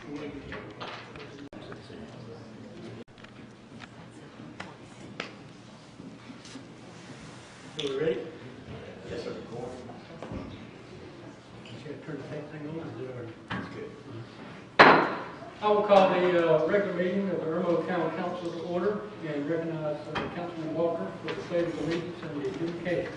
So we ready? Yes, sir. Just gotta turn the thing on. That's good. I will call the regular meeting of the Irmo County Council to order and recognize Councilman Walker for the pledge of allegiance and the invocation.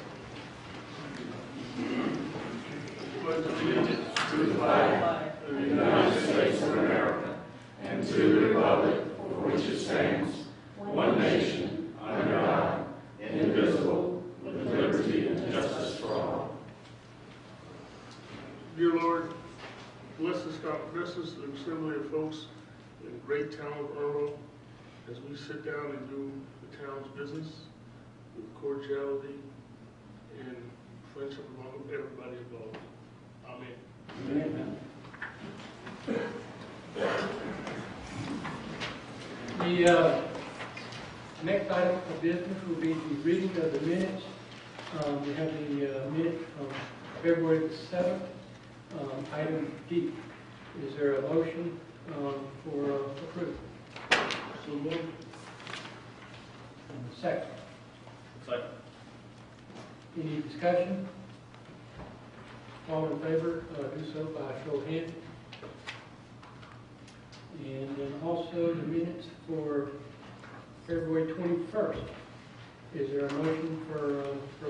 Pledge allegiance to the flag of the United States of America and to the republic for which it stands, one nation, under God, indivisible, with liberty and justice for all. Dear Lord, bless this assembly of folks in the great town of Irmo as we sit down and do the town's business with cordiality and friendship among everybody involved. Amen. Amen. The next item of business will be the reading of the minutes. We have the minute from February the 7th, item D. Is there a motion for approval? So moved. Second. Second. Any discussion? All in favor, do so by show of hands. And then also the minutes for February 21st. Is there a motion for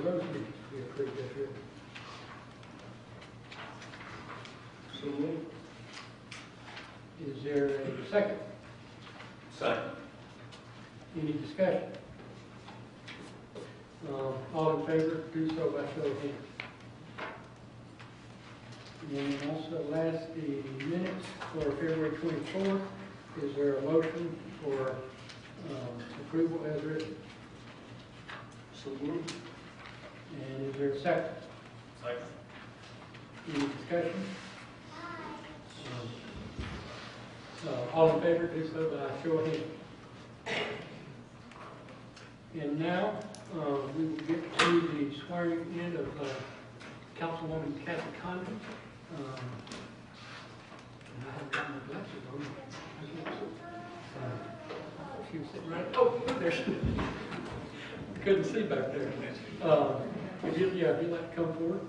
those minutes to be approved as written? So moved. Is there a second? Second. Any discussion? All in favor, do so by show of hands. And then also last, the minutes for February 24th. Is there a motion for approval as written? So moved. And is there a second? Second. Any discussion? All in favor, do so by show of hands. And now, we will get to the swearing in of Councilwoman Kathy Condon. And I haven't got my glasses on. I can't see. She was sitting right, oh, there she is. Couldn't see back there. If you'd like to come forward.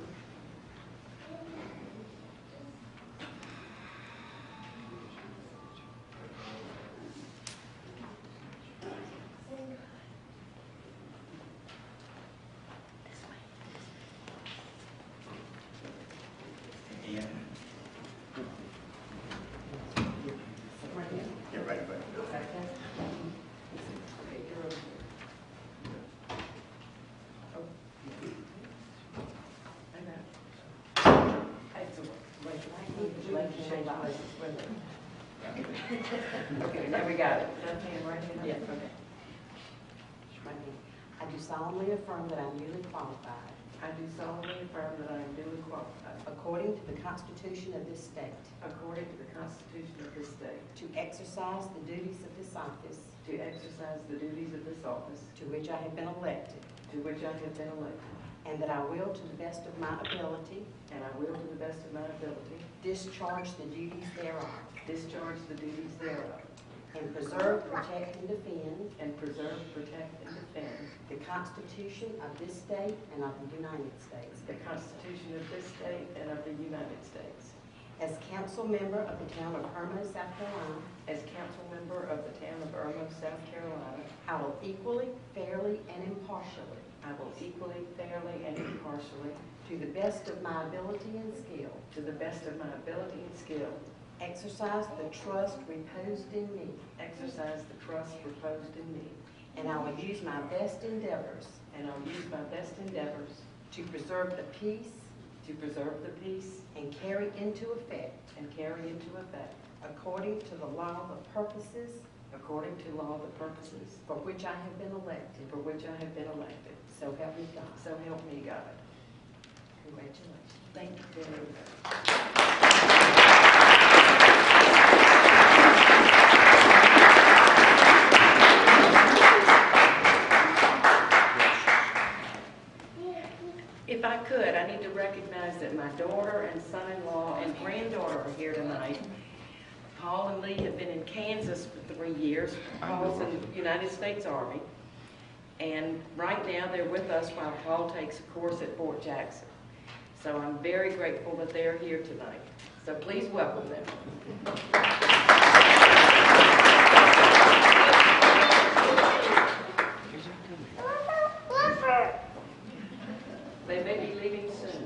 Okay, now we got it. Left hand, right hand? Yes, okay. Right hand. I do solemnly affirm that I'm duly qualified. I do solemnly affirm that I am duly qualified, According to the Constitution of this state. according to the Constitution of this state, To exercise the duties of this office. to exercise the duties of this office, To which I have been elected. to which I have been elected, And that I will, to the best of my ability, and I will, to the best of my ability, discharge the duties thereof. discharge the duties thereof, And preserve, protect, and defend. and preserve, protect, and defend The Constitution of this state and of the United States. the Constitution of this state and of the United States. As council member of the town of Irmo, South Carolina, As council member of the town of Irmo, South Carolina, I will equally, fairly, and impartially, I will equally, fairly, and impartially, to the best of my ability and skill, to the best of my ability and skill, exercise the trust reposed in me, exercise the trust reposed in me, and I will use my best endeavors and I'll use my best endeavors to preserve the peace to preserve the peace and carry into effect, and carry into effect, according to the law, the purposes according to law, the purposes for which I have been elected. for which I have been elected. So help me God. So help me God. Congratulations. Thank you very much. If I could, I need to recognize that my daughter and son-in-law and granddaughter are here tonight. Paul and Lee have been in Kansas for 3 years. Paul's in the United States Army. And right now, they're with us while Paul takes a course at Fort Jackson. So I'm very grateful that they're here tonight. So please welcome them. They may be leaving soon.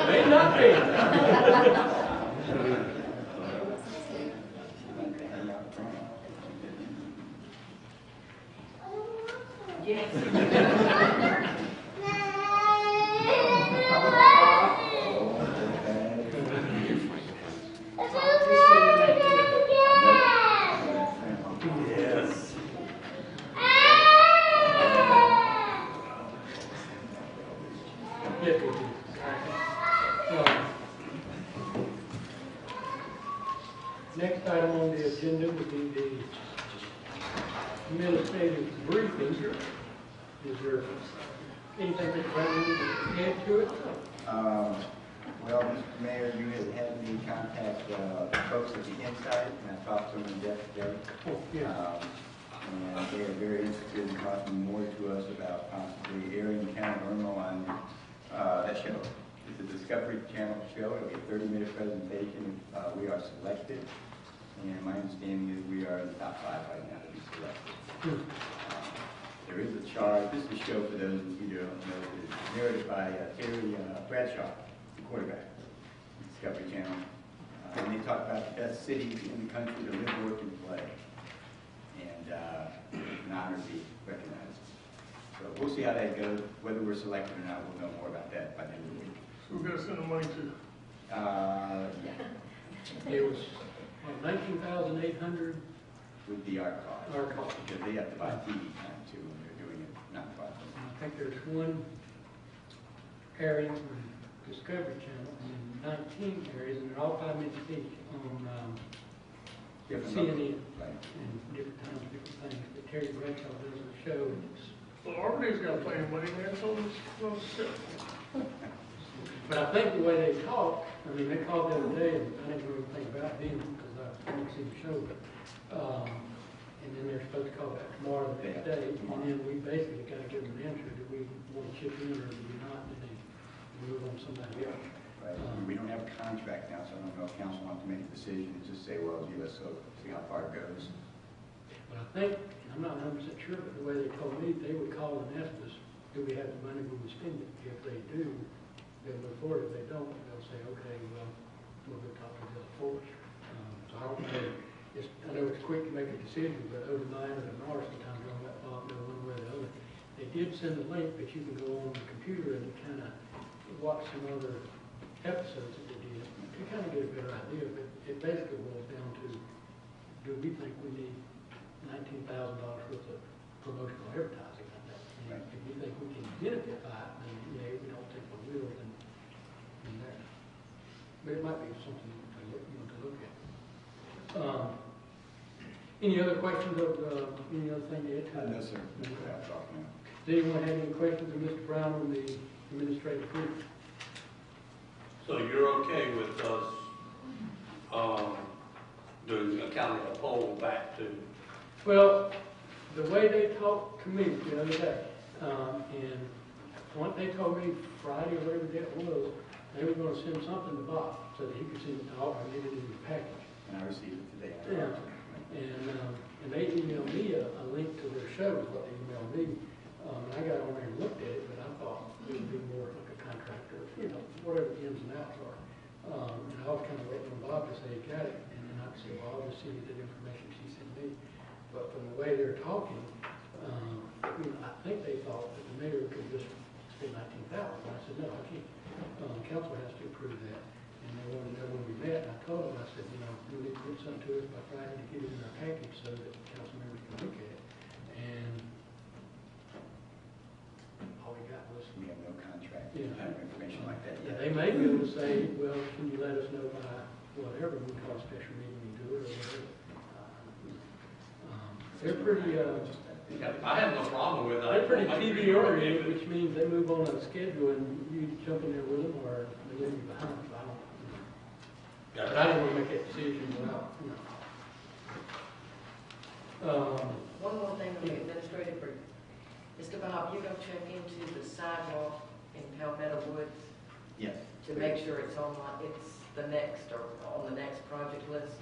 May not be. Yes. Yes, we do. Next item on the agenda would be the administrative briefing. Is there anything that Brown needs to add to it? Well, Mr. Mayor, you had me contact folks at the Insight, and I talked to them in depth today. Oh, yeah. And they are very interested in talking more to us about possibly airing the town of Irmo on that show. It's a Discovery Channel show. It'll be a 30-minute presentation. We are selected, and my understanding is we are in the top 5 right now to be selected. There is a charge. This is a show for those of you who don't know. It's narrated by Terry Bradshaw, the quarterback, Discovery Channel. And they talk about the best cities in the country to live, work, and play. And it's an honor to be recognized. So we'll see how that goes. Whether we're selected or not, we'll know more about that by the end of the week. So we're gonna send the money to, Yeah. It was 19,800. Would be our cost. Our cost. Because they have to buy TV time too when they're doing it non-profit. I think there's one area on Discovery Channel and 19 areas, and they're all 5 minutes each on Different CNN Right. and different times, different things. But Terry Bradshaw does a show, and it's, well, Albany's got plenty of money, man, so let's show. but I think the way they talk, I mean, they called the other day, and I didn't really think about them because I didn't see the show, but, and then they're supposed to call back tomorrow, the next day, and then we basically got to give them an answer, do we want to chip in or do we not, and they move on to somebody else. Right. We don't have a contract now, so I don't know if council wants to make a decision and just say, well, gee, let's go see how far it goes. But I think, I'm not 100% sure, but the way they told me, they would call and ask us, do we have the money, we would spend it. If they do, they'll move forward. If they don't, they'll say, okay, well, we'll go talk to the other folks. So I don't know, I know it's quick to make a decision, but over mine or the north, sometimes I don't know one way or the other. They did send a link, but you can go on the computer and kind of watch some other episodes that they did to kind of get a better idea. But it basically boils down to, do we think we need $19,000 worth of promotional advertising on that? And if you think we can benefit by it, then yeah, we don't think we will, then there. But it might be something to look at. Any other questions of any other thing to add? No, sir. I'll talk now. Does anyone have any questions of Mr. Brown on the administrative brief? So you're okay with us, doing a county a poll back to? Well, the way they talked to me the other day, and what they told me Friday or whatever day it was, they were going to send something to Bob so that he could send it to all, and get it in the package. And I received it today. Yeah. And they emailed me a link to their show is what they emailed me. And I got on there and looked at it, but I thought it would be more like a contractor, whatever the ins and outs are. And I was kind of waiting on Bob to say he got it, and then I'd say, well, I'll just send you the information she sent me. But from the way they're talking, I think they thought that the mayor could just spend $19,000. I said, no, I can't. Council has to approve that. And they wanted to know when we met, and I told them, I said, we need to get something to us by Friday to get it in our package so that council members can look at it. And all we got was, We have no contract, Yeah. kind of information like that yet. they may be able to say, well, can you let us know by whatever, we call a special meeting and do it, or whatever. They're pretty, I have no problem with that. they're pretty TV oriented, which means they move on a schedule and you jump in there with them or they leave you behind. I don't, But I didn't want to make that decision without, One more thing on the administrative brief. Mr. Bob, you go check into the sidewalk in Palmetto Woods Yes. to make sure it's it's the next, or on the next project list,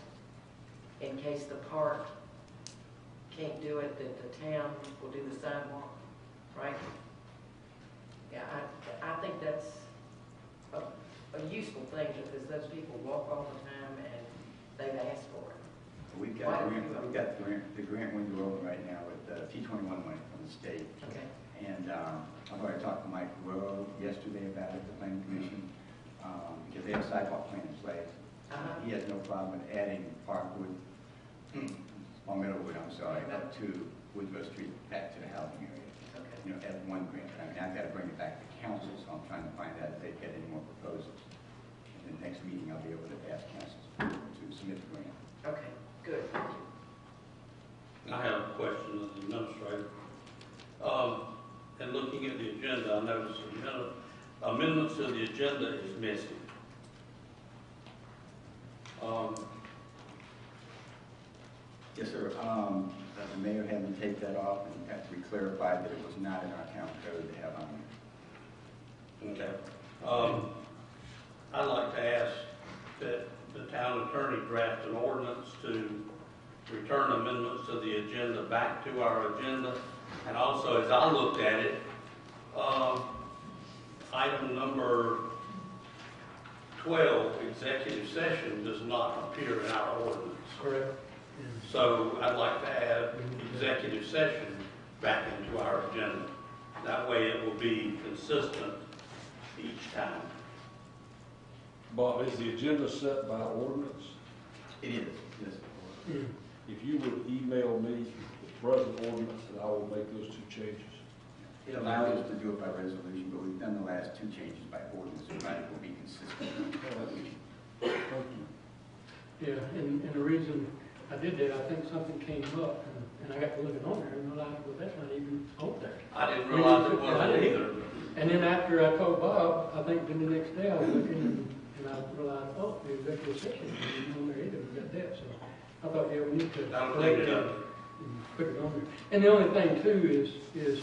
in case the park can't do it, that the town will do the sidewalk, right? Yeah, I think that's a useful thing, because those people walk all the time and they've asked for it. We've got the grant window open right now with T21 money from the state. Okay. And I've already talked to Mike Rowe yesterday about it, the planning commission, because they have a sidewalk plan in place. He has no problem with adding Parkwood, Palmettowood, I'm sorry, up to Woodrow Street, back to the housing area. Okay. You know, as one grant. I mean, I've got to bring it back to council, so I'm trying to find out if they've got any more proposals. And the next meeting, I'll be able to ask council to submit the grant. Okay, good, thank you. I have a question of the administrator. And looking at the agenda, I noticed amendments to the agenda is missing. Yes, sir. The mayor had me take that off, and after we clarified that it was not in our town code to have on there. Okay. I'd like to ask that the town attorney draft an ordinance to return amendments to the agenda back to our agenda. And also, as I looked at it, item number 12, executive session, does not appear in our ordinance. correct? So I'd like to add executive session back into our agenda. That way it will be consistent each time. Bob, is the agenda set by ordinance? It is, yes. Mm. If you would email me the present ordinance, and I will make those two changes. It allows us to do it by resolution, but we've done the last two changes by ordinance, so that it will be consistent. Thank you. Yeah, and the reason I did that, I think something came up, and I got to looking on there and realized, well, that's not even on there. I didn't realize it wasn't either. And then after I told Bob, I think then the next day I was looking and I realized, oh, the executive session isn't on there either, we got that, so I thought, yeah, we need to That'll correct clean it it up. and put it on there. And the only thing too is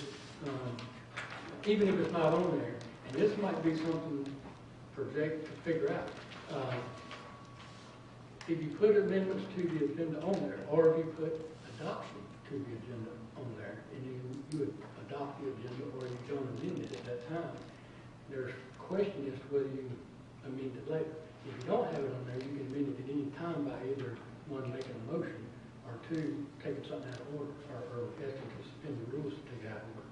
even if it's not on there, and this might be something for Jake to figure out, if you put amendments to the agenda on there, or if you put adoption to the agenda on there, and you would adopt the agenda, or you don't amend it at that time, there's question as to whether you amend it later. If you don't have it on there, you can amend it at any time by either, one, making a motion, or two, taking something out of order, or asking to suspend the rules to take it out of order.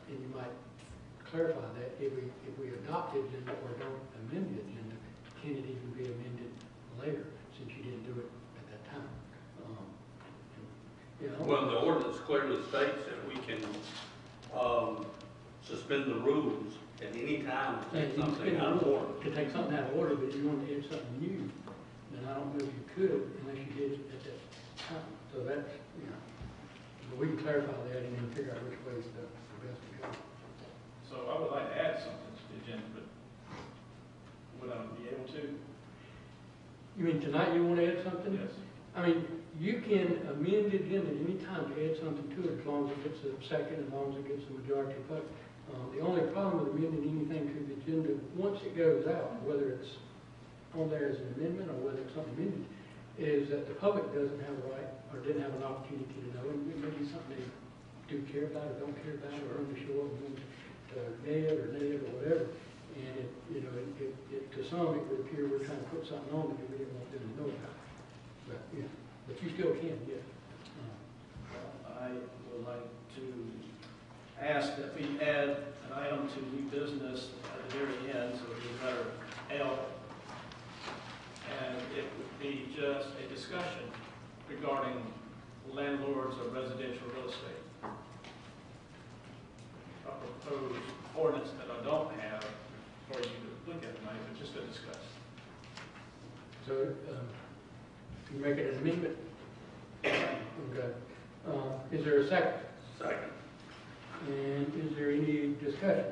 And you might clarify that if we adopt the agenda or don't amend the agenda, can it even be amended later, since you didn't do it at that time? You know? Well, the ordinance clearly states that we can suspend the rules at any time to And take you something spend out of the rule order. to take something out of order, but you want to add something new, then I don't know if you could unless you did it at that time. So that's, you know, but we can clarify that and then figure out which way is the best to go. So I would like to add something to the agenda, but would I be able to? You mean tonight you want to add something? Yes. I mean, you can amend the agenda at any time to add something to it, as long as it gets a second, as long as it gets a majority vote. The only problem with amending anything to the agenda, once it goes out, whether it's on there as an amendment or whether it's something amended, is that the public doesn't have a right, or didn't have an opportunity to know, and it may be something they do care about or don't care about, or unsure, or dead or native or whatever. And it, you know, to some, it would appear we're trying to put something on that we didn't want them to know about. But, yeah, but you still can, yeah. I would like to ask that we add an item to new business at the very end, so it would be letter L. And it would be just a discussion regarding landlords of residential real estate. A proposed ordinance that I don't have for you to look at tonight, but just to discuss. So, you make it an amendment? Okay. Is there a second? Second. And is there any discussion?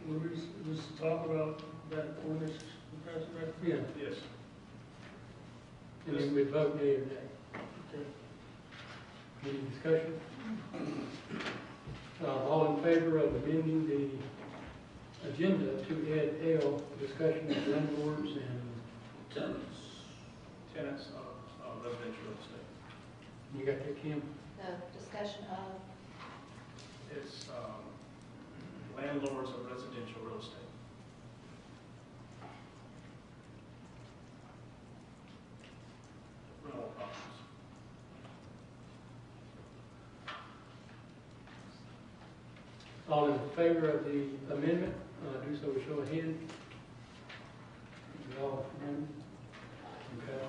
Will we just talk about that ordinance, pass it back? Yeah, Yes. and then we vote yea or nay. Okay. Any discussion? All in favor of amending the agenda to add L, discussion of landlords and, Tenants. Tenants of residential real estate. you got that, Kim? The discussion of, It's landlords of residential real estate. Rental properties. All in favor of the amendment, do so with show of hand. All amendment? Okay.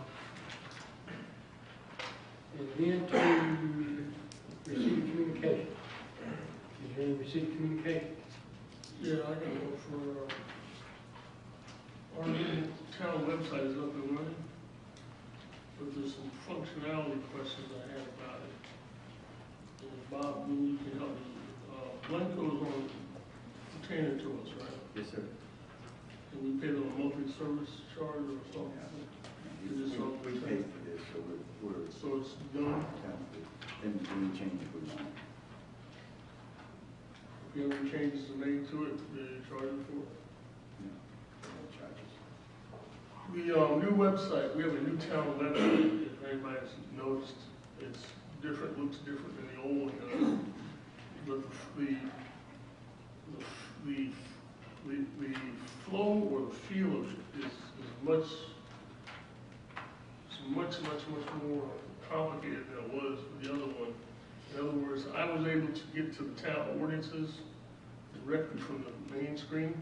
And then to receive communication. Is there any received communication? Yeah, I can go for, our new town website is up and running, but there's some functionality questions I have about it. And Bob, maybe you can help me. Blanco's on pertaining to us, right? Yes, sir. And we pay them a monthly service charge or something? Is this all- We paid for this, so we're So it's done? and any changes we want. If you have any changes made to it, they charge you for it? No charges. The new website, we have a new town website, if anybody's noticed, it's different, looks different than the old one. But the flow or the feel of it is much more complicated than it was with the other one. In other words, I was able to get to the town ordinances directly from the main screen.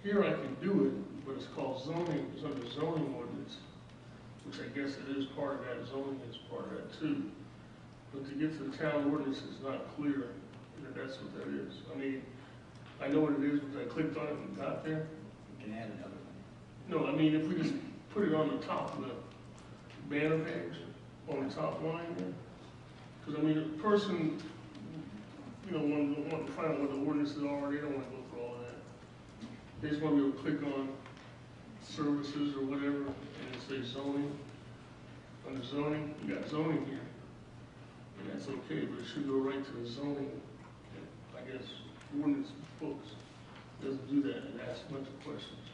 Here I can do it, but it's called zoning, it's under zoning ordinance, which I guess it is part of that, zoning is part of that too. But to get to the town ordinance is not clear that that's what that is. I mean, I know what it is because I clicked on it and got there. We can add another one. No, I mean, if we just put it on the top of the banner page, on the top line there. Because I mean, a person, you know, want to find out what the ordinances are, they don't want to go through all of that. They just want to be able to click on services or whatever, and it says zoning. Under zoning, you got zoning here. And that's okay, but it should go right to the zoning, I guess, ordinance books. It doesn't do that, it asks a bunch of questions.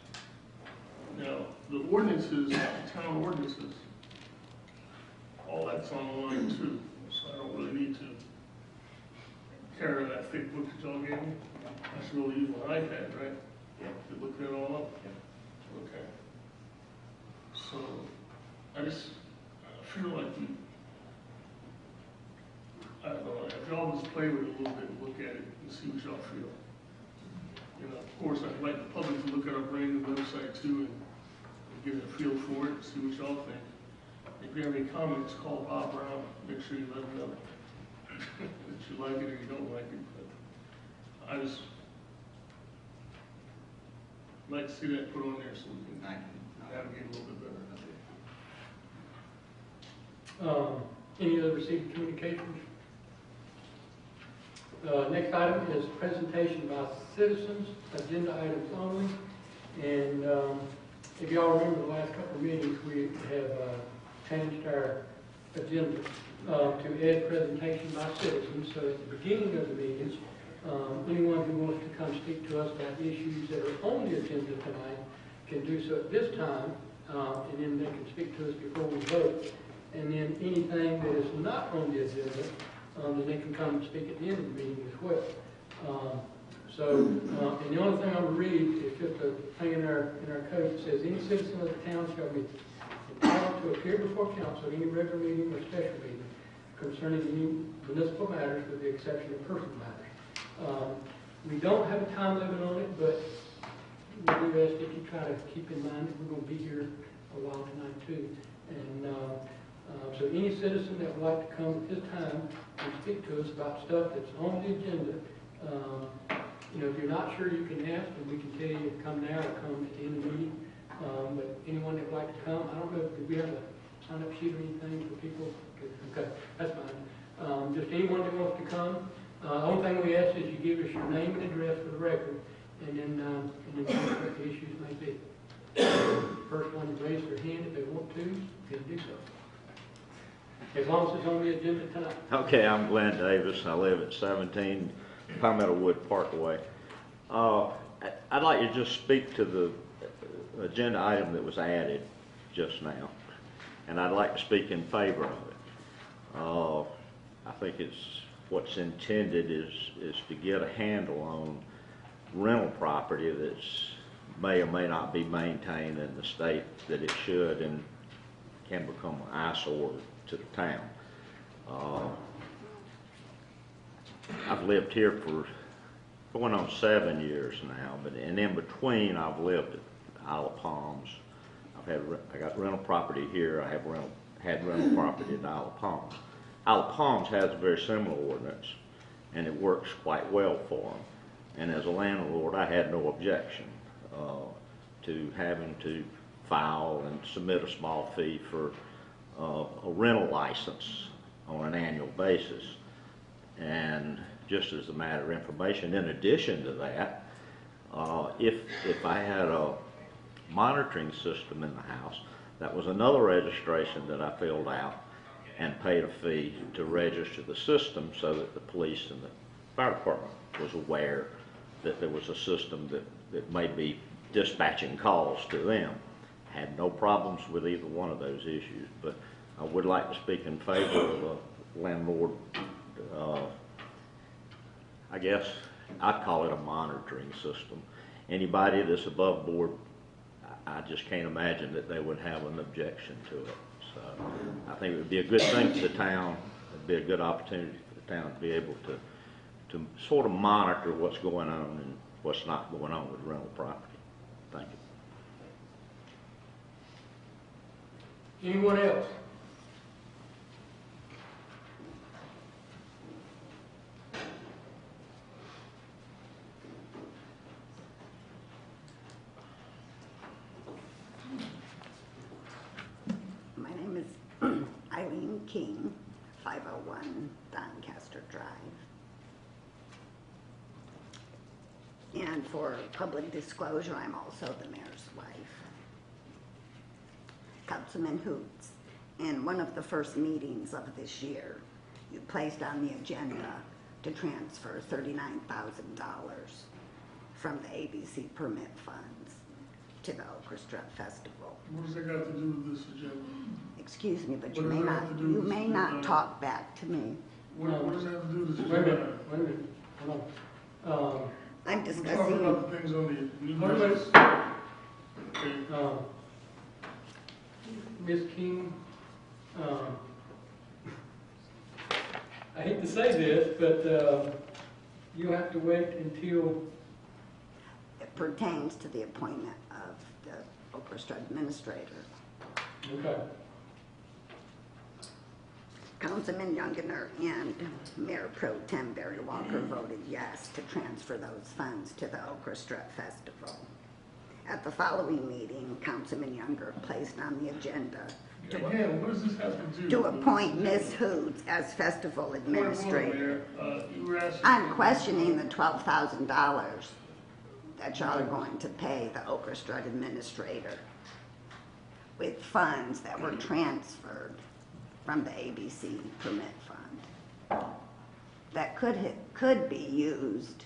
Now, the ordinances, the town ordinances, all that's online too, so I don't really need to carry that thick book that y'all gave me. I should really use my iPad, right? Yeah. To look that all up? Yeah. Okay. So, I feel like I don't know, if y'all just play with it a little bit and look at it and see what y'all feel. You know, of course, I'd like the public to look at our brand new website too and get a feel for it, see what y'all think. If you have any comments, call Bob Brown, make sure you let him know that you like it or you don't like it. But I just like to see that put on there so we can navigate a little bit better. Any other received communications? Next item is presentation by citizens, agenda items only. And if y'all remember the last couple of meetings, we have changed our agenda to add presentation by citizens. So at the beginning of the meetings, anyone who wants to come speak to us about issues that are on the agenda tonight can do so at this time, and then they can speak to us before we vote. And then anything that is not on the agenda, then they can come and speak at the end of the meeting as well. And the only thing I'm going to read is just a thing in our code that says, any citizen of the town shall be entitled to appear before council at any regular meeting or special meeting concerning any municipal matters with the exception of personal matters. We don't have a time limit on it, but we do ask that you try to keep in mind that we're going to be here a while tonight too. And so any citizen that would like to come at this time and speak to us about stuff that's on the agenda, you know, if you're not sure, you can ask, and we can tell you to come now or come at the end of the meeting. But anyone that would like to come, I don't know, do we have a sign-up sheet or anything for people? Okay, that's fine. Just anyone that wants to come. The only thing we ask is you give us your name and address for the record, and then see what the issues may be. First one to raise their hand if they want to, can do so. As long as it's on the agenda tonight. Okay, I'm Glenn Davis. I live at 17 Palmetto Wood Parkway. I'd like to just speak to the agenda item that was added just now, and I'd like to speak in favor of it. I think what's intended is to get a handle on rental property that's may or may not be maintained in the state that it should and can become an eyesore to the town. I've lived here for going on 7 years now, but in between I've lived at Isle of Palms. I got rental property here. I have had rental property at Isle of Palms. Isle of Palms has a very similar ordinance, and it works quite well for them. And as a landlord, I had no objection to having to file and submit a small fee for a rental license on an annual basis. And just as a matter of information, in addition to that, if I had a monitoring system in the house, that was another registration that I filled out and paid a fee to register the system so that the police and the fire department was aware that there was a system that may be dispatching calls to them. Had no problems with either one of those issues, but I would like to speak in favor of a landlord. I guess I'd call it a monitoring system. Anybody that's above board, I just can't imagine that they would have an objection to it. So I think it would be a good thing for the town. It'd be a good opportunity for the town to be able to sort of monitor what's going on and what's not going on with rental property. Thank you. Anyone else? My name is Eileen King, 501 Doncaster Drive. And for public disclosure, I'm also the mayor's wife. Councilman Hoots, in one of the first meetings of this year, you placed on the agenda to transfer $39,000 from the ABC permit funds to the Orchestra Festival. What does that got to do with this agenda? Excuse me, but you What may does that not, have to do you with may this not agenda? talk back to me. What does that have to do with this Wait a agenda? minute, wait a minute, hold on. I'm We're talking discussing, about the things on the new Wait a minute. business. Okay. Ms. King, I hate to say this, but you have to wait until, it pertains to the appointment of the orchestra administrator. okay. Councilman Youngener and Mayor Pro Tem Barry Walker voted yes to transfer those funds to the Orchestra Festival. At the following meeting, Councilman Younger placed on the agenda Again, what does this have to do? to appoint Ms. Hoots as festival Point of administrator. order, Mayor. You were asking. I'm questioning the $12,000 that y'all are going to pay the orchestra administrator with funds that were transferred from the ABC permit fund that could be used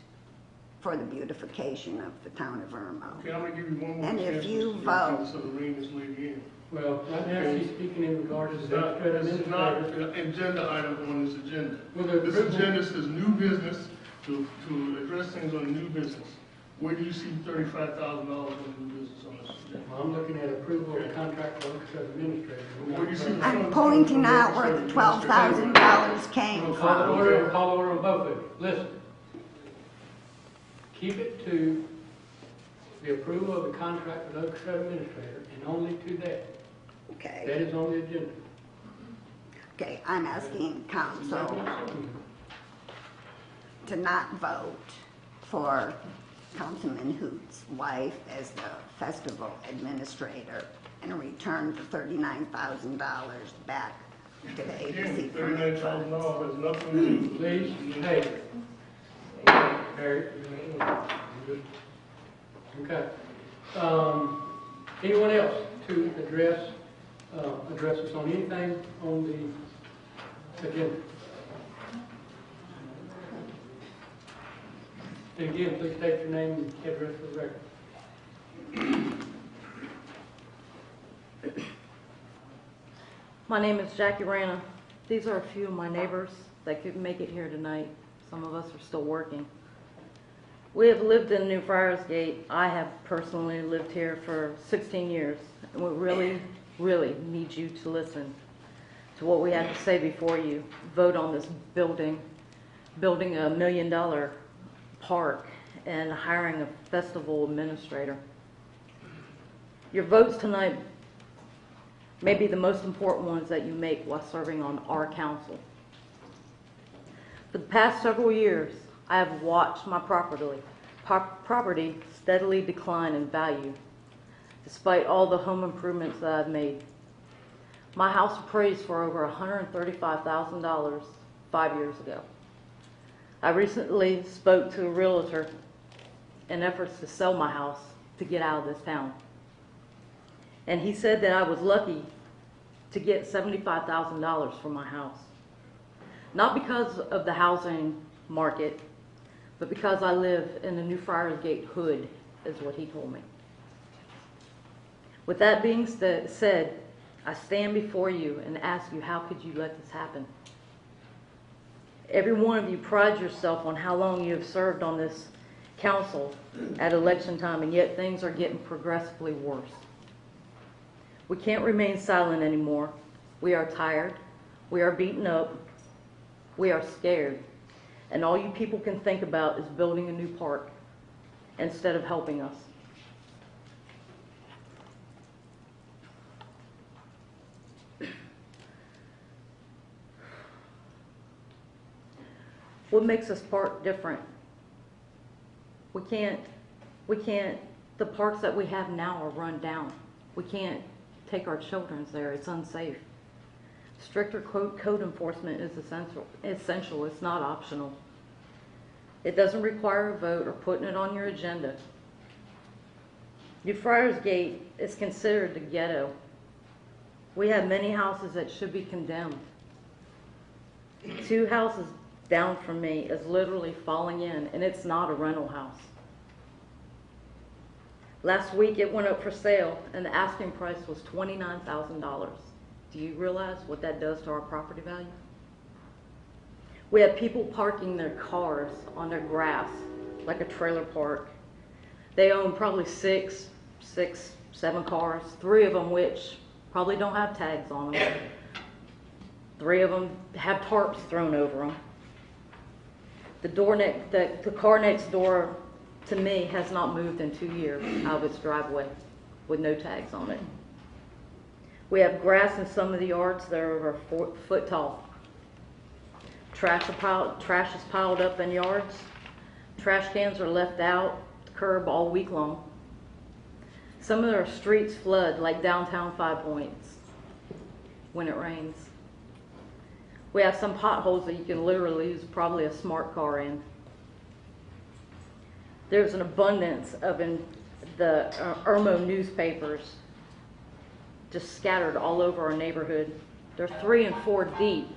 for the beautification of the town of Irmo. Okay, I'm gonna give you one more And chance. if you Mr. vote- Council, to rein this lady in. Well, right now she's speaking in regards to This is the not, administrator. this is not an agenda item on this agenda. Well, the This approval- agenda says new business to address things on new business. Where do you see $35,000 on new business on this agenda? Well, I'm looking at approval of the contract for orchestra administrator. Where do you see the I'm funds pointing coming out from where the the $12,000 came We'll call from. order, we'll call order on both of you. Listen. Keep it to the approval of the contract with the orchestra administrator and only to that. Okay, That is on the agenda. okay, I'm asking council to not vote for Councilman Hoot's wife as the festival administrator and return the $39,000 back to the Again, ABC permit funds. $39,000 has nothing to do with. Please, hey. Harry, Okay. Anyone else to address us on anything on the agenda? And again, please state your name and address for the record. My name is Jackie Rana. These are a few of my neighbors that couldn't make it here tonight. Some of us are still working. We have lived in New Friarsgate. I have personally lived here for 16 years. And we really, really need you to listen to what we have to say before you vote on this building a $1 million park and hiring a festival administrator. Your votes tonight may be the most important ones that you make while serving on our council. For the past several years, I have watched my property steadily decline in value, despite all the home improvements that I've made. My house appraised for over $135,000 5 years ago. I recently spoke to a realtor in efforts to sell my house to get out of this town. And he said that I was lucky to get $75,000 for my house. Not because of the housing market, but because I live in the New Friarsgate hood, is what he told me. With that being said, I stand before you and ask you, how could you let this happen? Every one of you prides yourself on how long you have served on this council at election time, and yet things are getting progressively worse. We can't remain silent anymore. We are tired. We are beaten up. We are scared. And all you people can think about is building a new park instead of helping us. What makes this park different? We can't, the parks that we have now are run down. We can't take our children there. It's unsafe. Stricter code enforcement is essential. It's not optional. It doesn't require a vote or putting it on your agenda. New Friarsgate is considered the ghetto. We have many houses that should be condemned. 2 houses down from me is literally falling in, and it's not a rental house. Last week it went up for sale, and the asking price was $29,000. Do you realize what that does to our property value? We have people parking their cars on their grass like a trailer park. They own probably 7 cars, 3 of them which probably don't have tags on them. 3 of them have tarps thrown over them. The car next door to me has not moved in 2 years out of its driveway with no tags on it. We have grass in some of the yards that are over 4 foot tall. Trash is piled up in yards. Trash cans are left out the curb all week long. Some of our streets flood like downtown 5 Points when it rains. We have some potholes that you can literally use probably a smart car in. There's an abundance of the Irmo newspapers just scattered all over our neighborhood. They're 3 and 4 deep.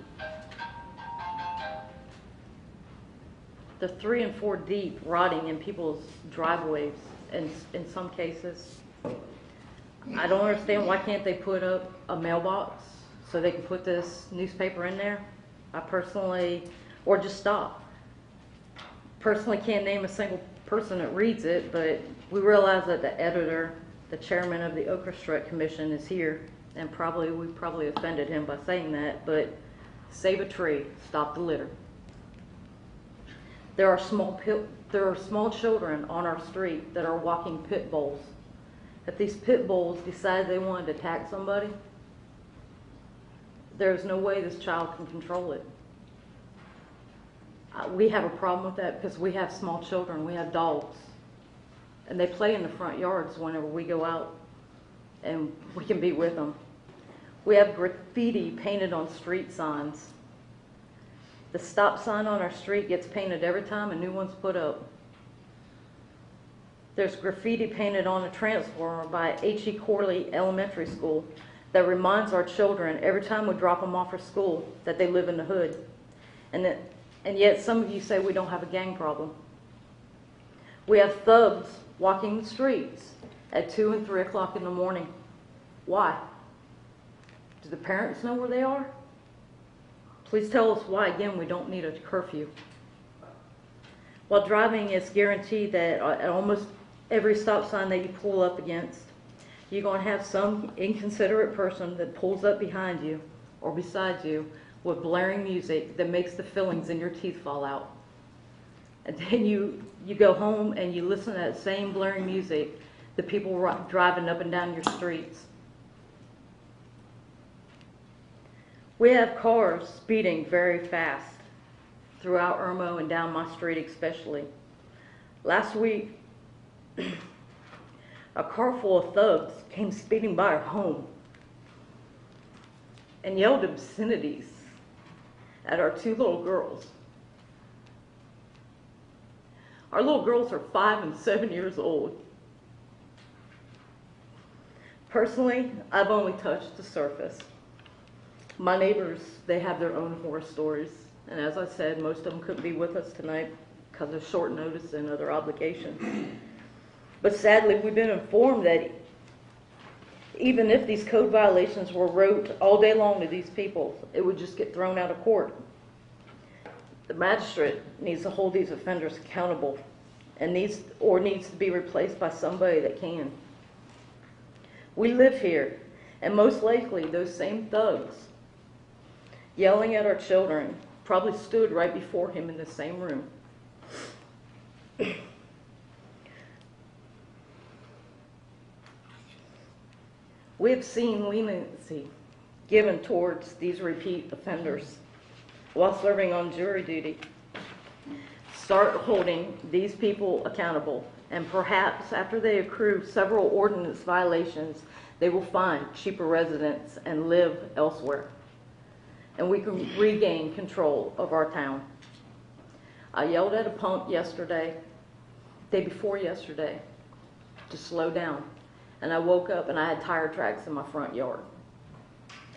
They're 3 and 4 deep, rotting in people's driveways, and in some cases. I don't understand, why can't they put up a mailbox so they can put this newspaper in there? I personally, or just stop. Personally can't name a single person that reads it, but we realize that the editor, the chairman of the Orchestra Commission is here, and we probably offended him by saying that, but save a tree, stop the litter. There are small children on our street that are walking pit bulls. If these pit bulls decide they wanted to attack somebody, there's no way this child can control it. We have a problem with that because we have small children, we have dogs, and they play in the front yards whenever we go out, and we can be with them. We have graffiti painted on street signs. The stop sign on our street gets painted every time a new one's put up. There's graffiti painted on a transformer by H.E. Corley Elementary School that reminds our children every time we drop them off for school that they live in the hood. And yet some of you say we don't have a gang problem. We have thugs walking the streets at 2 and 3 o'clock in the morning. Why? Do the parents know where they are? Please tell us why, again, we don't need a curfew. While driving, it's guaranteed that at almost every stop sign that you pull up against, you're going to have some inconsiderate person that pulls up behind you or beside you with blaring music that makes the fillings in your teeth fall out. And then you go home and you listen to that same blaring music, the people driving up and down your streets. We have cars speeding very fast throughout Irmo and down my street especially. Last week, a car full of thugs came speeding by our home and yelled obscenities at our 2 little girls. Our little girls are 5 and 7 years old. Personally, I've only touched the surface. My neighbors, they have their own horror stories. And as I said, most of them couldn't be with us tonight because of short notice and other obligations. But sadly, we've been informed that even if these code violations were wrote all day long to these people, it would just get thrown out of court. The magistrate needs to hold these offenders accountable and needs to be replaced by somebody that can. We live here, and most likely those same thugs yelling at our children probably stood right before him in the same room. We have seen leniency given towards these repeat offenders while serving on jury duty. Start holding these people accountable, and perhaps after they accrue several ordinance violations, they will find cheaper residence and live elsewhere. And we can regain control of our town. I yelled at a punk yesterday, day before yesterday, to slow down. And I woke up and I had tire tracks in my front yard.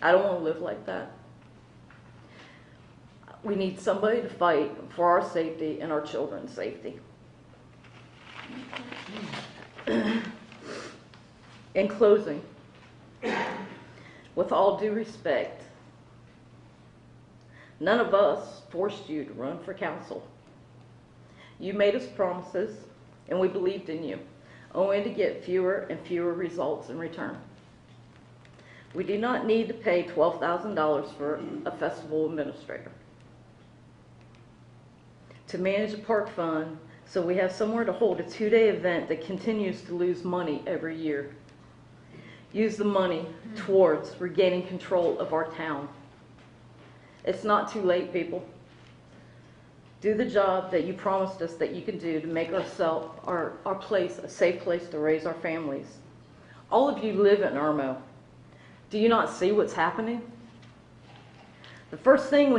I don't want to live like that. We need somebody to fight for our safety and our children's safety. In closing, with all due respect, none of us forced you to run for council. You made us promises, and we believed in you, only to get fewer and fewer results in return. We do not need to pay $12,000 for a festival administrator to manage a park fund so we have somewhere to hold a 2-day event that continues to lose money every year. Use the money towards regaining control of our town. It's not too late, people. Do the job that you promised us that you can do to make our place a safe place to raise our families. All of you live in Irmo. Do you not see what's happening? The first thing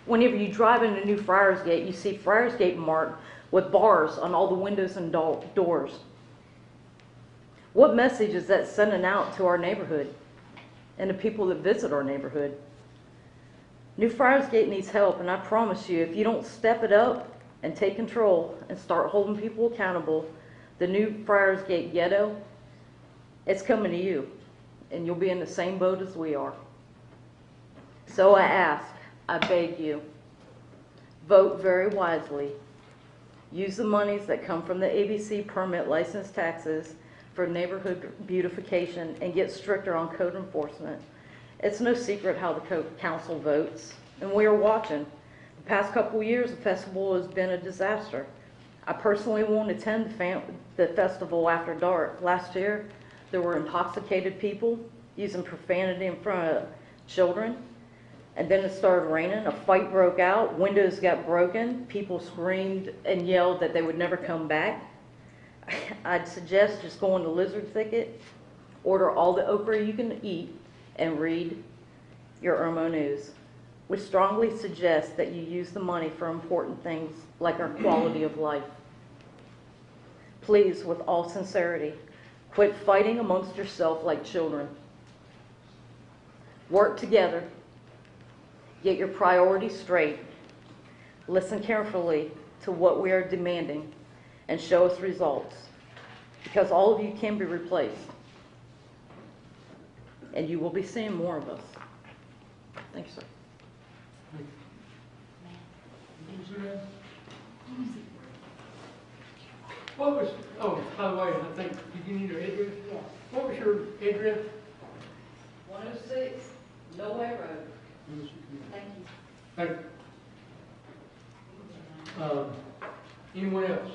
whenever you drive into New Friarsgate, you see Friarsgate marked with bars on all the windows and doors. What message is that sending out to our neighborhood and the people that visit our neighborhood? New Friarsgate needs help, and I promise you, if you don't step it up and take control and start holding people accountable, the New Friarsgate ghetto, it's coming to you, and you'll be in the same boat as we are. So I ask, I beg you, vote very wisely. Use the monies that come from the ABC permit license taxes for neighborhood beautification and get stricter on code enforcement. It's no secret how the council votes, and we are watching. The past couple of years, the festival has been a disaster. I personally won't attend the festival after dark. Last year, there were intoxicated people using profanity in front of children, and then it started raining. A fight broke out. Windows got broken. People screamed and yelled that they would never come back. I'd suggest just going to Lizard Thicket, order all the okra you can eat, and read your Irmo News. We strongly suggest that you use the money for important things like our quality of life. please, with all sincerity, quit fighting amongst yourself like children. Work together. Get your priorities straight. Listen carefully to what we are demanding and show us results, because all of you can be replaced. And you will be seeing more of us. Thank you, sir. What was, oh, by the way, I think, did you need your address? Yes. What was your address? 106 No Way Road. Thank you. Thank you. Anyone else?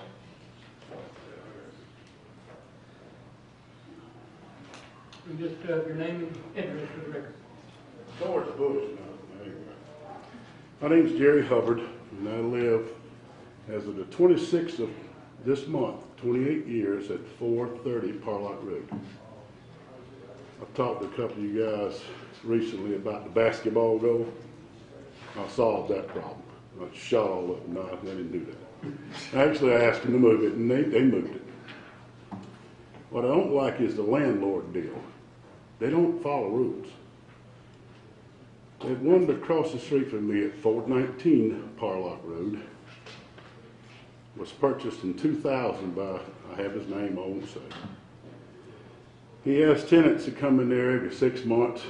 And just your name and address for the record. George Bush. My name's Jerry Hubbard, and I live, as of the 26th of this month, 28 years at 430 Parlock Road. I've talked to a couple of you guys recently about the basketball goal. I solved that problem. I shot all of them. No, they didn't do that. Actually, I asked them to move it, and they moved it. What I don't like is the landlord deal. They don't follow rules. There's one across the street from me at 419 Parlock Road. Was purchased in 2000 by, I have his name, I won't say. He has tenants that come in there every 6 months,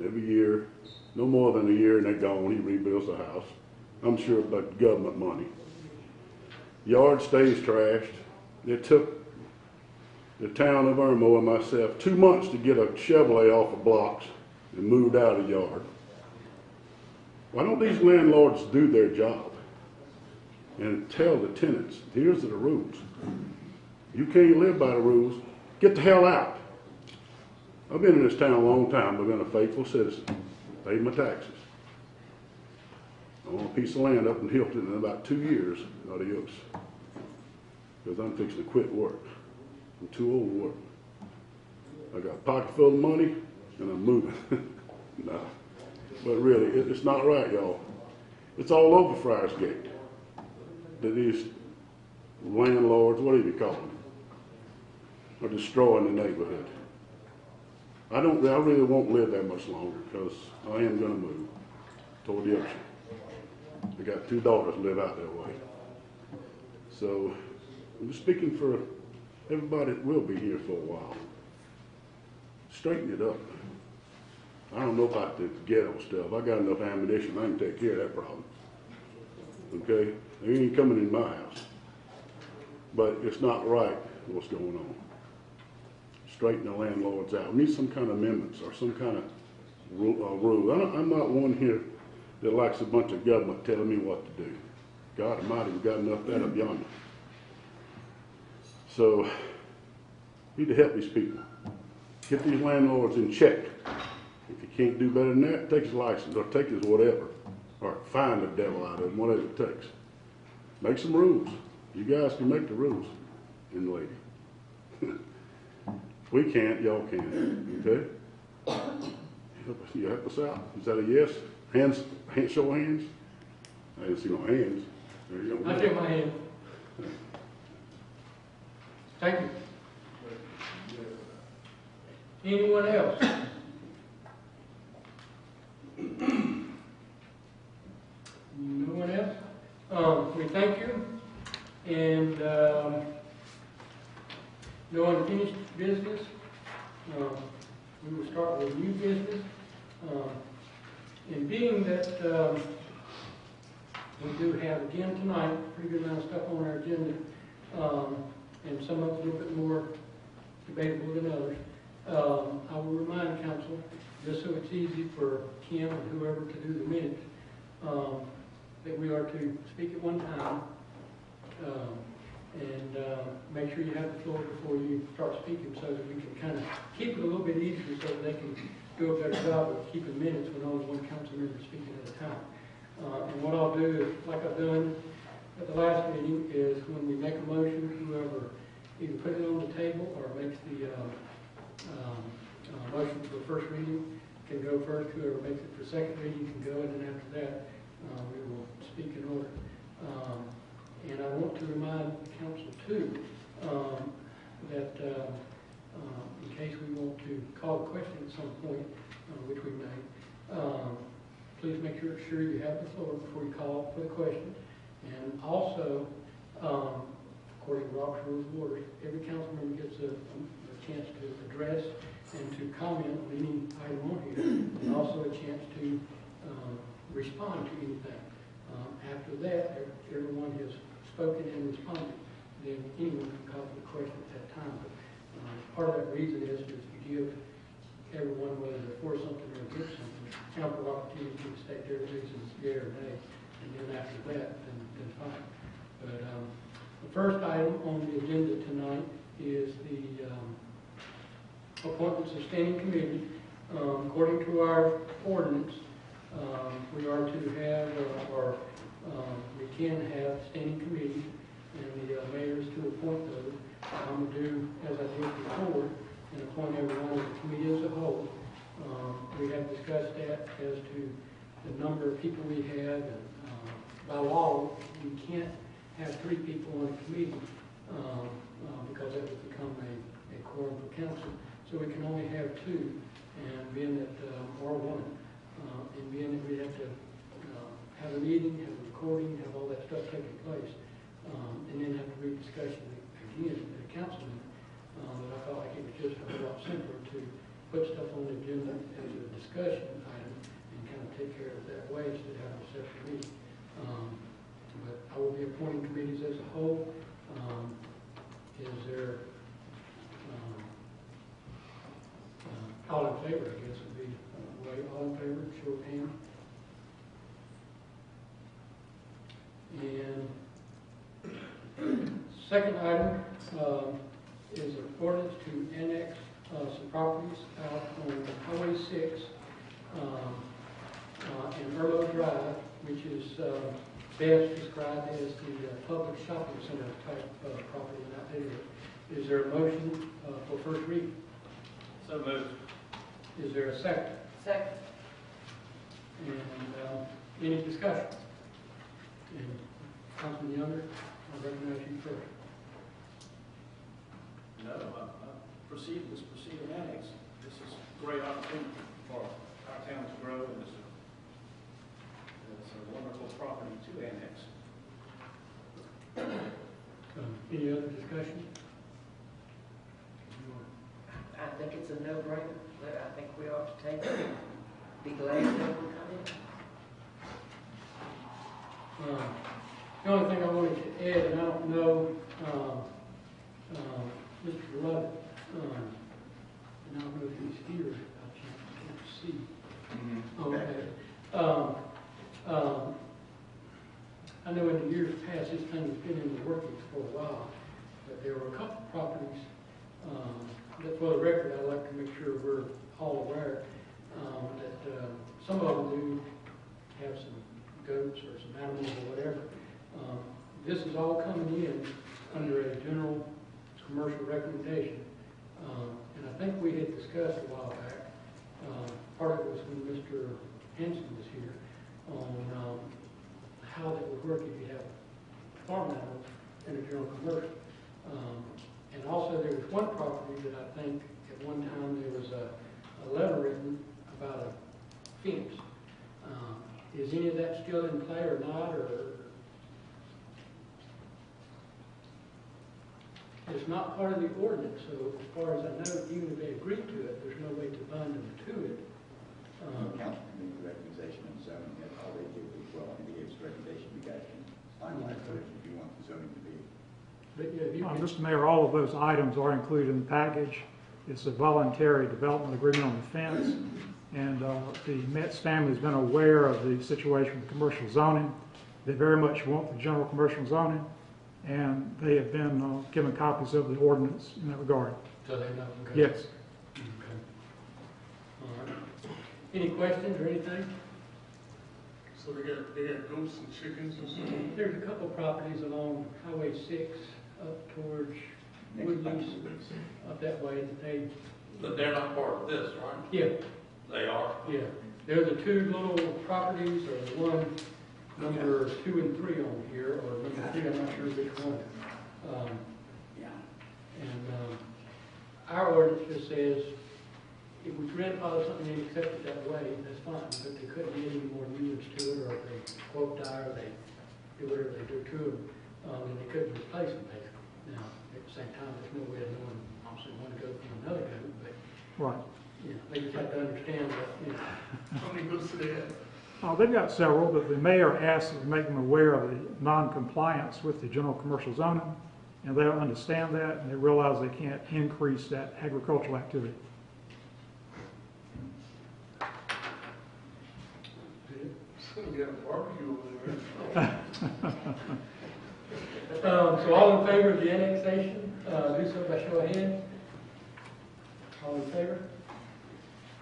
every year, no more than a year, and they're gone. He rebuilds the house. I'm sure about government money. Yard stays trashed. It took the town of Irmo and myself 2 months to get a Chevrolet off of blocks and moved out of the yard. Why don't these landlords do their job and tell the tenants, here's the rules. You can't live by the rules. Get the hell out. I've been in this town a long time. I've been a faithful citizen. Paid my taxes. I want a piece of land up in Hilton in about 2 years. Adios. Because I'm fixing to quit work. I'm too old to work. I got a pocket full of money and I'm moving. Nah. But really, it's not right, y'all. It's all over Friarsgate. That these landlords, whatever you call them, are destroying the neighborhood. I really won't live that much longer because I am going to move toward the ocean. I got 2 daughters live out that way. So I'm just speaking for everybody that will be here for a while. Straighten it up. I don't know about the ghetto stuff. I got enough ammunition. I can take care of that problem. Okay? They ain't coming in my house. But it's not right what's going on. Straighten the landlords out. We need some kind of amendments or some kind of rule. I'm not one here that likes a bunch of government telling me what to do. God Almighty, we've got enough of that up yonder. So, we need to help these people. Get these landlords in check. If you can't do better than that, take his license or take his whatever. Or find the devil out of him, whatever it takes. Make some rules. You guys can make the rules, young lady. We can't, y'all can. Okay? You help us out. Is that a yes? Show of hands? I didn't see no hands. There you go. I shake my hand. Thank you. Anyone else? No one else? We thank you. And no unfinished business. We will start with new business. And being that we do have again tonight a pretty good amount of stuff on our agenda, and some of it a little bit more debatable than others, I will remind council, just so it's easy for Kim and whoever to do the minutes, that we are to speak at one time, and make sure you have the floor before you start speaking so that we can kind of keep it a little bit easier so that they can do a better job of keeping minutes when only one council member is speaking at a time. And what I'll do is, like I've done at the last meeting, is when we make a motion, whoever either put it on the table or makes the motion for the first reading can go first. Whoever makes it for second reading can go, and then after that, we will speak in order. And I want to remind council too, that in case we want to call a question at some point, which we may, please make sure you have the floor before you call for the question. And also, according to Robert's Rules of Order, every council member gets a chance to address and to comment on any item on here, and also a chance to respond to anything. After that, everyone has spoken and responded, then anyone can call for the question at that time. But part of that reason is to give everyone, whether they're for something or against something, ample opportunity to state their reasons, yea or nay, and then after that, then fine. But the first item on the agenda tonight is the appointments of standing committee. According to our ordinance, we are to have, we can have standing committees, and the mayor is to appoint those. I'm going to do as I did before, and appoint everyone as a committee as a whole. We have discussed that as to the number of people we have, and by law, we can't have 3 people on a committee because that would become a quorum for council. So we can only have 2, and being that, or 1, and being that we have to have a meeting, have a recording, have all that stuff taking place, and then have to read discussion again at a council meeting. But I felt like it was just a whole lot simpler to put stuff on the agenda as a discussion item and kind of take care of it that way instead of having a separate meeting. But I will be appointing committees as a whole. Is there all in favor? I guess would be way all in favor. Show of hand. And second item is an ordinance to annex some properties out on Highway 6 in Irmo Drive, which is best described as the public shopping center type property in that area. Is there a motion for first reading? So moved. Is there a second? Second. And any discussion? And Councilman Younger, I recognize you first. No, let's proceed and annex. This is a great opportunity for our town to grow, and it's a wonderful property to annex. Any other discussion? I think it's a no-brainer. I think we ought to take it. Be glad to come in. The only thing I wanted to add, and I don't know Mr. Lovett, and I don't know if he's here. I can't see. Okay. I know in the years past, this thing has been in the workings for a while, but there were a couple of properties that, for the record, I'd like to make sure we're all aware that some of them do have some goats or some animals or whatever. This is all coming in under a general commercial recommendation. And I think we had discussed a while back, part of it was when Mr. Henson was here, on how that would work if you have farm animals in a general commercial. And also there was one property that I think at one time there was a letter written about a fence. Is any of that still in play or not, or? It's not part of the ordinance, so as far as I know, even if they agree to it, there's no way to bind them to it. Council committee recommendation on zoning, that's all they do as well, and he gives recommendation, you guys can finalize those if you want the zoning to be. But yeah, you can, Mr. Mayor, all of those items are included in the package. It's a voluntary development agreement on the fence, and the Metz family has been aware of the situation with commercial zoning. They very much want the general commercial zoning, and they have been given copies of the ordinance in that regard. so they know. Okay. Yes. Okay. All right. Any questions or anything? So they got goats and chickens and stuff? There's a couple properties along Highway 6 up towards Woodlease, up that way that they, But they're not part of this, right? yeah, They are. yeah. They're the 2 little properties, or the one number 2 and 3 on here, or number 3, I'm not sure which one. And our ordinance just says, if we grandfather something and accept it that way, that's fine, but there couldn't be any more units to it, or if they quote die, or they do whatever they do to them, and they couldn't replace them, basically. Now, at the same time, there's no way of knowing, obviously, one goat from another goat, but, Right. you know, they just have to understand that, you know. How many goats do they have? They've got several, but the mayor asked to make them aware of the non-compliance with the general commercial zoning, and they understand that, and they realize they can't increase that agricultural activity. We got a barbecue over there. So all in favor of the annexation, do so by show of hands. All in favor?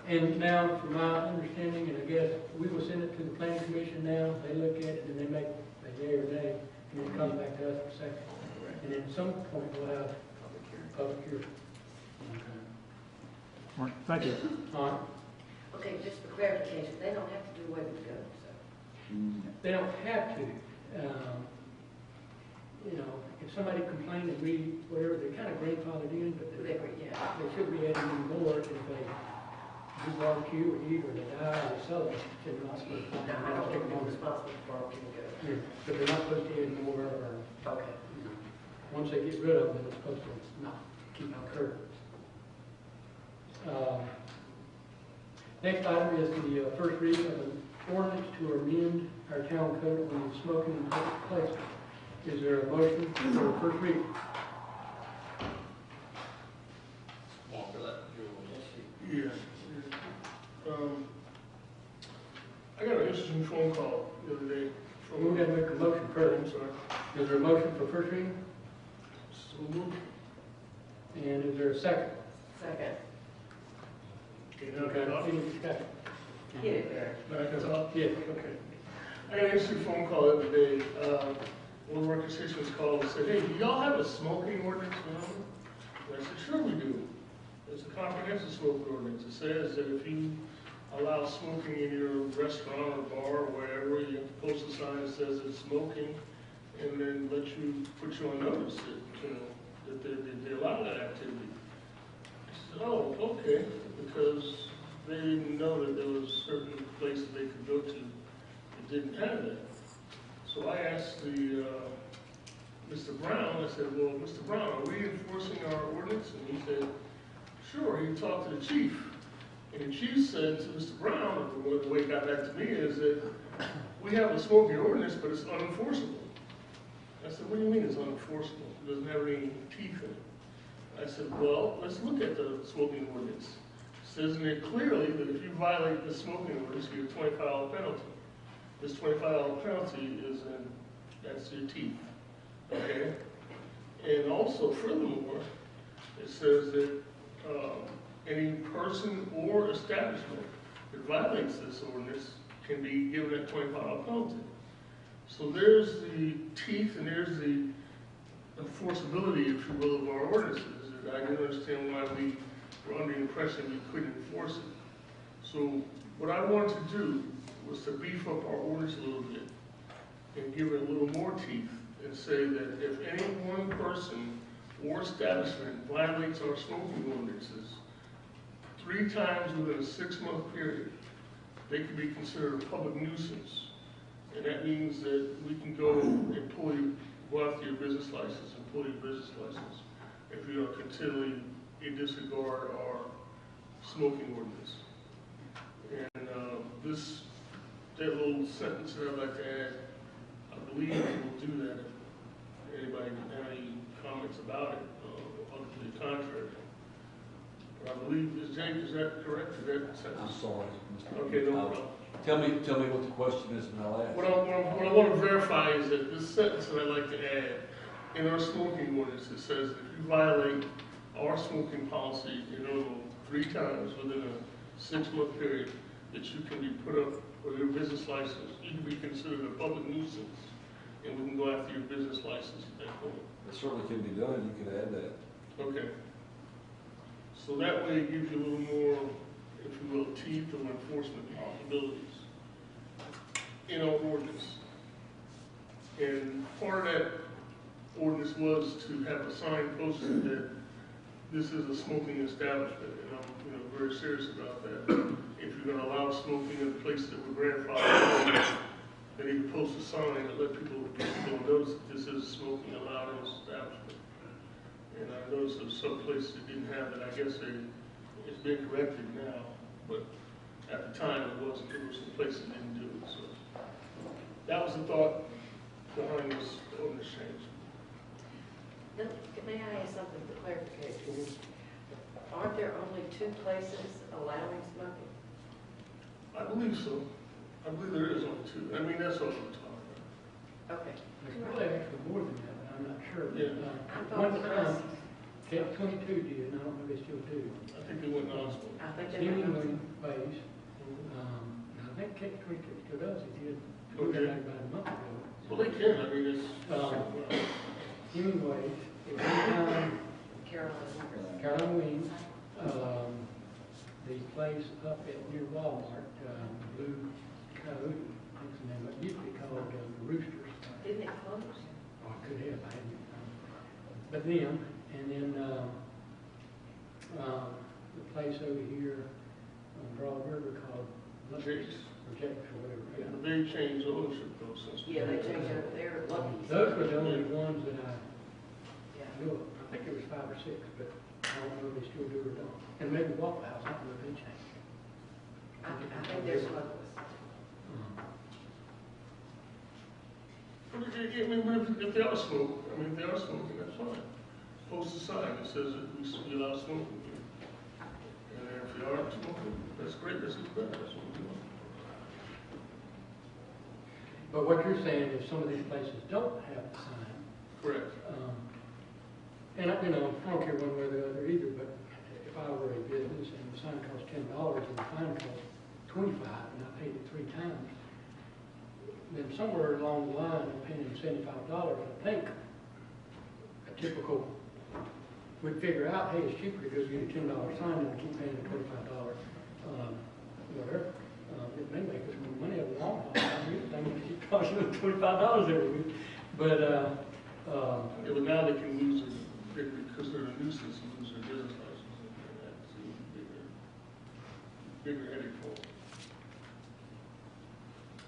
And now, from my understanding, and I guess we will send it to the planning commission now, they look at it and they make a yea or nay, and it comes back to us for second. And at some point, we'll have public hearing. All right, thank you. All right. Okay, just for clarification, they don't have to do away with the goats, so. They don't have to. You know, if somebody complained and we, whatever, they're kind of grandfathered in, but they should be adding in more if they do barbecue or eat, or they die, or they sell it. They're not supposed to. No, I don't think they're responsible for barbecue goats. Yeah, but they're not supposed to add more, or, Okay. you know, once they get rid of them, they're supposed to not keep them current. Next item is the first reading of an ordinance to amend our town code on smoking in public places. Is there a motion for first reading? Yeah. I got an interesting phone call the other day. We're going to make a motion I'm first. sorry. Is there a motion for first reading? So moved. And is there a second? Second. Okay, now can I talk? Any discussion? Get it there. Now I can talk? Yes. Okay. I got an interesting phone call the other day. One of our constituents called and said, hey, do y'all have a smoking ordinance? And I said, sure we do. It's a comprehensive smoking ordinance. It says that if you allow smoking in your restaurant or bar or wherever, you have to post a sign that says it's smoking, and then let you, put you on notice that, you know, that they allow that activity. I said, oh, okay, because they didn't know that there was certain places they could go to that didn't have that. So I asked the, Mr. Brown, I said, well, Mr. Brown, are we enforcing our ordinance? And he said, sure. He talked to the chief. And the chief said to Mr. Brown, the way it got back to me is that we have a smoking ordinance, but it's unenforceable. I said, what do you mean it's unenforceable? It doesn't have any teeth in it. I said, well, let's look at the smoking ordinance. It says in there clearly that if you violate the smoking ordinance, you get a $25 penalty. This $25 penalty is that's your teeth, okay? And also, furthermore, it says that any person or establishment that violates this ordinance can be given a $25 penalty. So there's the teeth and there's the enforceability, if you will, of our ordinances. And I didn't understand why we were under the impression we couldn't enforce it. So what I wanted to do was to beef up our ordinance a little bit and give it a little more teeth and say that if any one person or establishment violates our smoking ordinances 3 times within a 6-month period, they can be considered a public nuisance. And that means that we can go and go after your business license and pull your business license if you don't continually disregard our smoking ordinance. And that little sentence that I'd like to add, I believe we'll do that if anybody have any comments about it, other to the contrary. But I believe, is that correct? Is that sentence? I'm sorry, Mr. Okay, no problem. Tell me what the question is, and I'll ask. What I want to verify is that this sentence that I'd like to add, in our smoking ordinance, it says that if you violate our smoking policy, 3 times within a 6-month period, that you can be put up for your business license. You can be considered a public nuisance, and we can go after your business license at that point. It certainly can be done, you can add that. Okay. So that way it gives you a little more, if you will, teeth or enforcement possibilities in our ordinance. And part of that ordinance was to have a sign posted that this is a smoking establishment, and I'm, very serious about that. If you're gonna allow smoking in places that were grandfathered, then you can post a sign and let people notice that this is smoking allowed in this establishment. And I noticed there's some places that didn't have it. I guess it's been corrected now, but at the time it wasn't. There were some places that didn't do it. So that was the thought behind this ordinance change. Now, may I ask something for clarification? Aren't there only 2 places allowing smoking? I believe so. I believe there is only 2. I mean, that's what we're talking about. Okay. There's probably actually more than that, but I'm not sure. Yeah. I One thought the time, rest, Cat 22 did, and I don't know if they still do. I think they went non-smoking. I think they were. Seemingly ways, and I think Cat 22 still does, it did, Okay. about a month ago. Well, they can. I mean, it's. Hemingway's, at one time, Caroline Wing, the place up at near Walmart, Blue Code, what's the name, it used to be called the Roosters. Didn't it close? Oh, I could have, I hadn't. But then, and then, the place over here on Broad River called Jake's. or Jake's or whatever. Yeah, they changed ownership though since. Yeah, they changed over there. Lucky's. Those were the only ones that I Yeah. knew of. I think it was 5 or 6, but I don't know if they still do or don't. And maybe Waffle House, I don't know if they changed. I think there's smokeless. But I mean, if they are smoking, that's fine. Post a sign that says that we allow smoking here. And if you aren't smoking, that's great, that's even better, that's what we want. But what you're saying is some of these places don't have the sign. Correct. And I don't care one way or the other either, but if I were a business and the sign costs $10 and the fine costs $25 and I paid it 3 times, then somewhere along the line, I'm paying them $75, I think a typical would figure out, hey, it's cheaper to go get a $10 sign than to keep paying the $25, whatever. It may make us more money over the long haul. I mean, they keep costing them $25 every week. But, Yeah, but now they can lose their, because they're a nuisance, lose their business license. And that's a bigger headache for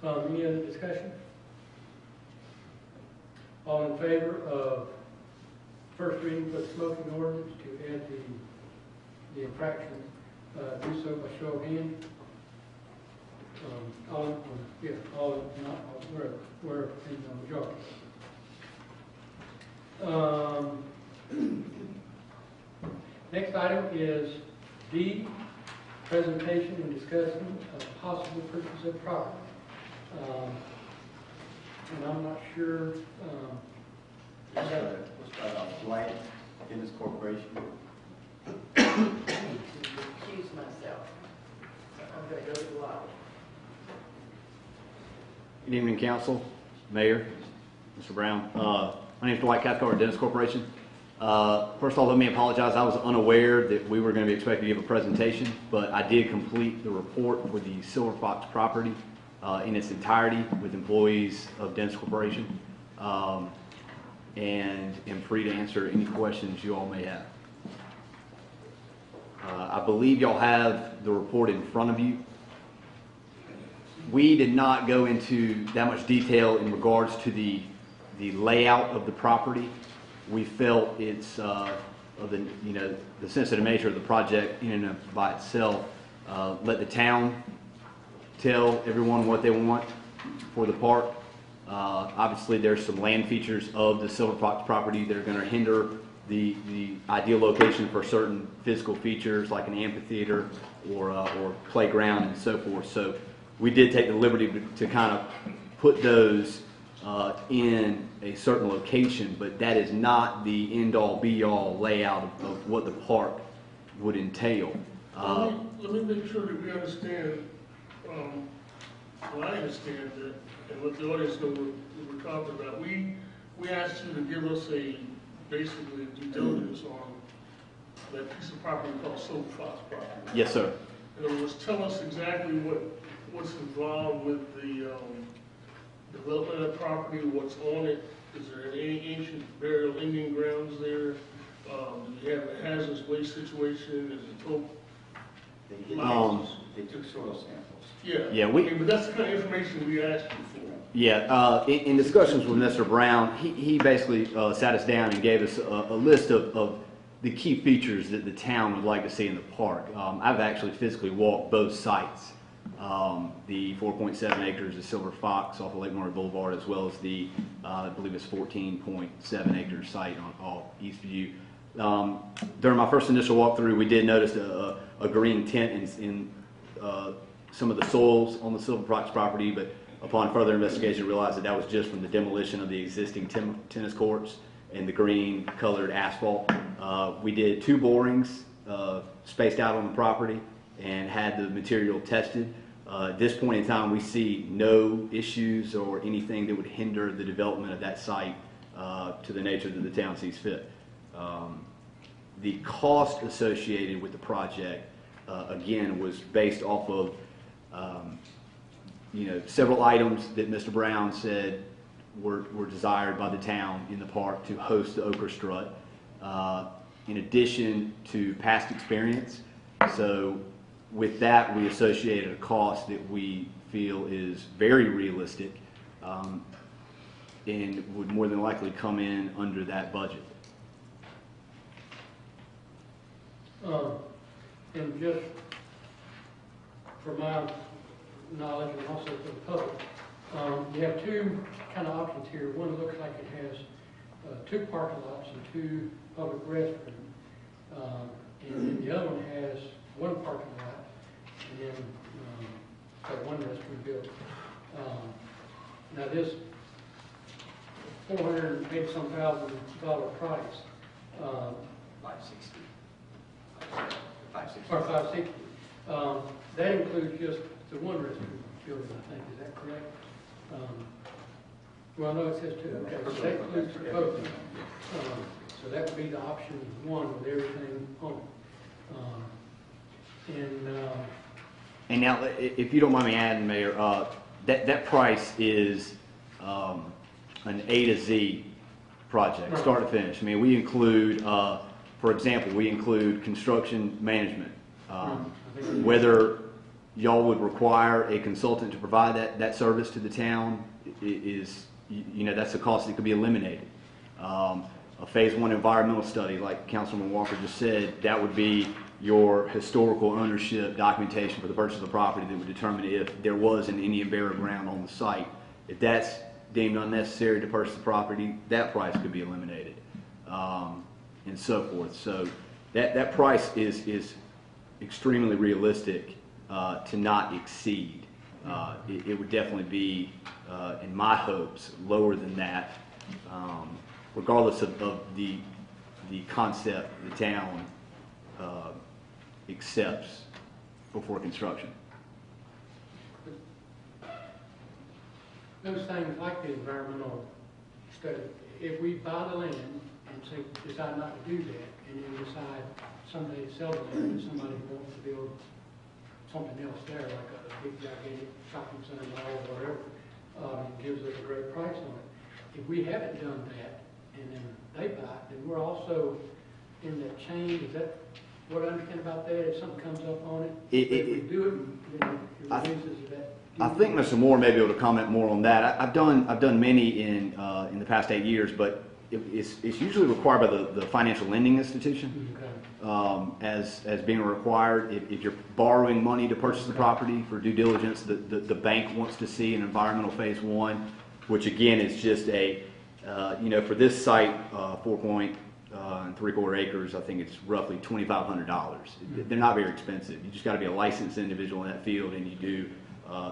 them. any other discussion? All in favor of first reading for the smoking ordinance to add the infraction, do so by show of hand. All, not, where in the majority. Next item is D, presentation and discussion of possible purchase of property. And I'm not sure, Let's start off. Blank, Dennis Corporation. Excuse myself. I'm going to go to the lobby. Good evening, Council, Mayor, Mr. Brown. My name is Dwight Cathcart, Dennis Corporation. First of all, let me apologize. I was unaware that we were going to be expected to give a presentation, but I did complete the report for the Silver Fox property in its entirety with employees of Dennis Corporation, and am free to answer any questions you all may have. I believe y'all have the report in front of you. We did not go into that much detail in regards to the layout of the property. We felt it's of the sensitive nature of the project in and of by itself. Let the town tell everyone what they want for the park. Obviously, there's some land features of the Silver Fox property that are going to hinder the ideal location for certain physical features like an amphitheater or playground and so forth. So we did take the liberty to kind of put those in a certain location, but that is not the end-all, be-all layout of what the park would entail. Let me make sure that we understand, well, I understand that, and let the audience know what we're talking about. We asked you to give us basically due diligence on that piece of property called Silver Fox property. Yes, sir. In other words, tell us exactly what's involved with the development of the property, what's on it. Is there any ancient burial Indian grounds there? Do you have a hazardous waste situation? Is it They took soil samples. Yeah. Yeah, But that's the kind of information we asked you for. Yeah, in discussions with Mr. Brown, he basically sat us down and gave us a list of the key features that the town would like to see in the park. I've actually physically walked both sites, the 4.7 acres of Silver Fox off of Lake Murray Boulevard, as well as the, I believe it's 14.7 acre site on Eastview. During my first initial walkthrough, we did notice a green tint in some of the soils on the Silver Fox property, but upon further investigation, realized that was just from the demolition of the existing tennis courts and the green colored asphalt. We did 2 borings spaced out on the property and had the material tested. At this point in time, we see no issues or anything that would hinder the development of that site to the nature that the town sees fit. The cost associated with the project, again, was based off of several items that Mr. Brown said were desired by the town in the park to host the Ochre Strut, in addition to past experience. So with that, we associated a cost that we feel is very realistic and would more than likely come in under that budget. And just for my knowledge and also for the public, you have 2 kind of options here. One looks like it has 2 parking lots and 2 public restrooms, and then the other one has 1 parking lot and then 1 restroom built. Now this $480,000 price, 560. or 560, that includes just the 1 restroom building, I think. Is that correct? Well, no, it says 2. Okay, so that includes both. So that would be the option 1 with everything on it. And now, if you don't mind me adding, Mayor, that price is an A to Z project, start to finish. I mean, we include, for example, we include construction management. Whether y'all would require a consultant to provide that service to the town is, that's a cost that could be eliminated. A phase 1 environmental study, like Councilman Walker just said, that would be your historical ownership documentation for the purchase of the property that would determine if there was an Indian burial ground on the site. If that's deemed unnecessary to purchase the property, that price could be eliminated, and so forth. So that price is extremely realistic to not exceed. It would definitely be, in my hopes, lower than that, regardless of the concept the town accepts before construction. Those things like the environmental study, if we buy the land and say, decide not to do that, and then decide someday to sell the land and somebody wants to build something else there, like a big gigantic shopping center mall or whatever, gives us a great price on it. If we haven't done that, and then they buy it, then we're also in that chain. Is that what I understand about that? If something comes up on it, if we do it, it reduces that. I think Mr. Moore may be able to comment more on that. I've done many in the past 8 years, but it's usually required by the financial lending institution, as being required. If you're borrowing money to purchase the property for due diligence, the bank wants to see an environmental phase 1, which again is just a for this site, 4.75 acres, I think it's roughly $2,500. They're not very expensive. You just got to be a licensed individual in that field, and you do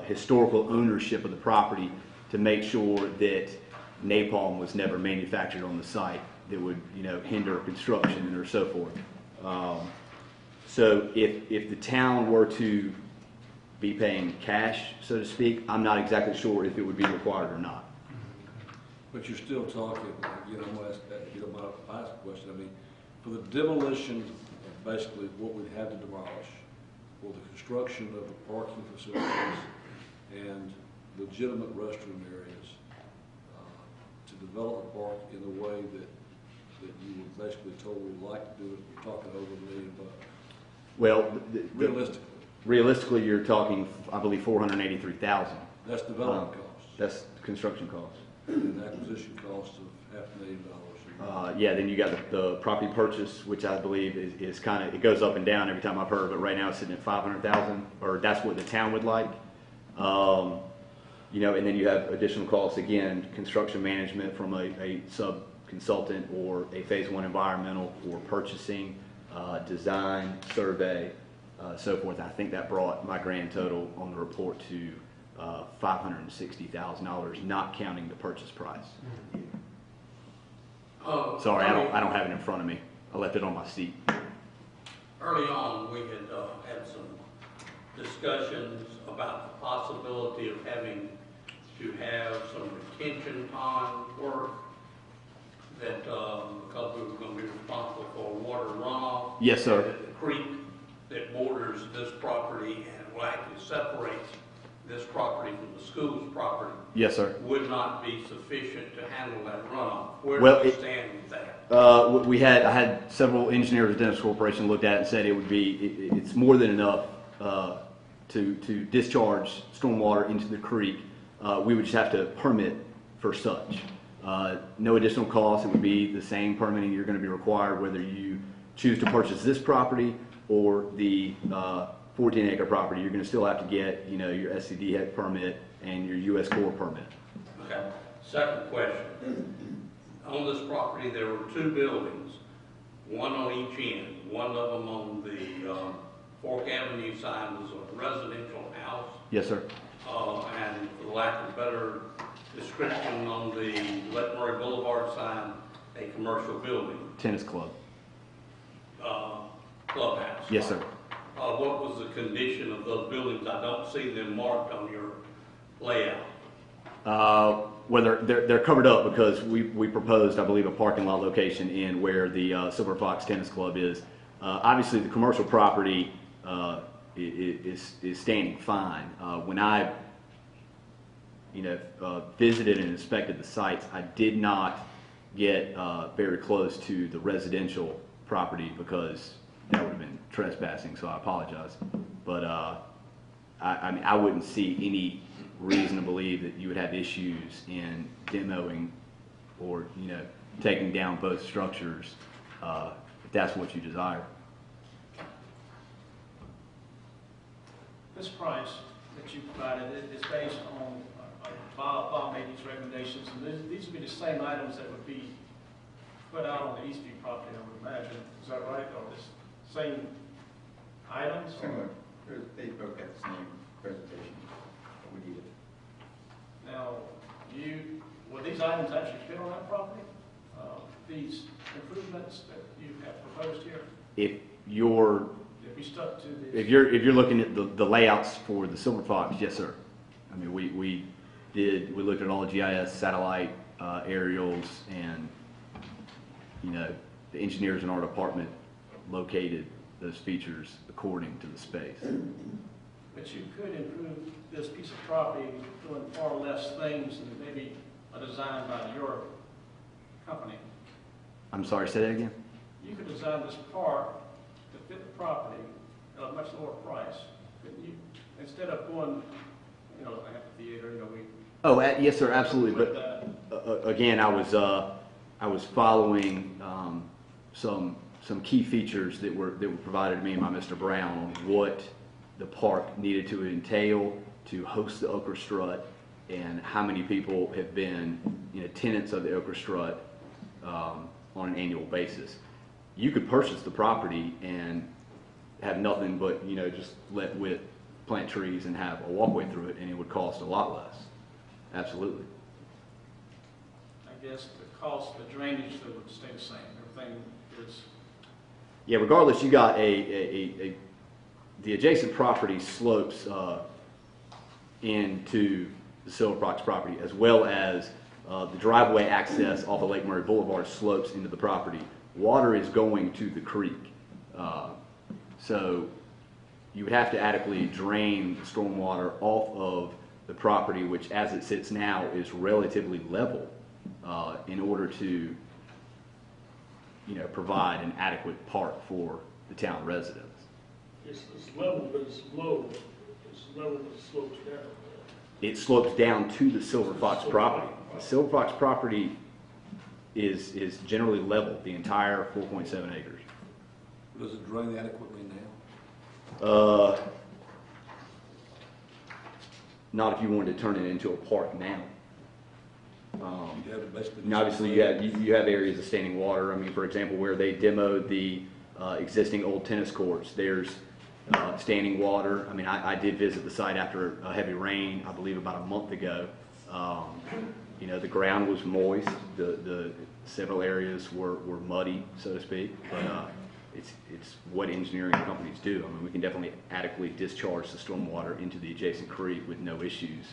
historical ownership of the property to make sure that napalm was never manufactured on the site that would, hinder construction or so forth. So if the town were to be paying cash, so to speak, I'm not exactly sure if it would be required or not. But you're still talking, I'm going to ask that, if you don't mind, if I ask a question. I mean, for the demolition of basically what we'd have to demolish, for the construction of the parking facilities and legitimate restroom areas, to develop the park in the way that that you were basically told we'd like to do it, we're talking over $1 million. Well, Realistically, you're talking, I believe, 483,000. that's development costs That's construction costs. and acquisition costs of $500,000. Yeah, then you got the property purchase, which I believe is kind of, it goes up and down every time I've heard, but right now it's sitting at 500,000, or that's what the town would like. You know, and then you have additional costs, again, construction management from a sub-consultant or a phase one environmental or purchasing, design, survey, so forth. I think that brought my grand total on the report to $560,000, not counting the purchase price. Sorry, I don't have it in front of me. I left it on my seat. Early on, we had had some discussions about the possibility of having to have some retention pond work that, because we were going to be responsible for water runoff. Yes, sir. That the creek that borders this property and will actually separate this property from the school's property. Yes, sir. Would not be sufficient to handle that runoff. Where Well, do we stand with that? I had several engineers at Dennis Corporation looked at it and said it would be, it's more than enough to discharge stormwater into the creek. We would just have to permit for such. No additional cost. It would be the same permitting you're going to be required whether you choose to purchase this property or the 14-acre property. You're going to still have to get, you know, your SCD permit and your U.S. Corps permit. Okay. Second question. On this property, there were 2 buildings, one on each end. One of them on the Fork Avenue side was a residential house. Yes, sir. And for the lack of better description, on the Lake Murray Boulevard side, a commercial building. Tennis club. Clubhouse. Yes, sir. What was the condition of those buildings? I don't see them marked on your layout. Well, they're covered up because we proposed, I believe, a parking lot location in where the Silver Fox Tennis Club is. Obviously, the commercial property is standing fine. When I, visited and inspected the sites, I did not get very close to the residential property because that would have been trespassing. So I apologize, but I mean, I wouldn't see any reason to believe that you would have issues in demoing or, taking down both structures, if that's what you desire. This price that you provided is based on, Bob made these recommendations, and these would be the same items that would be put out on the Eastview property, I would imagine. Is that right? Or this same items? Similar. They both got the same presentation. We needed. Now, will these items actually fit on that property? These improvements that you have proposed here? If you're If we stuck to this? If you're looking at the layouts for the Silver Fox, yes, sir. I mean, we looked at all the GIS satellite aerials, and the engineers in our department located those features according to the space. But you could improve this piece of property doing far less things than maybe a design by your company. I'm sorry, say that again? You could design this park to fit the property at a much lower price, couldn't you? Instead of going, an amphitheater, Yes, sir, absolutely. But again, I was following some key features that were provided to me by Mr. Brown on what the park needed to entail to host the Okra Strut, and how many people have been tenants of the Okra Strut on an annual basis. You could purchase the property and have nothing but just let wit, plant trees, and have a walkway through it, and it would cost a lot less. Absolutely. I guess the cost, the drainage, that would stay the same. Everything is. Yeah, regardless, you got the adjacent property slopes into the Silver Fox property, as well as the driveway access off of Lake Murray Boulevard slopes into the property. Water is going to the creek, so you would have to adequately drain the stormwater off of the property, which as it sits now is relatively level, in order to provide an adequate park for the town residents. It's level, but it's low. It's level, but it slopes down. It slopes down to the Silver Fox property. The Silver Fox property is generally level, the entire 4.7 acres. Does it drain adequately now? Not if you wanted to turn it into a park now. You have to basically. And obviously, you have areas of standing water. I mean, for example, where they demoed the existing old tennis courts, there's standing water. I mean, I did visit the site after a heavy rain, I believe about a month ago. The ground was moist. The several areas were muddy, so to speak. But it's what engineering companies do. I mean, we can definitely adequately discharge the stormwater into the adjacent creek with no issues.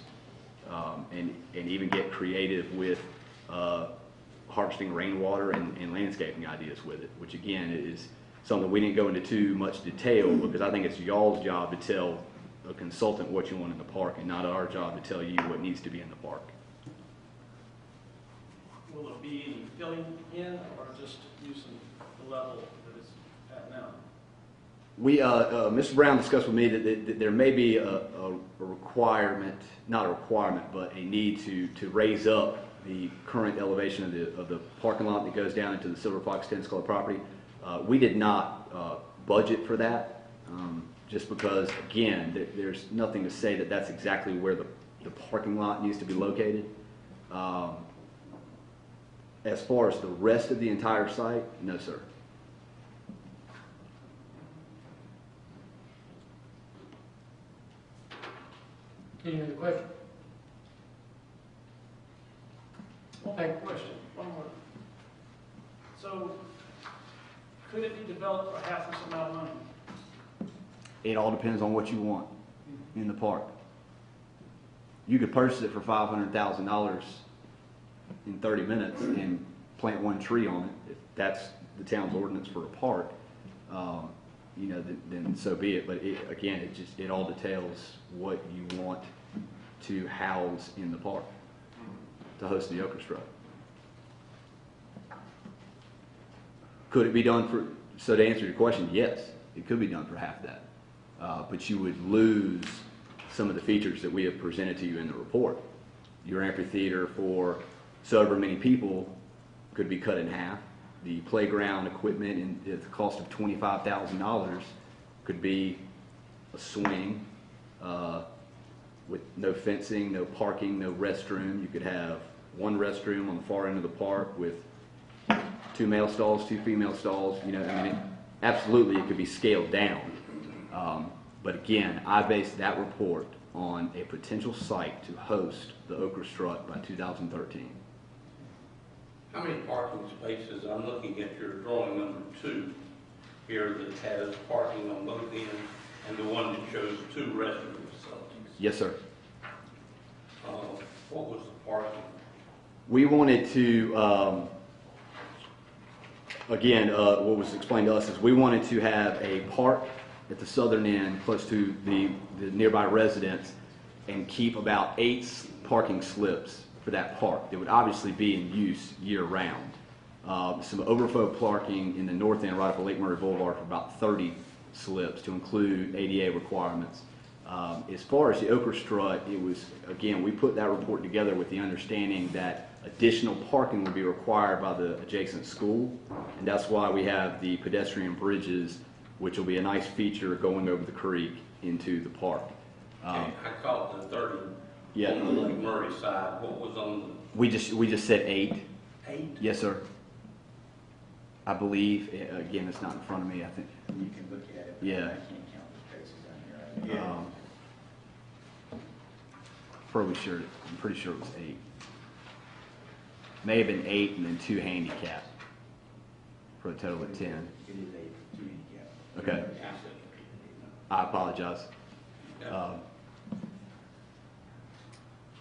And even get creative with harvesting rainwater and landscaping ideas with it, which again is something we didn't go into too much detail because I think it's y'all's job to tell a consultant what you want in the park and not our job to tell you what needs to be in the park. Will there be any filling in or just using the level that it's at now? Mr. Brown discussed with me that there may be a requirement, not a requirement, but a need to raise up the current elevation of the parking lot that goes down into the Silver Fox Tennis Club property. We did not budget for that, just because, again, there's nothing to say that that's exactly where the parking lot needs to be located. As far as the rest of the entire site, no, sir. Any other questions? Thank you. Question, one more. So, could it be developed for half this amount of money? It all depends on what you want in the park. You could purchase it for $500,000 in 30 minutes and plant one tree on it. If that's the town's ordinance for a park, then so be it. But again, it all details what you want to house in the park to host the orchestra. Could it be done so to answer your question, yes, it could be done for half that. But you would lose some of the features that we have presented to you in the report. Your amphitheater for so ever many people could be cut in half. The playground equipment at the cost of $25,000 could be a swing with no fencing, no parking, no restroom. You could have one restroom on the far end of the park with 2 male stalls, 2 female stalls. Absolutely it could be scaled down. But again, I based that report on a potential site to host the Okra Strut by 2013. How many parking spaces? I'm looking at your drawing number 2 here that has parking on both ends and the one that shows 2 restroom facilities. Yes, sir. What was the parking? We wanted to, again, what was explained to us is we wanted to have a park at the southern end close to the nearby residents and keep about 8 parking slips for that park that would obviously be in use year-round. Some overflow parking in the north end right up at Lake Murray Boulevard for about 30 slips to include ADA requirements. As far as the Okra Strut, it was, again, we put that report together with the understanding that additional parking would be required by the adjacent school, and that's why we have the pedestrian bridges, which will be a nice feature going over the creek into the park. I caught the 30 Yeah. on the Lake Murray side. What was on the? We just said 8. 8? Yes, sir. I believe, again, it's not in front of me, I think. You can look at it. But Yeah. I can't count the spaces on here. I'm pretty sure it was 8. May have been 8 and then 2 handicap for a total of 10. It is a 2 handicap. Okay. I apologize.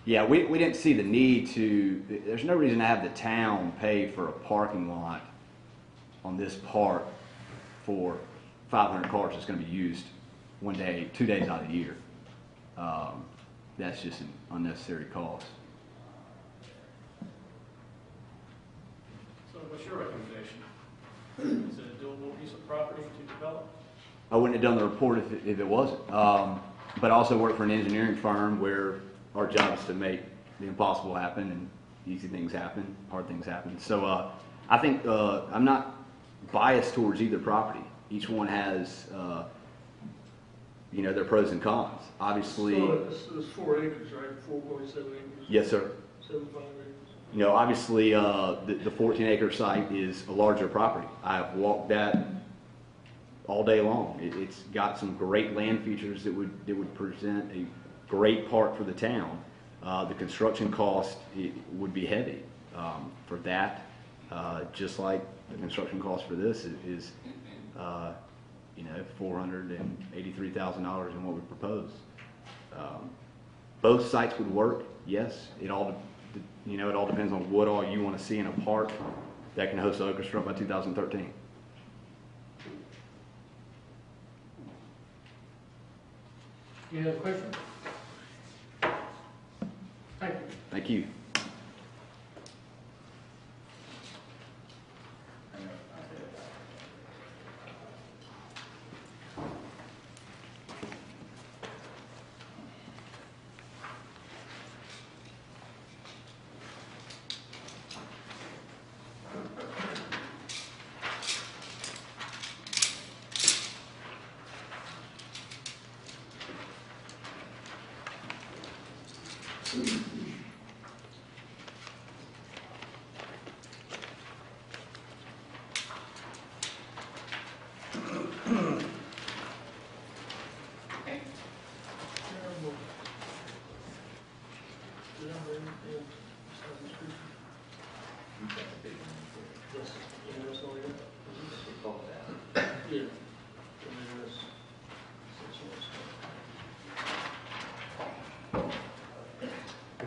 Yeah, we didn't see the need to, there's no reason to have the town pay for a parking lot on this park for 500 cars that's going to be used 1 day, 2 days out of the year. That's just an unnecessary cost. So what's your recommendation? Is it a doable piece of property to develop? I wouldn't have done the report if it wasn't. But I also work for an engineering firm where our job is to make the impossible happen and easy things happen, hard things happen. So I think I'm not biased towards either property. Each one has, their pros and cons. Obviously. So it's 4 acres, right? 4.7 acres? Yes, sir. 7.5 acres? Obviously, the 14-acre site is a larger property. I've walked that all day long. It's got some great land features that would present a great park for the town. The construction cost would be heavy for that, just like the construction cost for this is $483,000 in what we propose. Both sites would work. Yes, it all depends on what all you want to see in a park that can host the orchestra by 2013. Any other questions? Thank you. Thank you.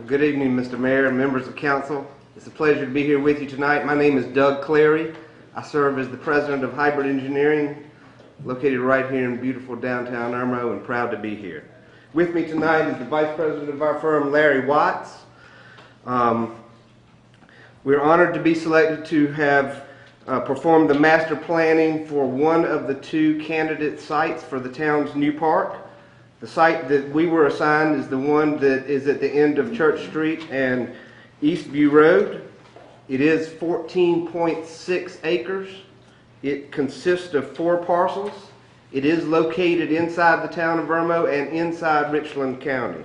Good evening, Mr. Mayor and members of council. It's a pleasure to be here with you tonight. My name is Doug Clary. I serve as the president of Hybrid Engineering, located right here in beautiful downtown Irmo, and proud to be here. With me tonight is the vice president of our firm, Larry Watts. We're honored to be selected to have performed the master planning for one of the 2 candidate sites for the town's new park. The site that we were assigned is the one that is at the end of Church Street and Eastview Road. It is 14.6 acres. It consists of 4 parcels. It is located inside the town of Irmo and inside Richland County.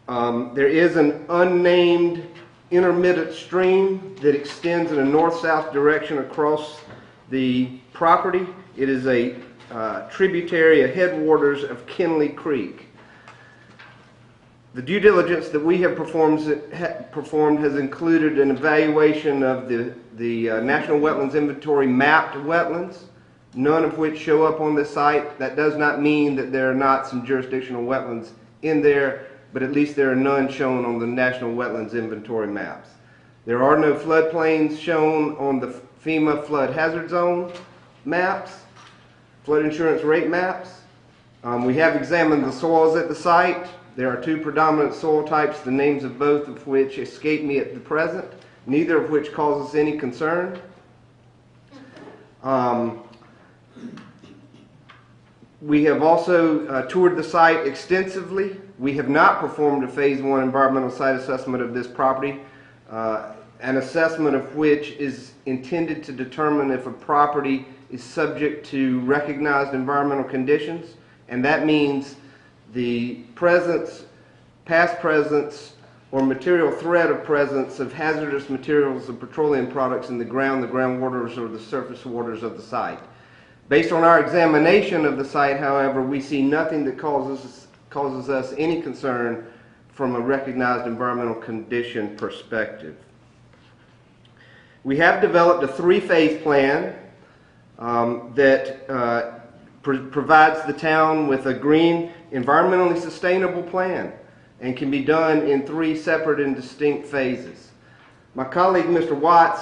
There is an unnamed intermittent stream that extends in a north-south direction across the property. It is a tributary of headwaters of Kinley Creek. The due diligence that we have performed has included an evaluation of the National Wetlands Inventory mapped wetlands, none of which show up on this site. That does not mean that there are not some jurisdictional wetlands in there, but at least there are none shown on the National Wetlands Inventory maps. There are no floodplains shown on the FEMA flood hazard zone maps, flood insurance rate maps. We have examined the soils at the site. There are 2 predominant soil types, the names of both of which escape me at the present, neither of which causes any concern. We have also toured the site extensively. We have not performed a Phase 1 environmental site assessment of this property, an assessment of which is intended to determine if a property is subject to recognized environmental conditions, and that means the presence, past presence, or material threat of presence of hazardous materials of petroleum products in the groundwaters, or the surface waters of the site. Based on our examination of the site, however, we see nothing that causes us any concern from a recognized environmental condition perspective. We have developed a 3-phase plan that provides the town with a green, environmentally sustainable plan and can be done in 3 separate and distinct phases. My colleague, Mr. Watts,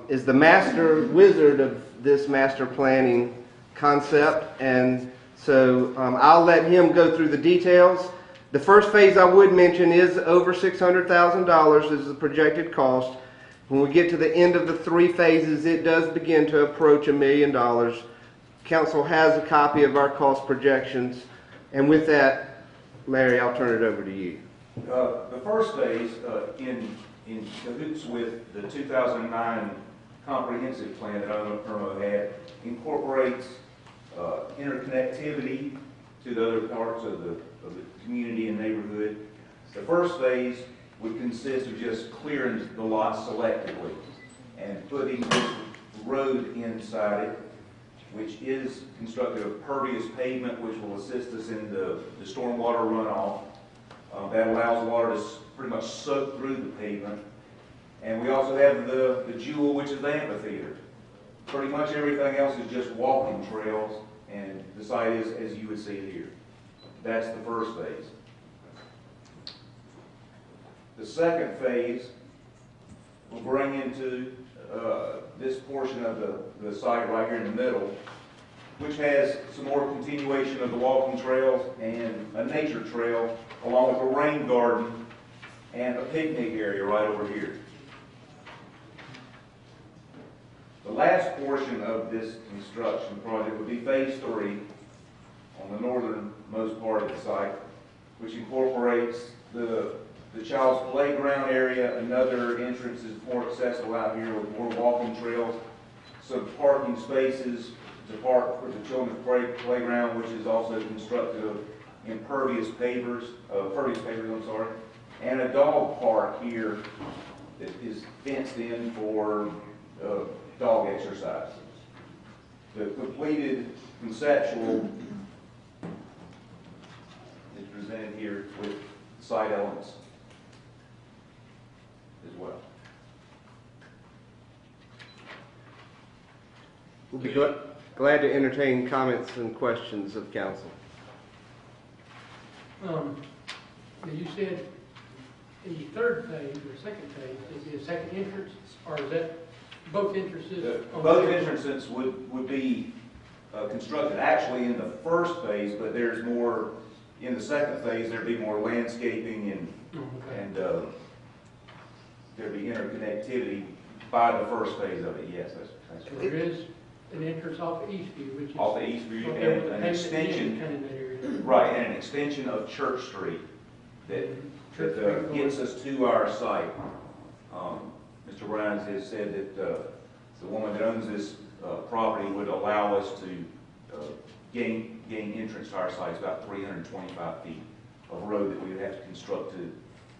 is the master wizard of this master planning concept, and so I'll let him go through the details. The first phase I would mention is over $600,000 is the projected cost. When we get to the end of the 3 phases, it does begin to approach $1 million. Council has a copy of our cost projections. And with that, Larry, I'll turn it over to you. The first phase, in cahoots with the 2009 comprehensive plan that Irmo had, incorporates interconnectivity to the other parts of the community and neighborhood. The first phase would consist of just clearing the lots selectively and putting this road inside it, which is constructed of pervious pavement, which will assist us in the stormwater runoff. That allows water to pretty much soak through the pavement. And we also have the jewel, which is the amphitheater. Pretty much everything else is just walking trails, and the site is as you would see it here. That's the first phase. The second phase will bring into this portion of the site right here in the middle, which has some more continuation of the walking trails and a nature trail, along with a rain garden and a picnic area right over here. The last portion of this construction project would be phase 3 on the northernmost part of the site, which incorporates the child's playground area. Another entrance is more accessible out here with more walking trails, some parking spaces to park for the children's playground, which is also constructed of impervious pavers, and a dog park here that is fenced in for dog exercise. The completed conceptual is presented here with site elements as well. We'll be glad to entertain comments and questions of council. You said the third phase or second phase is the second entrance, or is that both entrances? Both entrances would be constructed actually in the first phase, but there's more in the second phase. There'd be more landscaping and there'd be interconnectivity by the first phase of it. Yes, that's correct. There is an entrance off of Eastview, which is off the Eastview, and an extension, kind of that area. right, and an extension of Church Street that gets us to our site. Mr. Rhines has said that the woman that owns this property would allow us to gain entrance to our site. It's about 325 feet of road that we would have to construct to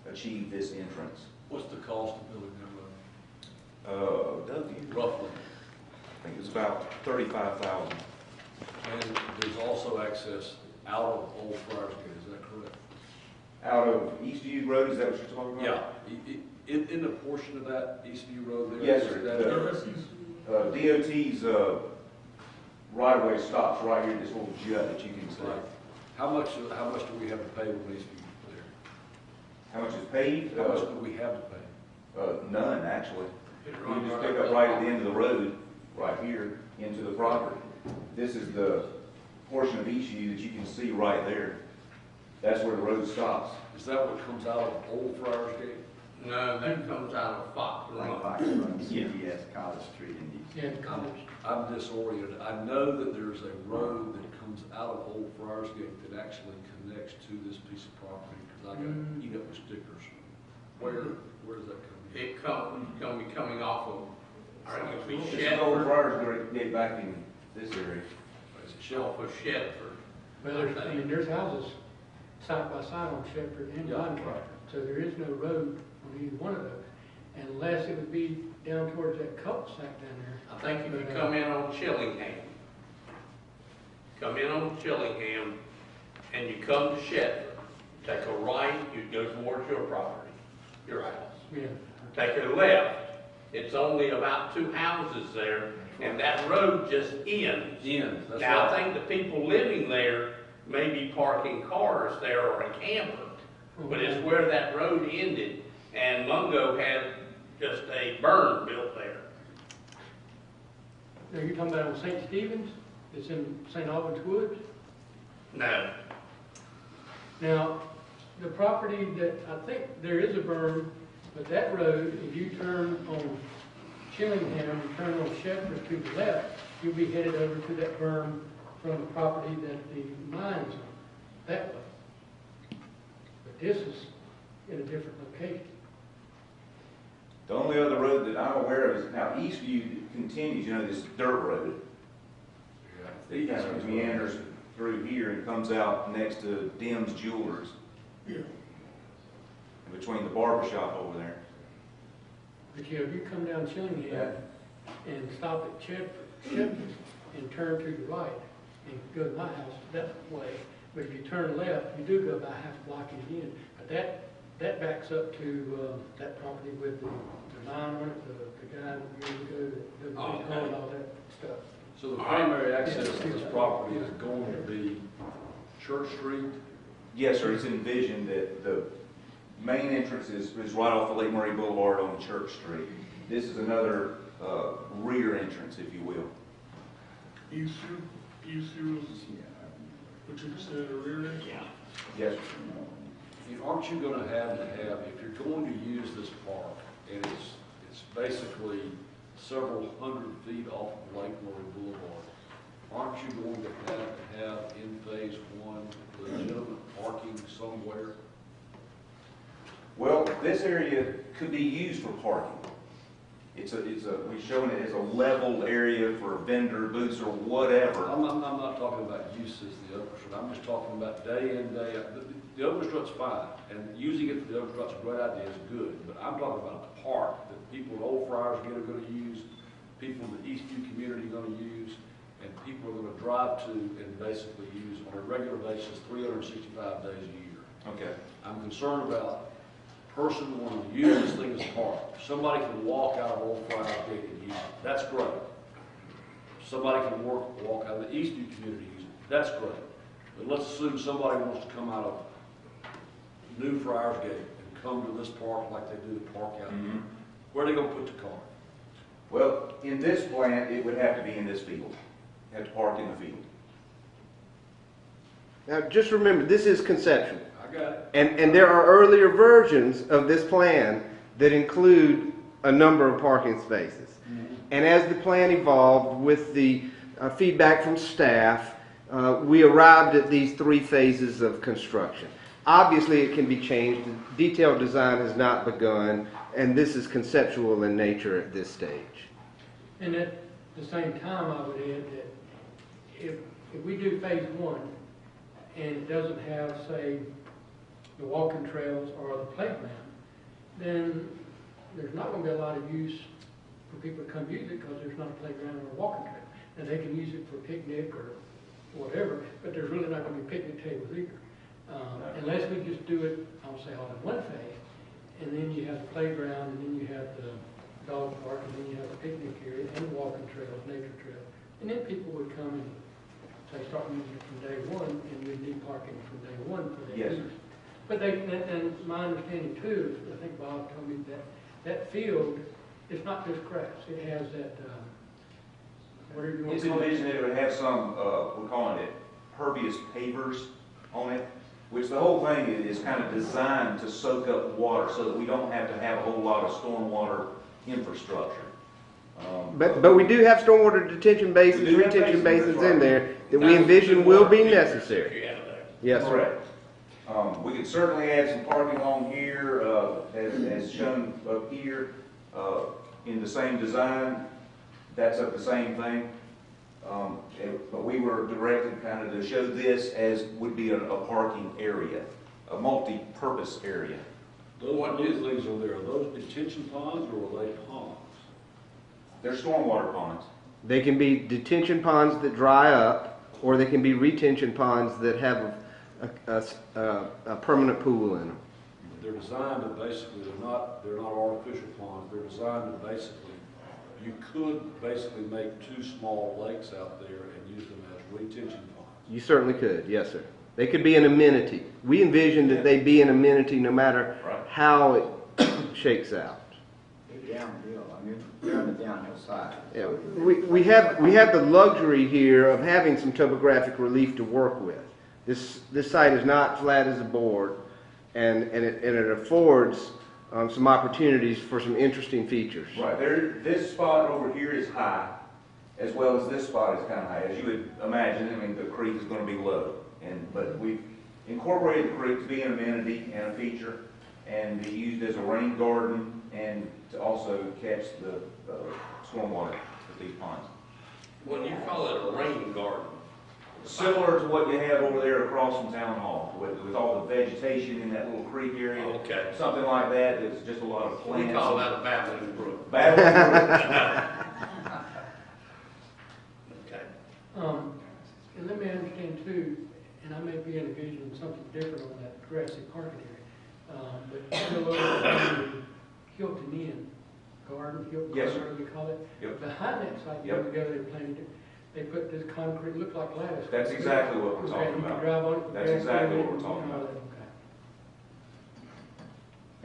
achieve this entrance. What's the cost of building that road? Roughly. I think it's about $35,000. And there's also access out of Old Friars Gate, is that correct? Out of Eastview Road, is that what you're talking about? Yeah. In the portion of that Eastview Road there? Yes, sir. DOT's right-of-way stops right here, this little jut that you can see. Right. How much do we have to pay with Eastview there? How much is paid? How much do we have to pay? None, actually. You just pick up right at the end of the road, right here, into the property. This is the portion of Eastview that you can see right there. That's where the road stops. Is that what comes out of Old Friars Gate? No, that comes out of Fox Run. Fox Run, CVS, College Street, and Yeah, college. I'm disoriented. I know that there's a road that comes out of Old Friars Gate that actually connects to this piece of property, because I got eat up with stickers. Where does that come in? It's going to be coming off of, or it would be It's Shedford. old Friars Gate back in this area. Off of Shedford. Well, there's houses side by side on Shepherd and Doncaster, so there is no road on either one of those, unless it would be down towards that cul-de-sac down there. I think if you come in on Chillingham, and you come to Shedford, take a right, you go towards your property, your house. Yeah. Take a left, it's only about 2 houses there, and that road just ends. That's Now, right. I think the people living there may be parking cars there or a camper, but it's where that road ended, and Mungo had just a burn built there. Now, you're talking about on St. Stephen's, it's in St. Albans Woods? No. Now, the property that, I think there is a berm But that road, if you turn on Chillingham, you turn on Shepherd to the left, you'll be headed over to that berm from the property that the mine's on, that way. But this is in a different location. The only other road that I'm aware of is, now Eastview continues, this dirt road. It kind of meanders through here and comes out next to Dim's Jewelers. Yeah. Between the barber shop over there. But yeah, if you come down Chillingham and stop at Shepherd and turn to the right and go to my house that way, but if you turn left, you do go about half a block in. But that backs up to that property with the line on it, the guy that years ago that does all that stuff. So the primary access to this property is going to be Church Street? Yes, sir. It's envisioned that the main entrance is right off of Lake Murray Boulevard on Church Street. This is another rear entrance, if you will. Eastview is what you consider the rear end? Yeah. Yes, sir. Aren't you going to have, if you're going to use this park, and it's basically several hundred feet off of Lake Murray Boulevard, aren't you going to have in phase one legitimate parking somewhere? Well, this area could be used for parking. We're showing it as a leveled area for vendor booths or whatever. I'm not talking about use as the overstrut. I'm just talking about day in, day out. The overstrut's fine, and using it for the overstrut's a great idea, it's good. But I'm talking about the park that people at Old Friars Gate are going to use, people in the Eastview community are going to use, and people are going to drive to and basically use on a regular basis 365 days a year. Okay. I'm concerned about person wanting to use this thing as a park. Somebody can walk out of Old Friars Gate and use it. That's great. Somebody can walk out of the Eastview community and use it. That's great. But let's assume somebody wants to come out of New Friars Gate and come to this park like they do the park out there. Where are they going to put the car? Well, in this plan, it would have to be in this field. You have to park in the field. Now, just remember, this is conceptual. I got it. And there are earlier versions of this plan that include a number of parking spaces. And as the plan evolved with the feedback from staff, we arrived at these three phases of construction. Obviously, it can be changed. The detailed design has not begun, and this is conceptual in nature at this stage. And at the same time, I would add that if we do phase one and it doesn't have, say, the walking trails or the playground, then there's not going to be a lot of use for people to come use it because there's not a playground or a walking trail. And they can use it for picnic or whatever, but there's really not going to be picnic tables either. Unless we just do it, I'll say all in one phase, and then you have the playground, and then you have the dog park, and then you have the picnic area, and walking trails, nature trails. And then people would come and say, start using it from day one, and we'd need parking from day one for their use. But and my understanding too, I think Bob told me that field, it's not just grass, it has that, whatever you want It's to call it. envisioned it would have some, we're calling it pervious pavers on it, which the whole thing is kind of designed to soak up water so that we don't have to have a whole lot of stormwater infrastructure. But we do have stormwater detention basins, retention basins in there that we envision will be necessary. Yes, sir. Correct. We could certainly add some parking along here, as shown up here, in the same design. That's up the same thing. But we were directed kind of to show this as would be a parking area, a multi-purpose area. What new things are there? Are those detention ponds or are they ponds? They're stormwater ponds. They can be detention ponds that dry up, or they can be retention ponds that have a permanent pool in them. They're designed to basically, they're not artificial ponds. They're designed to basically, you could basically make two small lakes out there and use them as retention ponds. You certainly could, yes, sir. They could be an amenity. We envision that they be an amenity no matter how it shakes out. Downhill, I mean, they're on the downhill side. Yeah, we have the luxury here of having some topographic relief to work with. This site is not flat as a board, and it affords some opportunities for some interesting features. Right, this spot over here is high, as well as this spot is kind of high. As you would imagine, I mean, the creek is going to be low, but we've incorporated the creek to be an amenity and a feature, and be used as a rain garden, and to also catch the stormwater with these ponds. When you call it a rain garden, Similar to what you have over there across from Town Hall, with all the vegetation in that little creek area. okay. Something like that, it's just a lot of plants. We call that a babbling brook. Okay. And let me understand too, and I may be envisioning something different on that grassy parking area, but you know, over the Hilton Inn garden, Hilton, Yes, sir. whatever you call it, Yep. behind that site, Yep. they're planning to, they put this concrete, look like lattice. That's exactly what we're talking You can about. drive on it with That's gas exactly in it what we're and talking all about. that, okay.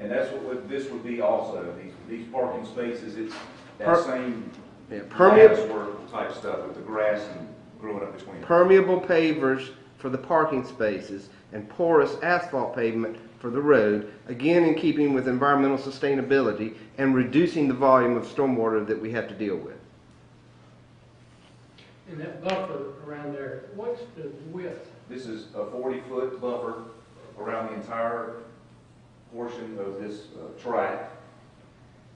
And that's what this would be also, these parking spaces, it's that Per- same Permeable, latticework type stuff with the grass and growing up between. permeable pavers for the parking spaces and porous asphalt pavement for the road, again in keeping with environmental sustainability and reducing the volume of stormwater that we have to deal with. And that buffer around there, what's the width? This is a 40-foot buffer around the entire portion of this track.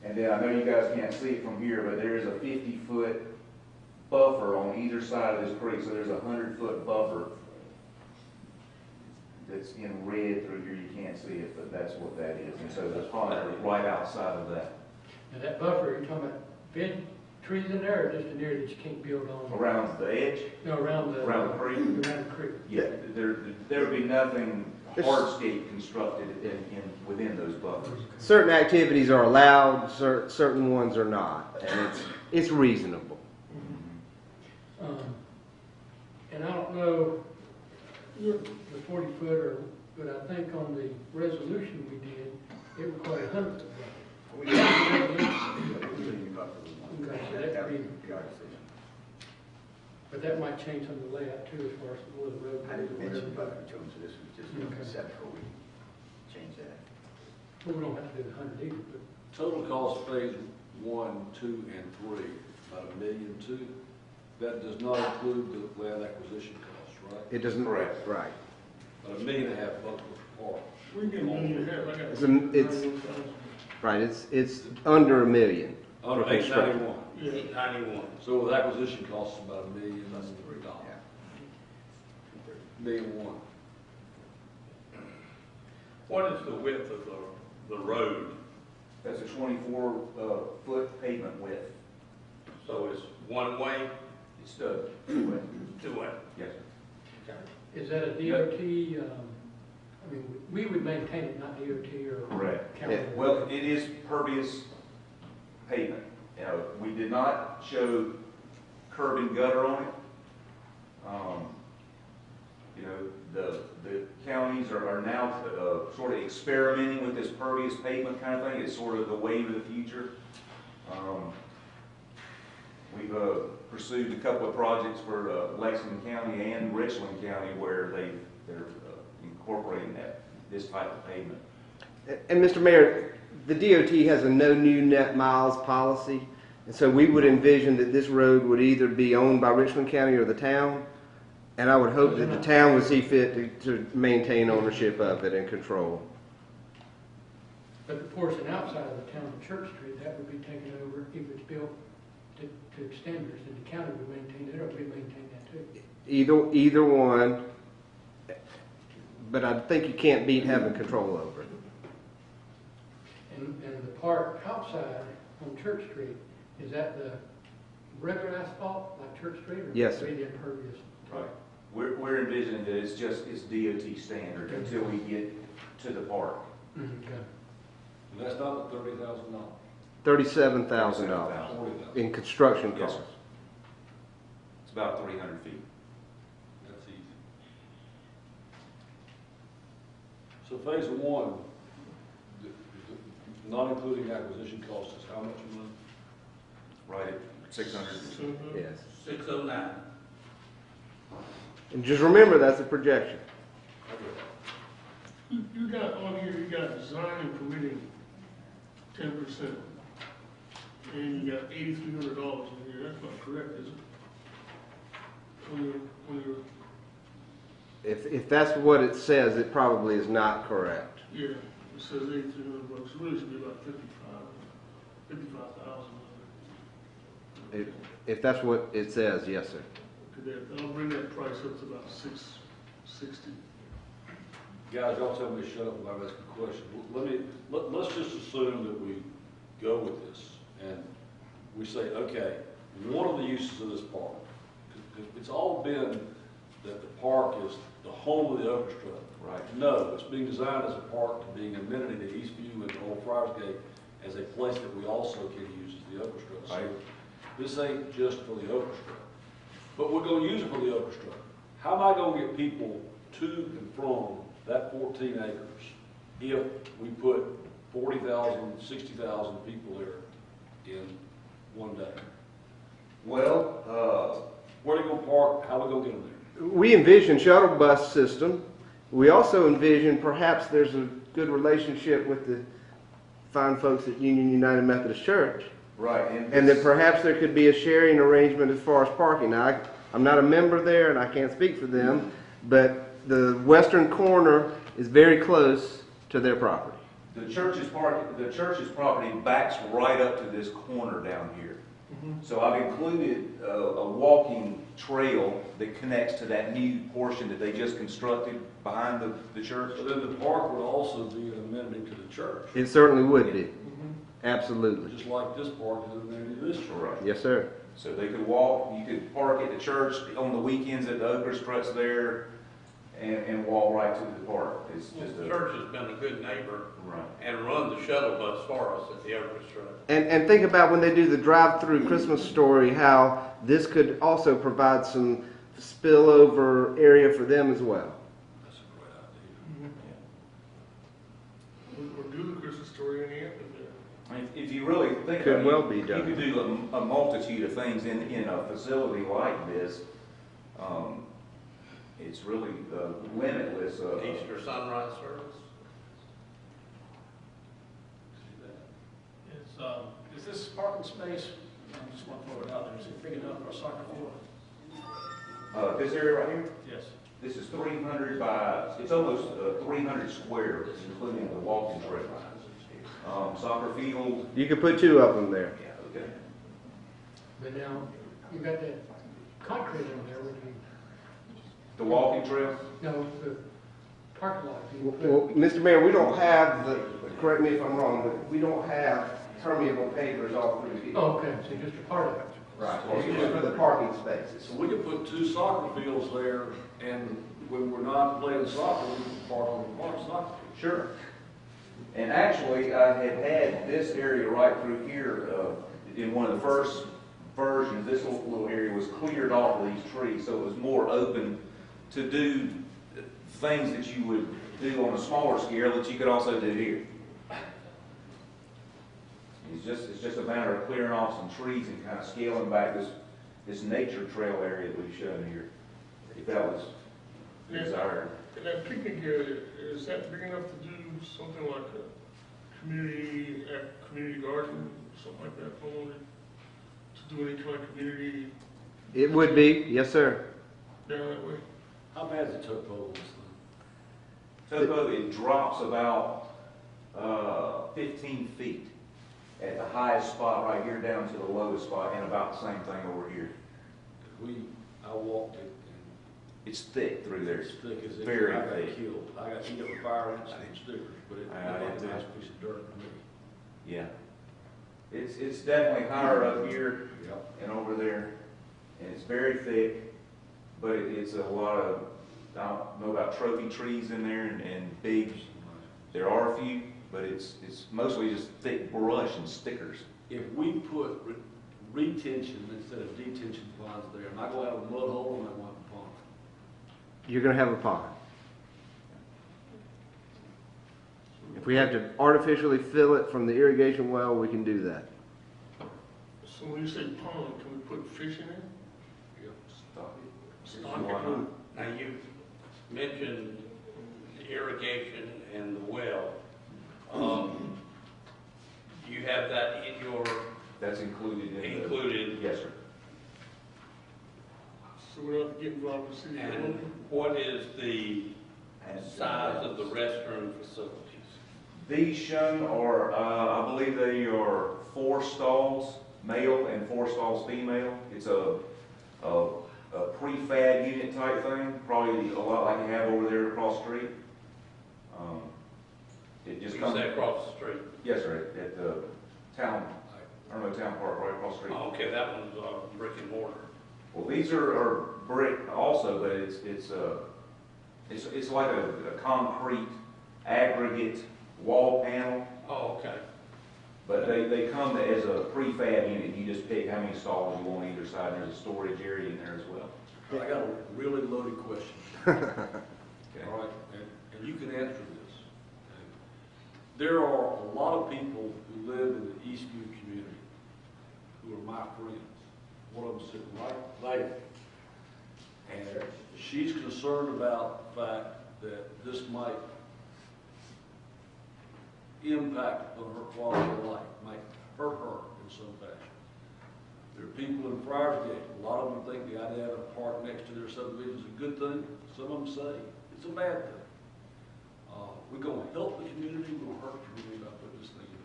And then I know you guys can't see it from here, but there is a 50-foot buffer on either side of this creek. So there's a 100-foot buffer that's in red through here. You can't see it, but that's what that is. And so the pond is right outside of that. Now that buffer, you're talking about bed trees in there, or just an area that you can't build on? Around the edge? No, around the creek? Around the creek. Yeah, there would be nothing hardscape constructed within those buffers. Certain activities are allowed, certain ones are not, and it's reasonable. And I don't know the 40 footer, but I think on the resolution we did, it required 100 foot buffer. Okay, so that could be, but that might change some of the layout too, as far as where the road I goes didn't or mention whatever. buffer, Jones, so this was just Okay. a conceptual, we change that. Well, we don't have to do the 100 either, but Total cost phase 1, 2, and 3, about $1.2 million. That does not include the land acquisition costs, right? It doesn't, Correct. right. But $1.5 million bucks per park. We can move ahead, I got. It's right, it's under $1 million. Under For construction. 891. 891. So with acquisition costs about $1 million, that's $3. $1.1 million. What is the width of the road? That's a 24-foot pavement width. So it's one way, It's two-way. two-way? Yes, sir. is that a DOT, I mean, we would maintain it, not DOT or Correct. county? Well, it is pervious pavement. You know, we did not show curb and gutter on it. You know, the counties are now sort of experimenting with this pervious pavement kind of thing. It's sort of the wave of the future. We've pursued a couple of projects for Lexington County and Richland County where they're incorporating this type of pavement. And Mr. Mayor, the DOT has a no new net miles policy, and so we would envision that this road would either be owned by Richland County or the town, and I would hope that the town would see fit to maintain ownership of it and control. But the portion outside of the town of Church Street, that would be taken over if it's built to extenders, and the county would maintain it, or we maintain that too. Either one, but I think you can't beat having control over it. And the part outside on Church Street, is that the regular asphalt like Church Street? Or Yes, sir. the impervious? Right. We're envisioning that it's DOT standard until we get to the park. Okay. And that's not the $30,000. $37,000 $40,000. in construction Yes, costs. sir. It's about 300 feet. That's easy. So phase 1, not including acquisition costs, is how much a month? Right at 600. Yes. 609. And just remember, that's a projection. You got on here, you got design and permitting 10%. And you got $8,300 in here, that's not correct, is it? On your, If that's what it says, it probably is not correct. yeah, it says $8,300, it really should be about 55,000. If that's what it says, yes, sir. Okay, I'll bring that price up to about 660. Guys, y'all tell me to shut up when I'm asking a question. Let's just assume that we go with this and we say, okay, one of the uses of this park, 'cause it's all been that the park is the home of the orchestra. Right. No, it's being designed as a park to being amenity to Eastview and Old Friarsgate as a place that we also can use as the orchestra. So this ain't just for the orchestra, but we're gonna use it for the orchestra. How am I gonna get people to and from that 14 acres if we put 40,000, 60,000 people there in one day? Well, where are they gonna park? How are we gonna get them there? we envision shuttle bus system. We also envision perhaps there's a good relationship with the fine folks at Union United Methodist Church. Right. And that perhaps there could be a sharing arrangement as far as parking. Now, I'm not a member there and I can't speak for them, but the western corner is very close to their property. The church's property backs right up to this corner down here. So I've included a walking trail that connects to that new portion that they just constructed behind the church. So then the park would also be an amenity to the church. It certainly would be. Absolutely. Just like this park is an amenity to this church. Right. Yes, sir. So they could walk, you could park at the church on the weekends at the Okra Struts there and walk right to the park. It's just The church has been a good neighbor Right. and run the shuttle bus for us at the Okra Strut. And think about when they do the drive-through Christmas story, how this could also provide some spillover area for them as well. That's a great idea. Or do the Christmas story in the amphitheater. I mean, if you really think Could about it, well be done. you could do a multitude of things in a facility like this. It's really limitless. Easter sunrise service. Is this parking space, I just want to throw it out there, is it big enough for a soccer field? This area right here, Yes. this is 300 by, it's almost 300 square, including the walking trail. Soccer field. You could put two of them there. Yeah, okay. But now, you got that concrete in there, would you, The walking trail. no, the parking lot. you put- Well, Mr. Mayor, we don't have correct me if I'm wrong, but we don't have permeable pavers all through here. Oh, okay, so just a part of it. Right. It's just for the parking spaces. So we could put two soccer fields there, and when we're not playing soccer, we can park on the park soccer field. Sure. And actually, I had this area right through here, in one of the first versions, this little area was cleared off of these trees, so it was more open to do things that you would do on a smaller scale that you could also do here. It's just a matter of clearing off some trees and kind of scaling back this nature trail area that we've shown here, if that was desired. And that picnic area, is that big enough to do something like a community garden, something like that, homeowner? To do any kind of community It would be, yes, sir. down that way? How bad is the topo on this thing? Topo, it drops about 15 feet at the highest spot right here down to the lowest spot, and about the same thing over here. I walked it, and It's thick through there. it's thick as if Very I got thick. killed. I got eat up with fire ants and stickers, but it I looked like did a nice too. piece of dirt to me. Yeah. It's definitely higher up here Yep. and over there, and it's very thick, but it's a lot of, I don't know about trophy trees in there and big. There are a few, but it's mostly just thick brush and stickers. If we put retention instead of detention ponds there, and I go out a mud hole and I want a pond. You're going to have a pond. If we have to artificially fill it from the irrigation well, we can do that. So when you say pond, can we put fish in it? Stop it. Stock Why it? not? Now, you mentioned the irrigation and the well. Do you have that in your, That's included in the... included? Yes, sir. So we don't have to get involved with city And hall. what is the size of the restroom facilities? These shown are, I believe they are 4 stalls male and 4 stalls female. It's a prefab unit type thing, probably a lot like you have over there across the street. It just You comes. say across the street? Yes, sir, at the town, Irmo Town Park, right across the street. Oh, okay, that one's brick and mortar. Well, these are brick also, but it's like a concrete aggregate wall panel. Oh, okay. But they come as a prefab unit. You just pick how many stalls you want either side. And there's a storage area in there as well. I got a really loaded question. Okay. All right, and you can answer this. There are a lot of people who live in the Eastview community who are my friends. One of them sitting right there. And she's concerned about the fact that this might impact on her quality of life, might hurt her in some fashion. There are people in Friarsgate, a lot of them think the idea of a park next to their subdivision is a good thing. Some of them say it's a bad thing. We're going to help the community, we're going to hurt the community by putting this thing in.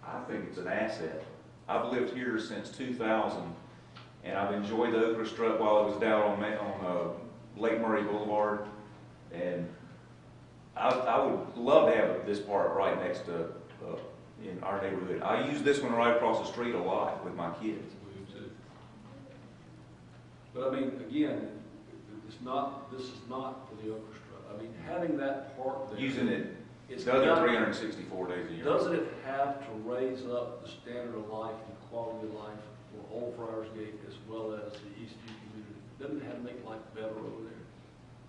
I think it's an asset. I've lived here since 2000, and I've enjoyed the okra strut while it was down on Lake Murray Boulevard. And I would love to have this park right next to in our neighborhood. I use this one right across the street a lot with my kids. We do too. But I mean, again, this is not for the okra strut. I mean, having that park there. Using it it's the other got- 364 days a year. Doesn't it have to raise up the standard of life and quality of life for Old Friarsgate as well as the Eastview community? Doesn't it have to make life better over there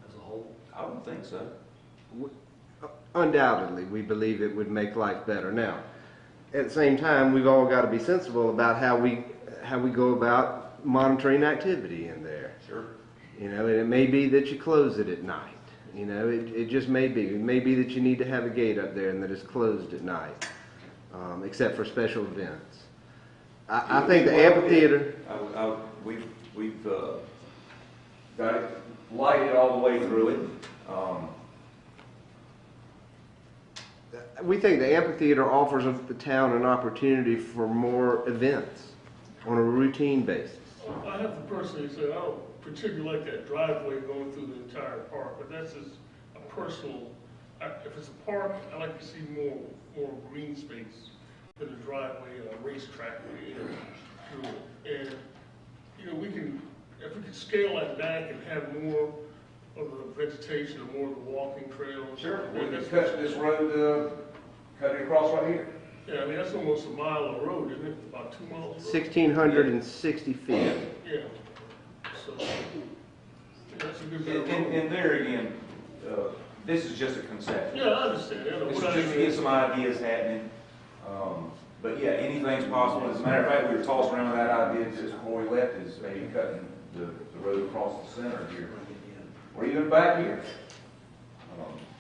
as a whole? I would think so. Undoubtedly, we believe it would make life better. Now, at the same time, we've all got to be sensible about how we go about monitoring activity in there. Sure. You know, and it may be that you close it at night. You know, it just may be. It may be that you need to have a gate up there and that it's closed at night, except for special events. I think the amphitheater. We've got it lighted all the way through it. We think the amphitheater offers the town an opportunity for more events on a routine basis. Well, I have to personally say, I don't particularly like that driveway going through the entire park, but that's just a personal, if it's a park, I like to see more green space than a driveway or a racetrack through it. And, you know, if we could scale that back and have more of the vegetation or more of the walking trails. Sure. We Well, could cut this road, cut it across right here. yeah, I mean, that's almost a mile of road, isn't it? About 2 miles of road? 1,660 feet. Yeah. So, that's a good bit of road. And there again, this is just a conception. Yeah, I understand. Yeah, This is what I just to mean- get some ideas happening. But yeah, anything's possible. As a matter of fact, we were tossing around that idea just before we left, is maybe cutting the road across the center here. Or even back here.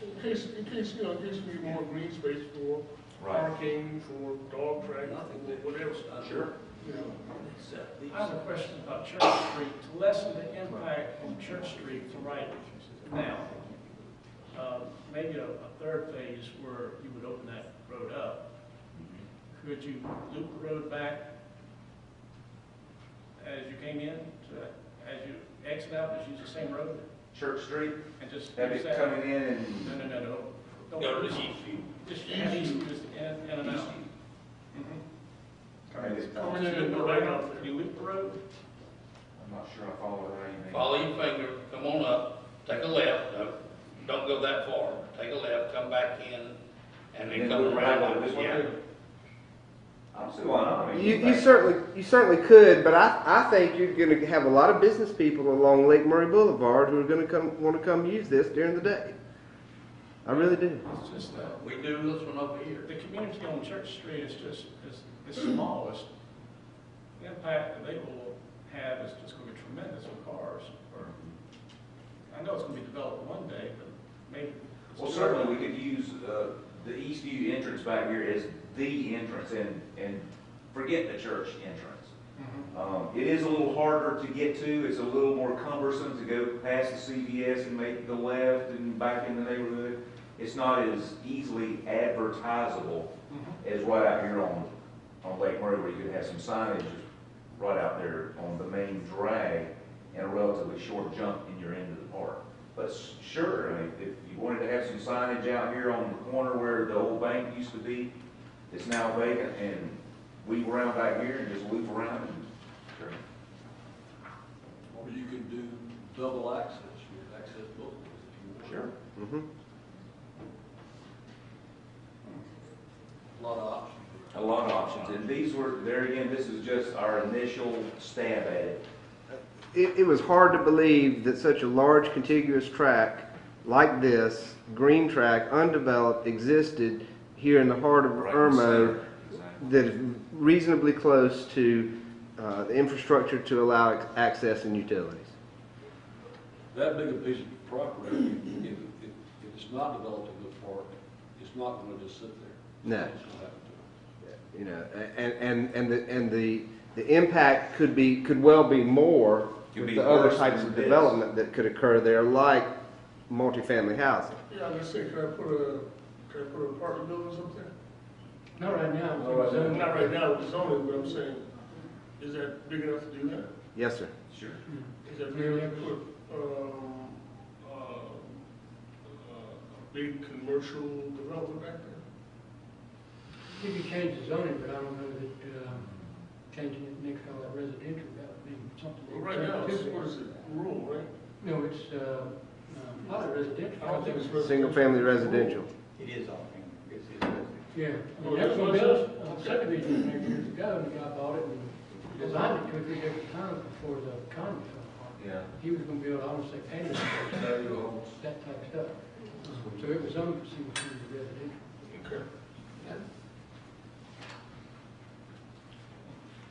In case, you know, in case we need more green space for Right. parking, for dog track, for whatever. Sure. You know, I have a question about Church Street. To lessen the impact on Church Street to right now, maybe a third phase where you would open that road up. Could you loop the road back as you came in, as you exit out, just use the same road? Church Street, And just have use it that? coming in and... No. Don't Go to just- the Eastview. Just easy, just in and out. coming in and go right out there. Can you loop the road? I'm not sure I follow how you mean. Follow your finger, come on up, take a left, don't go that far, take a left, come back in, and then And come then around. around this way? Yeah. I'm still on. I mean, You certainly could, but I think you're going to have a lot of business people along Lake Murray Boulevard who are going to want to come use this during the day. I really do. It's just, We do this one over here. the community on Church Street is just, it's smallest. The impact that they will have is just going to be tremendous with cars. I know it's going to be developed one day, but maybe. Well, certainly we could use the Eastview entrance back here is the entrance, and forget the church entrance. It is a little harder to get to. It's a little more cumbersome to go past the CVS and make the left and back in the neighborhood. It's not as easily advertisable as right out here on Lake Murray, where you could have some signage right out there on the main drag and a relatively short jump and you're into the park. But sure, I mean, if you wanted to have some signage out here on the corner where the old bank used to be, it's now vacant, and weave around back here and just loop around. And, sure. Or you could do double access. You could access both ways if you want. Sure. A lot of options. A lot of options, and these were, there again, this is just our initial stab at it. It was hard to believe that such a large contiguous tract like this, green tract, undeveloped, existed here in the heart of Irmo, that is reasonably close to the infrastructure to allow access and utilities. That big a piece of property, if it's not developed into a park, it's not going to just sit there. No. It's gonna happen to it. You know, and the impact could well be more with the other types of development that could occur there, like multifamily housing. Yeah, I'm just saying, can I put an apartment building up there? Not right now. Not right now with the zoning, but I'm saying, is that big enough to do that? Yes, sir. Sure. Is that big enough to put, a big commercial development back there? You could change the zoning, but I don't know that changing it makes all that residential, that would be something. Well, right now, it's, what is it, rural, right? No, it's probably residential. I don't think it's residential. Single-family residential. It is all family. It's residential. Yeah, I mean, that's what built a subdivision there years ago, and the guy bought it and designed it 2 or 3 different times before the economy fell apart. Yeah. He was gonna build, I don't say patio homes, that type of stuff. So it was only for single-family residential. Okay.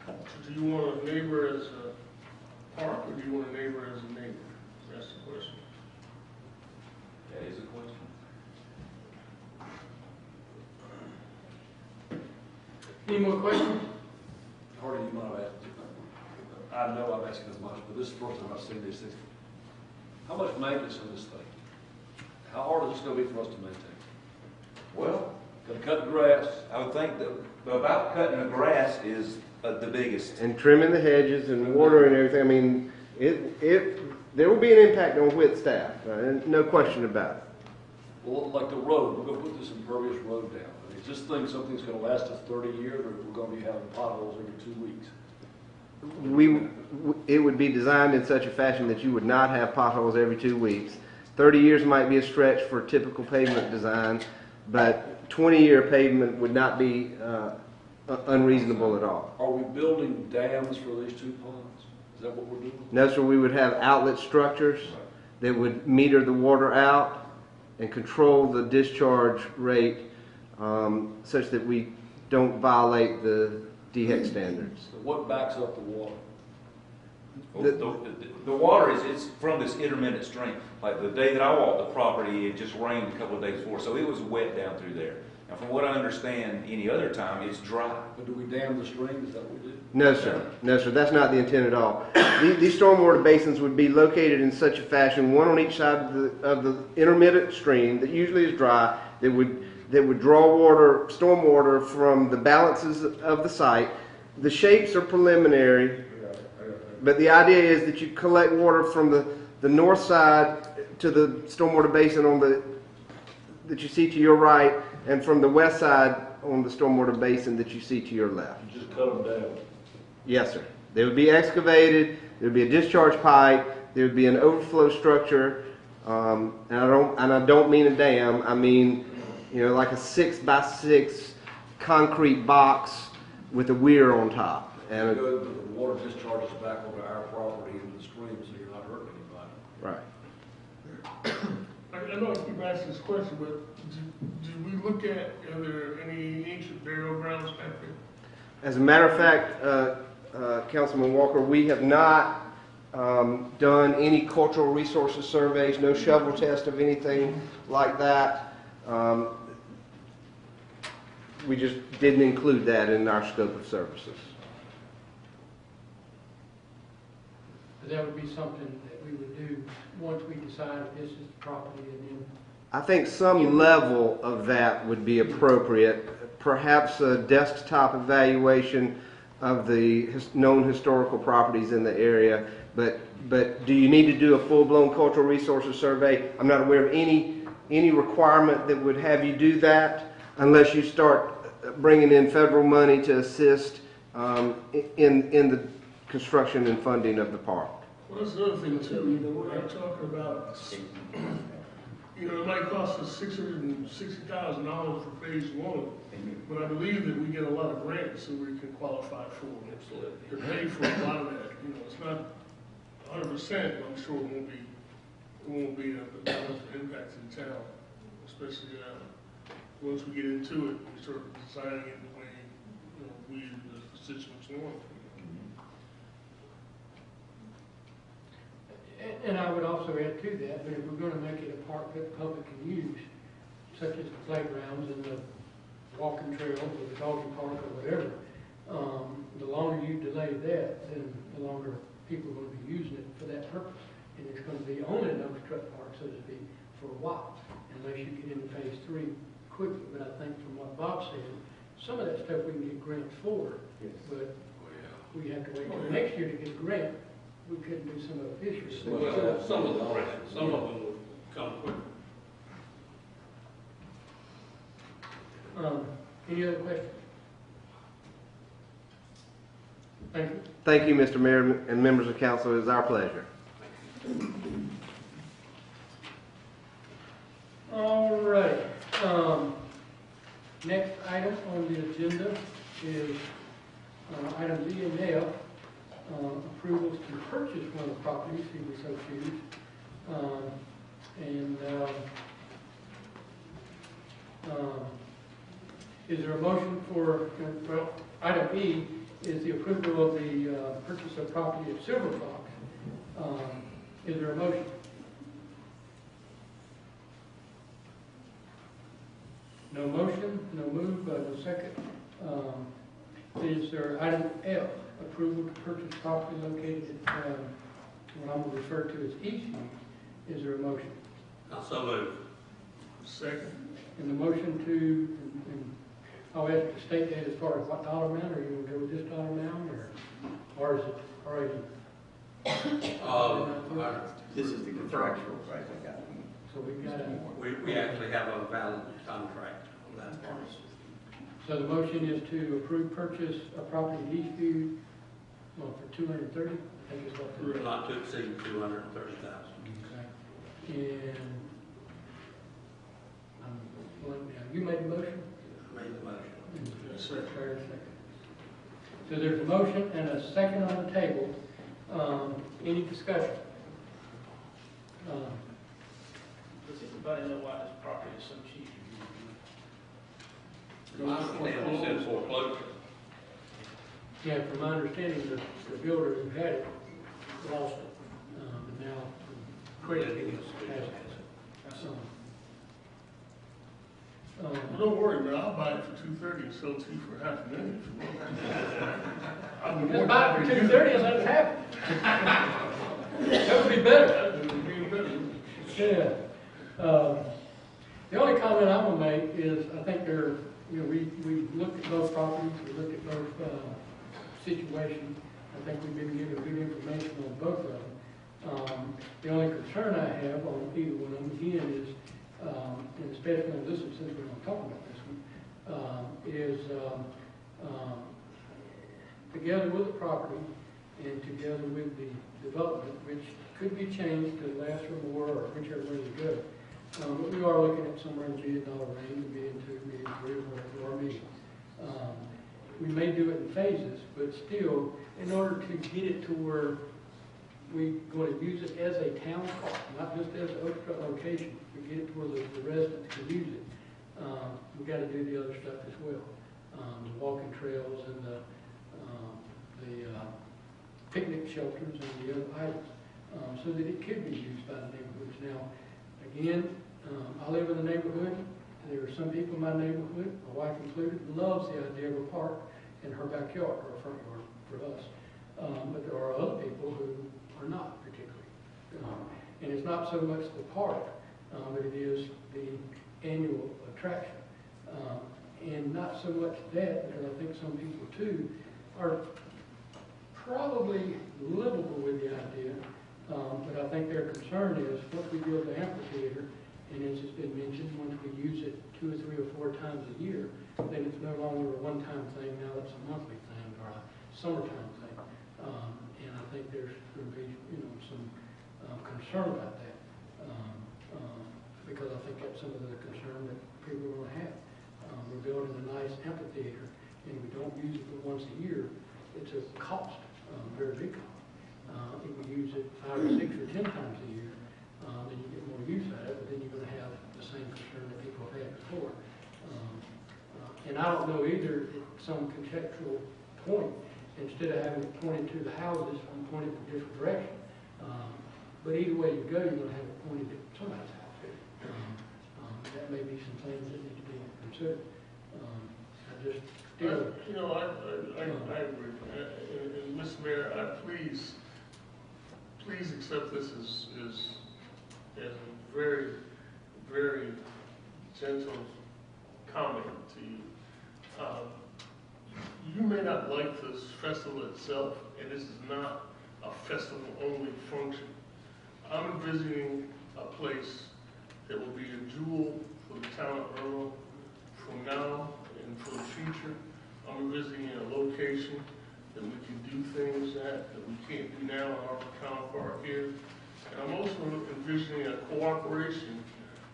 So do you want a neighbor as a park, or do you want a neighbor as a neighbor? That's the question. That is a question. Any more questions? Hardy, you might have asked, I know I'm asking as much, but this is the first time I've seen these things. How much maintenance on this thing? How hard is this going to be for us to maintain? Well, Got to cut the grass. I would think that about cutting the grass is the biggest. And trimming the hedges and water and everything. I mean, there will be an impact on WIT staff, no question about it. Well, like the road, we're going to put this impervious road down. I mean, is this thing something's going to last us 30 years, or we're going to be having potholes every 2 weeks? It would be designed in such a fashion that you would not have potholes every 2 weeks. 30 years might be a stretch for typical pavement design, but 20-year pavement would not be unreasonable at all. Are we building dams for these 2 ponds? Is that what we're doing? No, sir, we would have outlet structures that would meter the water out and control the discharge rate such that we don't violate the DHEC standards. So what backs up the water? The water it's from this intermittent stream. Like the day that I walked the property, it just rained a couple of days before, so it was wet down through there. And from what I understand, any other time, it's dry. But do we dam the stream? Is that what we do? No, sir. No, sir. That's not the intent at all. These stormwater basins would be located in such a fashion, one on each side of the intermittent stream that usually is dry, that would draw water, stormwater from the balances of the site. The shapes are preliminary, but the idea is that you collect water from the north side to the stormwater basin that you see to your right, and from the west side on the stormwater basin that you see to your left. You just cut them down. Yes, sir. They would be excavated. There would be a discharge pipe. There would be an overflow structure, and I don't mean a dam. I mean, like a 6x6 concrete box with a weir on top. And the water discharges back onto our property into the stream, so you're not hurting anybody. Right. I know I keep asking this question, but do we look at, are there any ancient burial grounds back there? As a matter of fact, Councilman Walker, we have not done any cultural resources surveys, no shovel test of anything like that. we just didn't include that in our scope of services. But that would be something that we would do once we decide this is the property and then. I think some level of that would be appropriate, perhaps a desktop evaluation of the known historical properties in the area, but do you need to do a full-blown cultural resources survey? I'm not aware of any requirement that would have you do that unless you start bringing in federal money to assist in the construction and funding of the park. Well, that's another thing too, we're not talking about, it might cost us $660,000 for phase one, but I believe that we get a lot of grants that we can qualify for. To pay for a lot of that, it's not 100%, but I'm sure it won't be a impact to the town, especially once we get into it, we start designing it the way, we, the constituents want. And I would also add to that, if we're going to make it a park that the public can use, such as the playgrounds and the walking trails or the doggy park or whatever, the longer you delay that, then the longer people are going to be using it for that purpose. And it's going to be only a dump truck park, so to speak, for a while, unless you get into phase three quickly. But I think from what Bob said, some of that stuff we can get grants for, but we have to wait till next year to get a grant. We couldn't do some of it this year. Well, some of the grants, some of them will come quick. Any other questions? Thank you. Thank you, Mr. Mayor and members of council. It is our pleasure. All right. Next item on the agenda is item B and F. Approvals to purchase one of the properties, if we so choose. Is there a motion for, well, item E is the approval of the purchase of property at Silver Fox. Is there a motion? No motion, no move, no second. Is there item F? Approval to purchase property located at what I'm going to refer to as Eastview. Is there a motion? So moved. Second. And the motion to, and I'll ask the state that as far as what dollar amount, or you going to go with this dollar amount, or is it already? This is the contractual price I got. So we've got a. We actually have a valid contract on that part. So the motion is to approve purchase of property at Eastview, well, for $230. I think it's what. Not to exceed $230,000. Okay. And you made the motion. Made the motion. Yes, sir. So there's a motion and a second on the table. Any discussion? Does anybody know why this property is so cheap? I understand it's in foreclosure. Yeah, from my understanding, the builder who had it lost it. And now crediting has it. Don't worry, man. I'll buy it for $230 and sell it to you for $500,000 if you want. Just buy it for $230 and let it happen. That would be better. That would be better. Yeah. The only comment I'm gonna make is I think we looked at both properties, we looked at both situations. I think we've been given good information on both of them. The only concern I have on either one of them again is, and especially on this one, since we're going to talk about this one, is together with the property and together with the development, which could be changed to last or more, or whichever way you go. But we are looking at somewhere in the $1 million range, $1.2 million, $1.3 million, or whatever our meeting. We may do it in phases, but still, in order to get it to where we're going to use it as a town park, not just as an extra location. We get it to where the residents can use it. We've got to do the other stuff as well. The walking trails and the picnic shelters and the other items, so that it could be used by the neighborhoods. Now, again, I live in the neighborhood. There are some people in my neighborhood, my wife included, loves the idea of a park in her backyard or front yard for us. But there are other people who are not particularly. And it's not so much the park, but it is the annual attraction. And not so much that, because I think some people too are probably livable with the idea. But I think their concern is once we build the amphitheater, and as it's been mentioned, once we use it 2 or 3 or 4 times a year, then it's no longer a one-time thing. Now it's a monthly thing or a summertime thing. And I think there's going to be, some concern about that because I think that's some of the concern that people are going to have. We're building a nice amphitheater, and we don't use it but once a year. It's a cost, very big cost. If we use it 5 or 6 or 10 times a year, then you get more use out of it, but then you're going to have the same concern that people have had before. And I don't know either at some contextual point, instead of having it pointed to the houses, I'm pointing in a different direction. But either way you go, you're going to have it pointed at somebody's house. That may be some things that need to be considered. I just still... I agree. And Mr. Mayor, please accept this as a very, very gentle comment to you. You may not like this festival itself, and this is not a festival-only function. I'm envisioning a place that will be a jewel for the town of Irmo from now and for the future. I'm envisioning a location that we can do things that we can't do now in our town park here. And I'm also envisioning a cooperation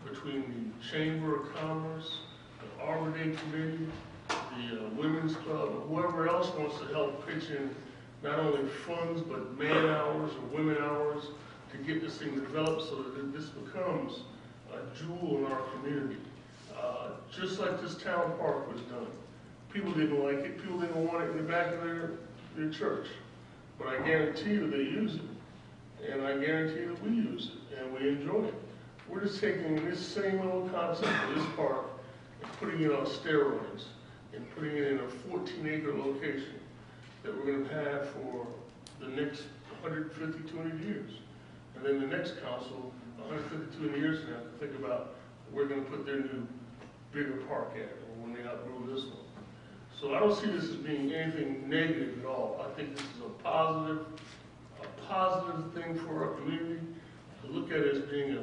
between the Chamber of Commerce, the Arbor Day Committee, the Women's Club, or whoever else wants to help pitch in not only funds but man hours or women hours to get this thing developed so that this becomes a jewel in our community. Just like this town park was done. People didn't like it, people didn't want it in the back of their church. But I guarantee you they use it. And I guarantee you that we use it and we enjoy it. We're just taking this same little concept of this park and putting it on steroids and putting it in a 14-acre location that we're going to have for the next 150, 200 years. And then the next council, 150, 200 years from now, to think about where we're going to put their new, bigger park at, or when they outgrow this one. So I don't see this as being anything negative at all. I think this is a positive thing for our community. To look at it as being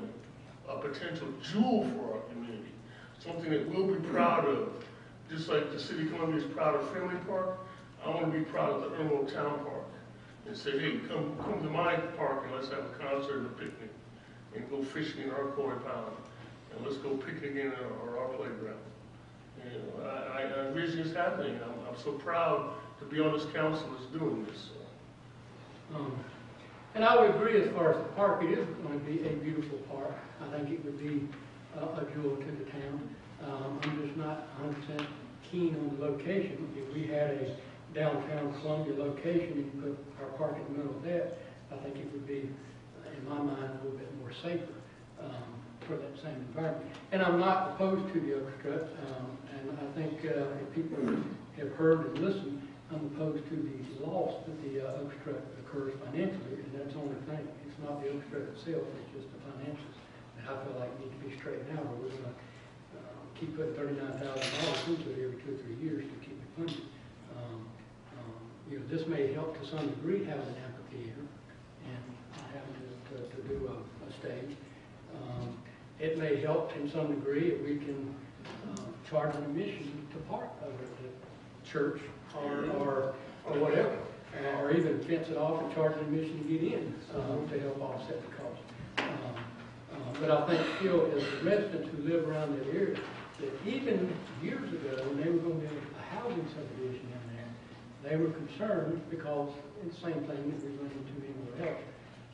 a potential jewel for our community, something that we'll be proud of. Just like the city of Columbia is proud of Finley Park, I want to be proud of the Irmo Town Park and say, hey, come to my park and let's have a concert and a picnic and go fishing in our koi pond and let's go picnicking in our playground. And I envision this happening. I'm so proud to be on this council that's doing this. And I would agree as far as the park, it is going to be a beautiful park. I think it would be a jewel to the town. I'm just not 100% keen on the location. If we had a downtown Columbia location and put our park in the middle of that, I think it would be, in my mind, a little bit more safer for that same environment. And I'm not opposed to the Oakstrut, and I think if people have heard and listened, I'm opposed to the loss that the Oakstrut occurs financially, and that's the only thing. It's not the Oakstrut itself, it's just the financials that I feel like need to be straightened out, or we're going to keep putting $39,000 into it every 2 or 3 years to keep it funded. This may help to some degree having an amphitheater and having to do a stage. It may help in some degree if we can charge an admission to park over at the church or whatever, or even fence it off and charge an admission to get in to help offset the cost. But I think still, as the residents who live around that area, that even years ago when they were going to do a housing subdivision in there, they were concerned because it's the same thing that we run into anywhere else.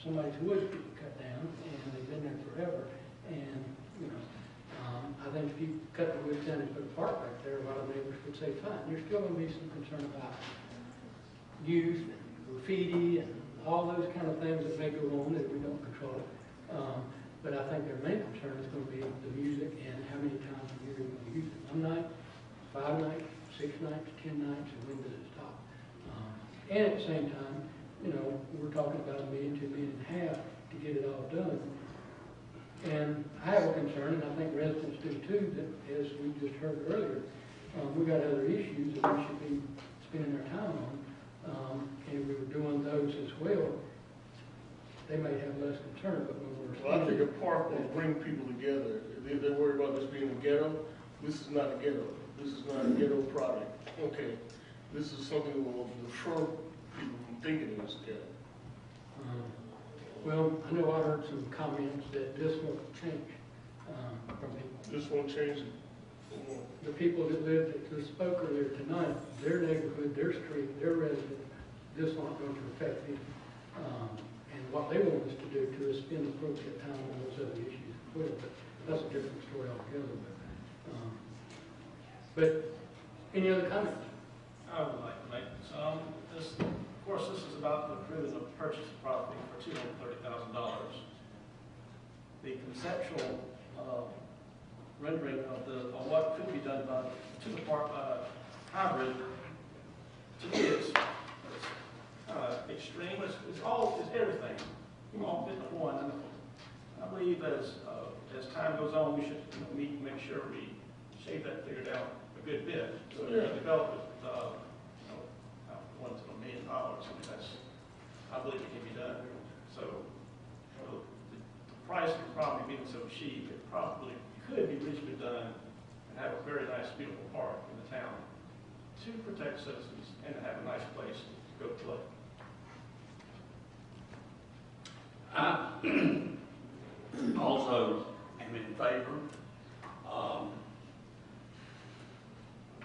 Somebody's woods get cut down and they've been there forever. And, I think if you cut the woods down and put a park back there, a lot of neighbors would say, fine. There's still going to be some concern about youth and graffiti and all those kind of things that may go on that we don't control. But I think their main concern is going to be the music and how many times a year we 10 nights, and when does it stop? And at the same time, you know, we're talking about $1 million to $1.5 million to get it all done. And I have a concern, and I think residents do too, that as we just heard earlier, we got other issues that we should be spending our time on. And if we were doing those as well, they may have less concern, but when we're... Well, I think a park will bring people together. If they're worried about this being a ghetto, this is not a ghetto. This is not a ghetto product. Okay, this is something that will deter people from thinking it is a ghetto. Well, I know I heard some comments that this won't change from people. This won't change it. The people that lived, that spoke earlier tonight, their neighborhood, their street, their residents, this not going to affect them. And what they want us to do is spend appropriate time on those other issues as well. But that's a different story altogether. But any other comments? I would like to make some. Of course, this is about the approving of purchase of property for $230,000. The conceptual rendering of what could be done to the park hybrid, to me, is extreme. It's everything. All fit in one. And I believe as time goes on, we should meet and make sure we shave that figure down a good bit. So we can develop it, $1 to $1 million. I mean, I believe it can be done. So the price of the property being so cheap, it probably could be reasonably done and have a very nice, beautiful park in the town to protect citizens and to have a nice place to go play. I also am in favor.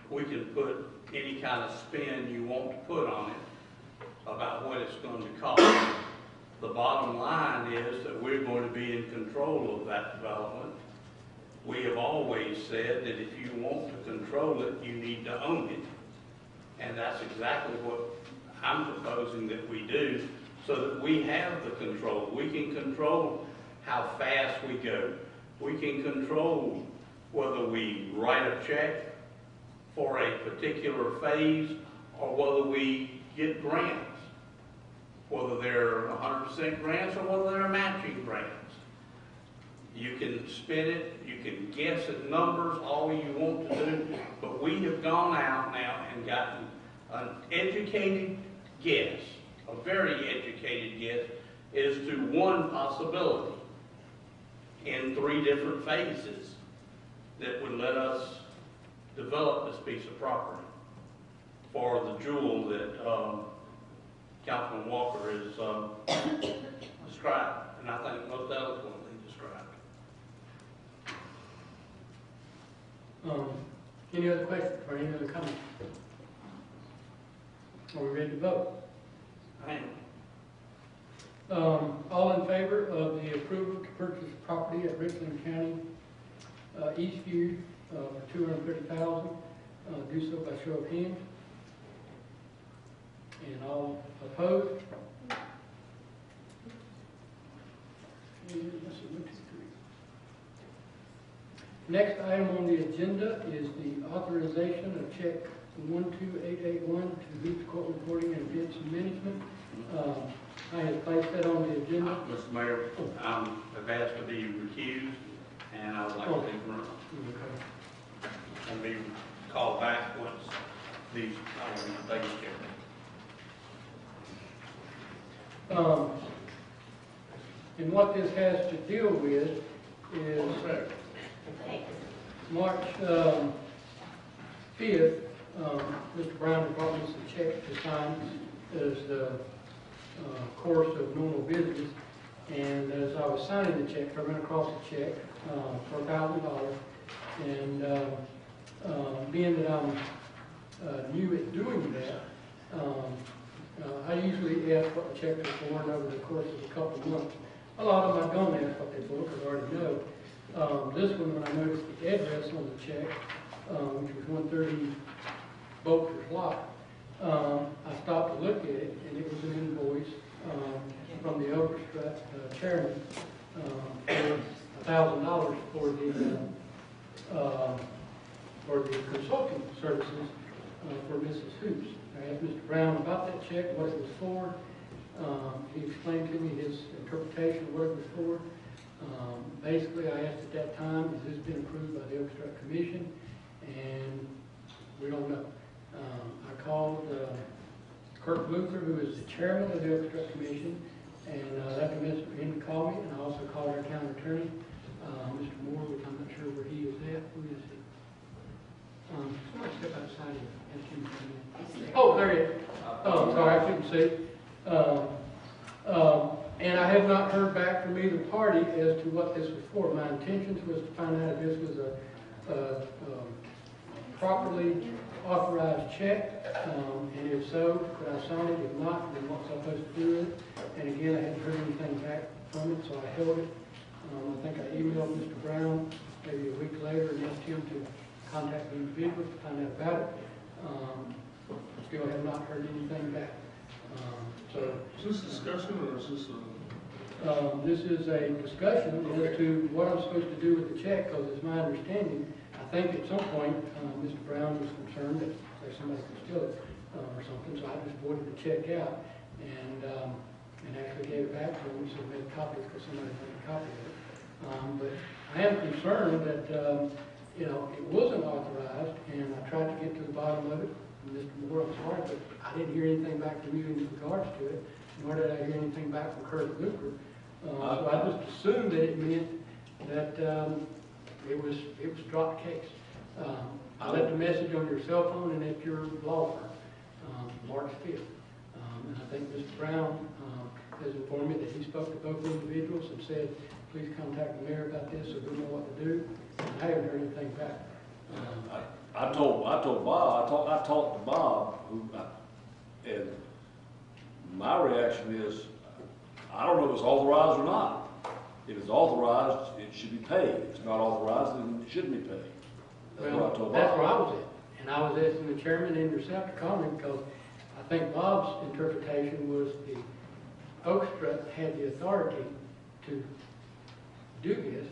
We can put any kind of spin you want to put on it about what it's going to cost. The bottom line is that we're going to be in control of that development. We have always said that if you want to control it, you need to own it. And that's exactly what I'm proposing that we do, so that we have the control. We can control how fast we go. We can control whether we write a check for a particular phase or whether we get grants, whether they're 100% grants or whether they're matching grants. You can spin it, you can guess at numbers all you want to do, but we have gone out now and gotten an educated guess, a very educated guess, as to one possibility in 3 different phases that would let us develop this piece of property for the jewel that Councilman Walker has described, and I think most eloquently described. Any other questions or any other comments? Are we ready to vote? I am. All in favor of the approval to purchase property at Richland County, Eastview, for $230,000, do so by show of hands. And all opposed? Next item on the agenda is the authorization of check 12881 to Boots Court Reporting and Events Management. I have placed that on the agenda. Mr. Mayor, I've asked to be recused, and I would like to be and be called back once these items are taken care of. And what this has to deal with is March 5th, Mr. Brown brought me some checks to sign as the course of normal business. And as I was signing the check, I ran across a check for $1,000. And being that I'm new at doing that, I usually ask what the checks are for, and over the course of a couple of months. A lot of them I don't ask what they're for because I already know. This one, when I noticed the address on the check, which was 130 Boker's Lot, I stopped to look at it, and it was an invoice from the Overstrut chairman for $1,000 for the consulting services for Mrs. Hoops. I asked Mr. Brown about that check, what it was for. He explained to me his interpretation of what it was for. Basically, I asked at that time, has this been approved by the Orchestra Commission? And we don't know. I called Kirk Luther, who is the chairman of the Orchestra Commission, and left a message for him to call me. And I also called our county attorney, Mr. Moore, which I'm not sure where he is at. Who is he? Somebody step outside here. Ask him to come in. Oh, there he is. Oh, sorry, I couldn't see. And I have not heard back from either party as to what this was for. My intentions was to find out if this was a properly authorized check, and if so, could I sign it? If not, then what was I supposed to do with it? And again, I hadn't heard anything back from it, so I held it. I think I emailed Mr. Brown maybe a week later and asked him to contact the individual to find out about it. Still have not heard anything back. So Is this discussion or is this a? this is a discussion as to what I'm supposed to do with the check, because it's my understanding, I think at some point, Mr. Brown was concerned that somebody could steal it or something, so I just voided the check out and actually gave it back to him. He said made a copy because somebody made a copy of it. But I am concerned that, it wasn't authorized, and I tried to get to the bottom of it. Mr. Moore, I'm sorry, but I didn't hear anything back from you in regards to it, nor did I hear anything back from Kurt Luker. So I just assumed that it meant that it was dropped case. I left a message on your cell phone and at your law firm, March 5th. And I think Mr. Brown has informed me that he spoke to both individuals and said, please contact the mayor about this so we know what to do. And I haven't heard anything back. I told Bob, I talked to Bob, and my reaction is, I don't know if it's authorized or not. If it's authorized, it should be paid. If it's not authorized, then it shouldn't be paid. That's what I told Bob. That's where I was at. And I was asking the chairman and yourself to call me because I think Bob's interpretation was the Orchestra had the authority to do this.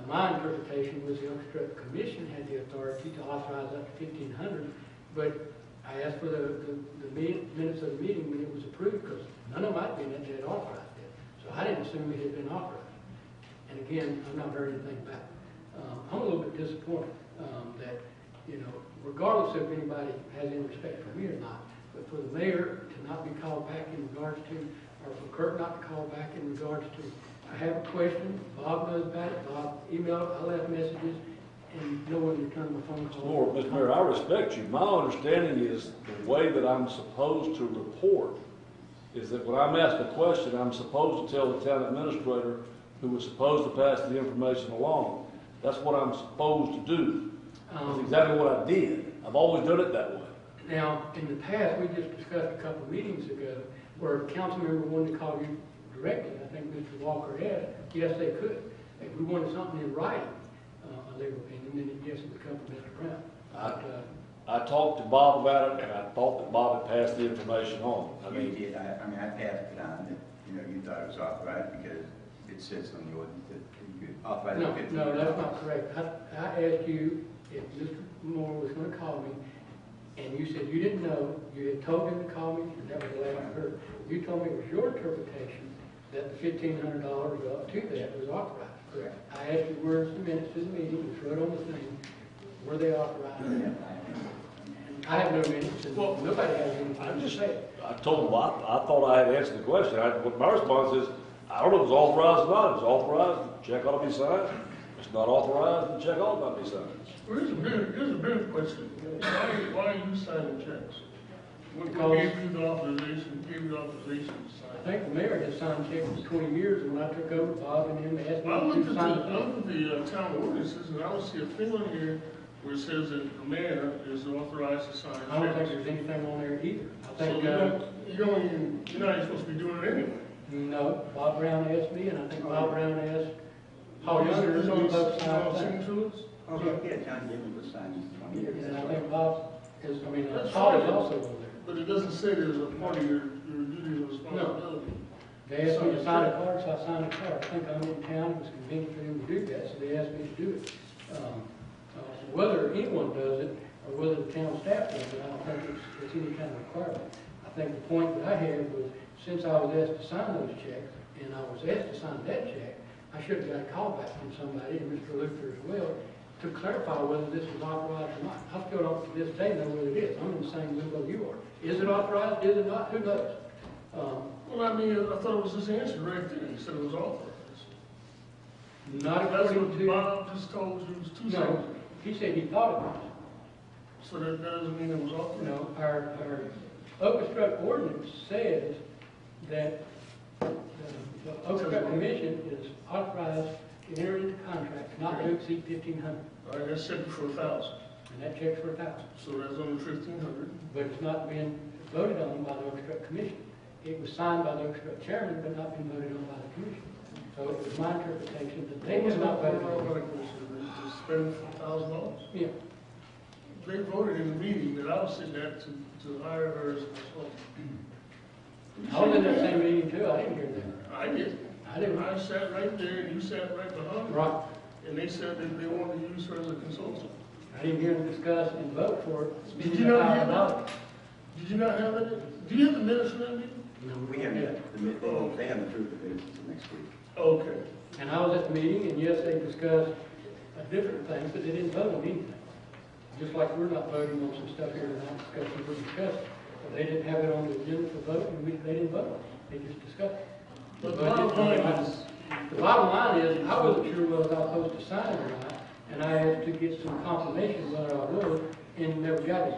My interpretation was the Orchestra Commission had the authority to authorize up to $1,500, but I asked for the minutes of the meeting when it was approved because none of my minutes had authorized it. So I didn't assume it had been authorized. And again, I've not heard anything back. I'm a little bit disappointed that, regardless if anybody has any respect for me or not, but for the mayor to not be called back in regards to, or for Kurt not to call back in regards to, I have a question, Bob knows about it, Bob emailed, I left messages, and no one returned my phone call. Lord, Mr. Mayor, I respect you. My understanding is the way that I'm supposed to report is that when I'm asked a question, I'm supposed to tell the town administrator who was supposed to pass the information along. That's what I'm supposed to do. That's exactly what I did. I've always done it that way. Now, in the past, we just discussed a couple of meetings ago where a council member wanted to call you directly. I think Mr. Walker asked, yes, they could. If we wanted something in writing, a legal opinion, then yes, it would come from Mr. Brown. I talked to Bob about it, and I thought that Bob had passed the information on. I passed it on that, you thought it was authorized because it says on the ordinance that you could authorize it. No, that's not correct. I asked you if Mr. Moore was going to call me, and you said you didn't know. You had told him to call me, and that was the last I heard. You told me it was your interpretation that the $1,500 up to that was authorized. Correct. I asked you where's the minutes of the meeting, it was right on the thing. Were they authorized? I have no minutes, and nobody has anything to say. I told him, I thought I had answered the question. My response is, I don't know if it's authorized or not. If it's authorized, the check ought to be signed. If it's not authorized, the check ought not be signed. Well, here's a bigger question. Why are you signing checks? What gave you the authorization to sign? I think the mayor has signed checks for 20 years, and when I took over, Bob and him asked me to sign I looked at the town ordinances, and I don't see a thing on here where it says that the mayor is authorized to sign checks. I don't think there's anything on there either. I think, you're not even supposed to be doing it anyway. No, Bob Brown asked me, and I think Bob Brown asked Paul Younger, and we both signed things. Yeah, John Gibbons was signed 20 years. And I think Bob is, Paul is also on there. But it doesn't say there's a part of your duty or responsibility. They asked me to sign a card, so I signed a card. I think I'm in town, it was convenient for them to do that, so they asked me to do it. Whether anyone does it, or whether the town staff does it, I don't think it's any kind of requirement. I think the point that I had was, since I was asked to sign those checks, and I was asked to sign that check, I should have got a call back from somebody, and Mr. Luther as well, to clarify whether this was authorized or not. I still don't, to this day, know whether it is. I'm in the same limbo you are. Is it authorized? Is it not? Who knows? Well, I mean, I thought it was his answer right there. He said it was authorized. Not That's according what to... Bob just told you, it was 2 No, seconds. he said he thought it was. So that doesn't mean it was authorized? No, our Oakstruck ordinance says that the Oakstruck Commission is authorized to enter into contracts not to exceed 1,500. All right, that's set for 1,000. And that check's for 1,000. So that's only 1,500. But it's not been voted on by the Oakstruck Commission. It was signed by the Oakstruck chairman, but not been voted on by the commission. So it was my interpretation that they was not voted on. To spend $1,000. Yeah. They voted in the meeting that I was sitting at to hire her as a consultant. I was in that same meeting too. I didn't hear that. I did. I didn't. I sat right there and you sat right behind me. Right. And they said that they wanted to use her as a consultant. I didn't hear them discuss and vote for it. Did you not hear that? Did you not have that? Do you have the minutes from that meeting? We have they have the truth of it next week. Okay. And I was at the meeting, and yes, they discussed different things, but they didn't vote on anything. Just like we're not voting on some stuff here tonight, discussing, we're discussing. But they didn't have it on the agenda for vote, and they didn't vote. They just discussed it. But the bottom line is, I wasn't sure whether I was supposed to sign it or not, and I had to get some confirmation whether I was, and never got it.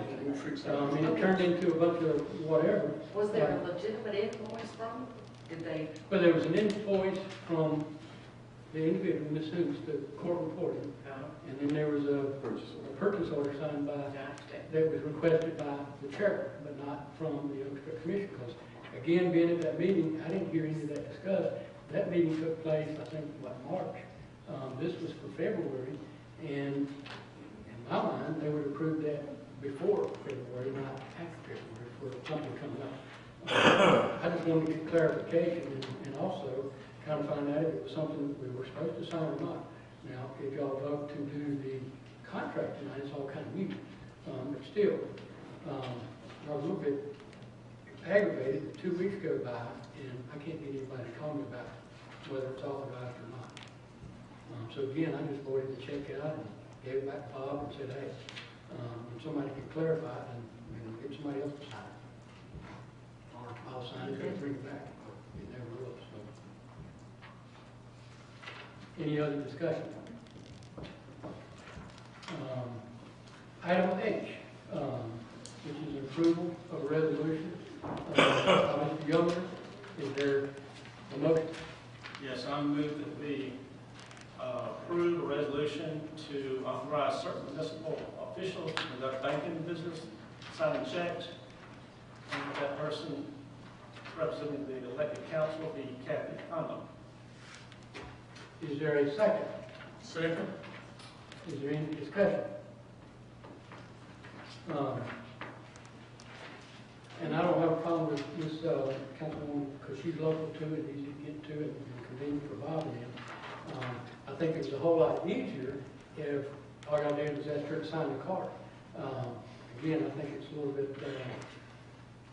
And it turned into a bunch of whatever. Was there a legitimate invoice from them? Did they? But there was an invoice from the individual, Ms. Hoops, the court reporter, and then there was a purchase order signed by, that was requested by the chairman, but not from the Oakstruck Commission, because, again, being at that meeting, I didn't hear any of that discussed. That meeting took place, I think, March. This was for February, and in my mind, they would approve that before February, not after February, for something coming up. I just wanted to get clarification and also kind of find out if it was something we were supposed to sign or not. Now, if y'all vote to do the contract tonight, it's all kind of new. But still, I was a little bit aggravated that 2 weeks go by and I can't get anybody to call me about whether it's authorized or not. So again, I just voided the check out and gave it back to Bob and said, hey, if somebody can clarify it, then get somebody else to sign it. Or I'll sign it and bring it back. It never will, so. Any other discussion? Item H, which is approval of a resolution. Mr. Younger, is there a motion? Yes, I move that we approve a resolution to authorize certain municipal officials to conduct banking business, signing checks, and that person representing the elected council be Kathy Conlon. Is there a second? Second. Is there any discussion? And I don't have a problem with this councilwoman because she's local to it, easy to get to it, and convenient for Bob and him. I think it's a whole lot easier if all y'all did was ask her to sign the card. Again, I think it's a little bit,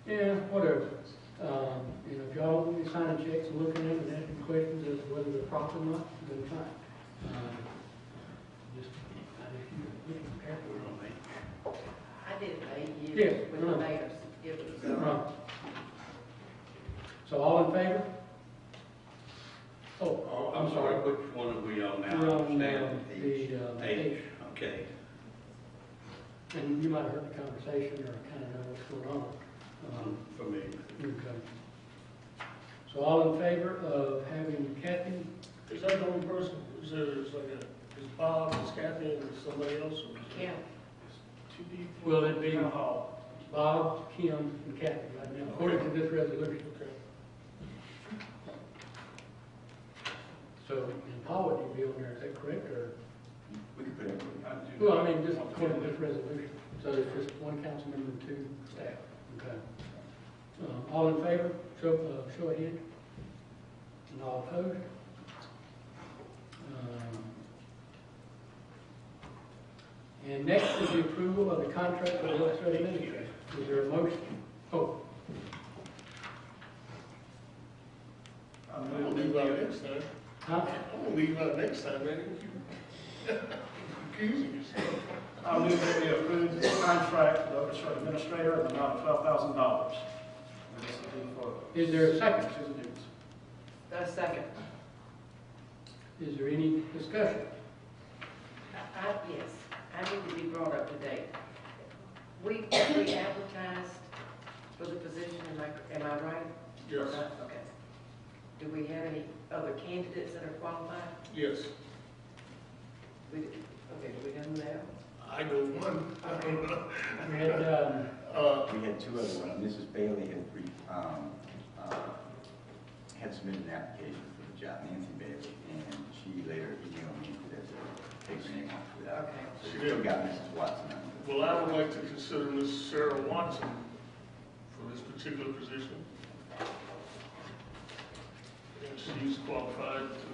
yeah, whatever. If y'all will be signing checks and looking at it and asking questions as to whether they're proper or not, then fine. I just looking carefully on me. I did it for 8 years Yes, with the mayors. It was, Right. So all in favor? Oh, I'm sorry, which one are we on now? We're on Stand. the H, okay. And you might have heard the conversation or kind of know what's going on. For me. Okay. So all in favor of having Kathy? Is that the only person? Is Bob, is Kathy, and somebody else? yeah. Will it be Bob, Kim, and Kathy right now, according to this resolution? Okay. So, and Paul would be on there, is that correct, or? We could put it. Well, I mean, just according to this resolution. So it's just one council member and 2 staff. Okay. All in favor, show of hand. And all opposed? And next is the approval of the contract for the illustrated administrator. Is there a motion? Oh, I'm gonna leave out next time. huh? I'm gonna leave out next time, man. You confusing yourself. I'll move that we approve the contract for the orchestra administrator in the amount of $12,000. And this will be for Is there a second? Susan Newens. A second. Is there any discussion? Yes, I need to be brought up to date. We advertised for the position, am I right? Yes. Okay. Do we have any other candidates that are qualified? Yes. Okay, do we know that? I know one. We had, We had two other ones. Mrs. Bailey had submitted an application for the job, Nancy Bailey, and she later emailed me that take her name off of that. Okay. So we still got Mrs. Watson on it. Well, I would like to consider Miss Sarah Watson for this particular position. And she's qualified to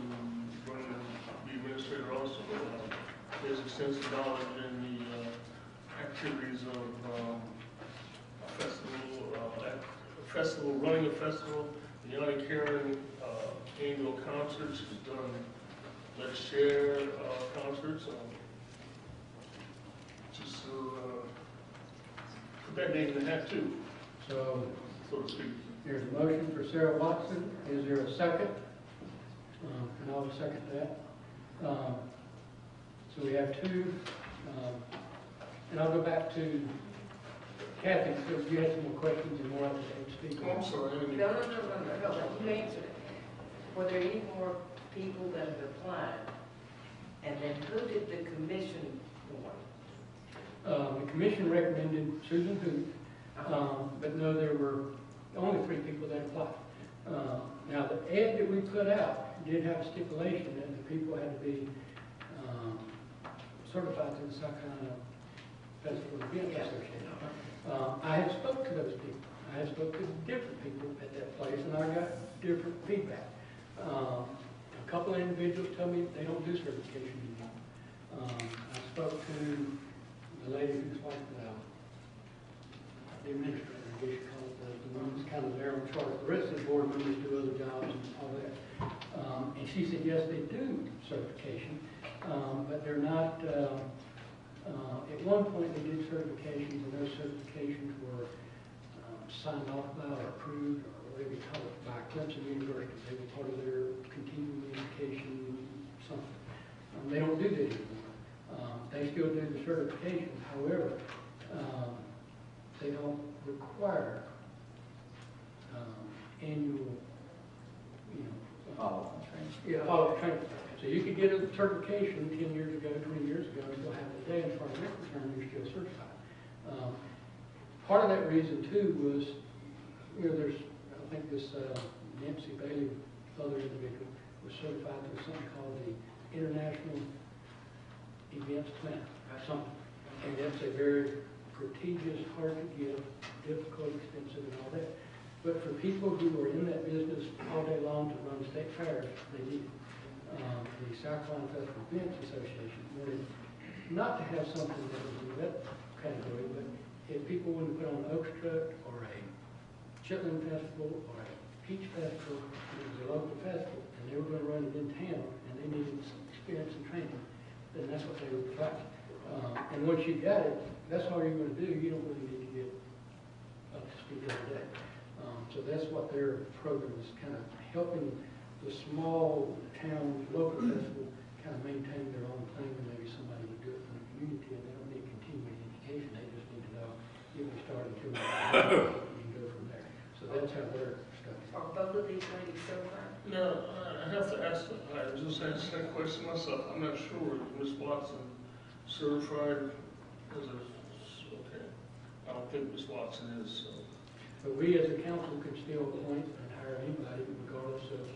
run and be administrator also. She has extensive knowledge in the activities of running a festival, the Yanni Karen annual concerts. She's done Let's Share concerts. Just put that name in the hat too, so so to speak. there's a motion for Sarah Watson. Is there a second? And I'll second that. So we have two. And I'll go back to Kathy, because you had some more questions and more up-to-date speaking. Oh, I'm sorry. No, you answered it. Were there any more people that have applied? And then who did the commission want? The commission recommended Susan Hoot, but no, there were only 3 people that applied. Now, the ad that we put out did have a stipulation that the people had to be certified through the South Carolina Festival Event Association. I have spoke to those people. I have spoke to different people at that place, and I got different feedback. A couple of individuals told me they don't do certification anymore. I spoke to the lady who's like the administrator, I guess you call it, the one who's kind of there on charge. The rest of the board members do other jobs and all that. And she said, yes, they do certification, but they're not, at one point they did certifications, and those certifications were signed off by or approved, or whatever you call it, by Clemson University. They were part of their continuing education something. They don't do that anymore. They still do the certification. However, they don't require annual, Follow-up training. yeah, follow-up training. So you could get a certification 10 years ago, 20 years ago, and still have it today, and as far as they're concerned, you're still certified. Part of that reason too was, there's, I think this Nancy Bailey, other individual, was certified through something called the International Events Plan, something. And that's a very prestigious, hard to get, difficult, expensive, and all that. But for people who are in that business all day long to run state fairs, they need it. The South Carolina Festival Events Association wanted not to have something that was in that category, but if people wanted to put on an orchestra or a chitlin festival or a peach festival, it was a local festival, and they were going to run it in town, and they needed some experience and training, then that's what they would provide. And once you got it, that's all you're going to do. You don't really need to get up to speed every day. So that's what their program is, kind of helping the small town local festival kind of maintain their own thing, and maybe somebody would do it in the community, and they don't need continuing education. They just need to know if we start in 2 months, you can go from there. So that's how their stuff is. Are both of these ladies certified? Now, I have to ask, I just asked that question myself. I'm not sure. Is Ms. Watson certified as a, okay. I don't think Ms. Watson is, so. But we as a council can still appoint and hire anybody regardless of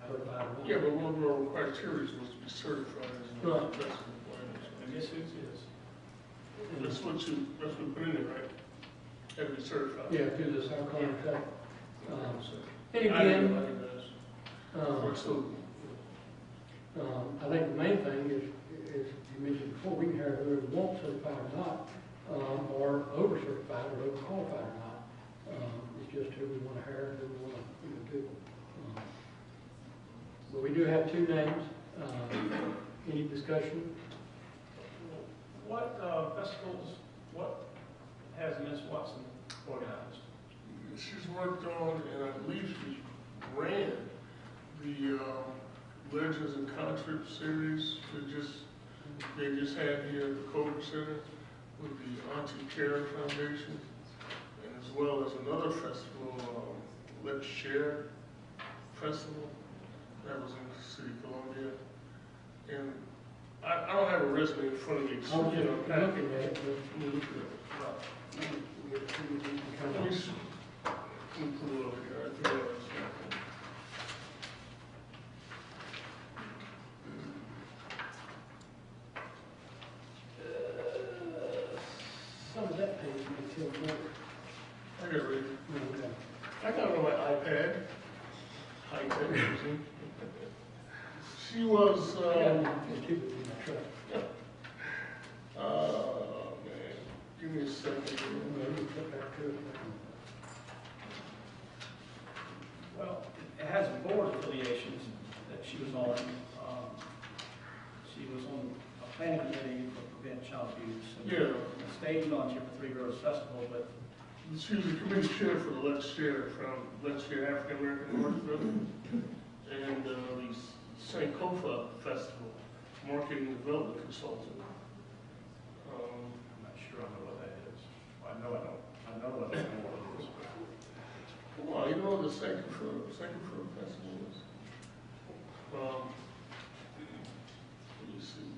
certified or not. Yeah, but one of our criteria was to be certified as an Right. festival planner. I guess it is. That's what you put in there, right? Have to be certified. Yeah, through the South Carolina Festival. And I didn't again, know that. I think the main thing is mentioned before, we can hire whoever we want, certified or not, or over-certified or overqualified or not. It's just who we want to hire and who we want to do. But we do have two names. Any discussion? What festivals, what has Ms. Watson organized? She's worked on, and I believe she ran the Legends and Concert series they just had here at the Culver Center with the Auntie Karen Foundation, and as well as another festival, Let's Share Festival, that was in the city of Columbia. And I don't have a resume in front of me, so I'm you know, looking at it, but let me look at it. Let me see. Let me pull it over here. I think I was some of that page may tell more. I got it right here. Okay. I got it on my iPad. High tech version. She was, man, give me a second. Well, it has board affiliations that she was on. She was on a planning committee for Prevent Child Abuse. And Yeah. a stage volunteer for Three Rivers Festival, but She was the committee chair for the Let's Share African American Arts Festival and the Sankofa Festival, marketing and development consultant. I'm not sure I know what that is. I know what it is. Come on, you know what the Sankofa Festival is? Let me see.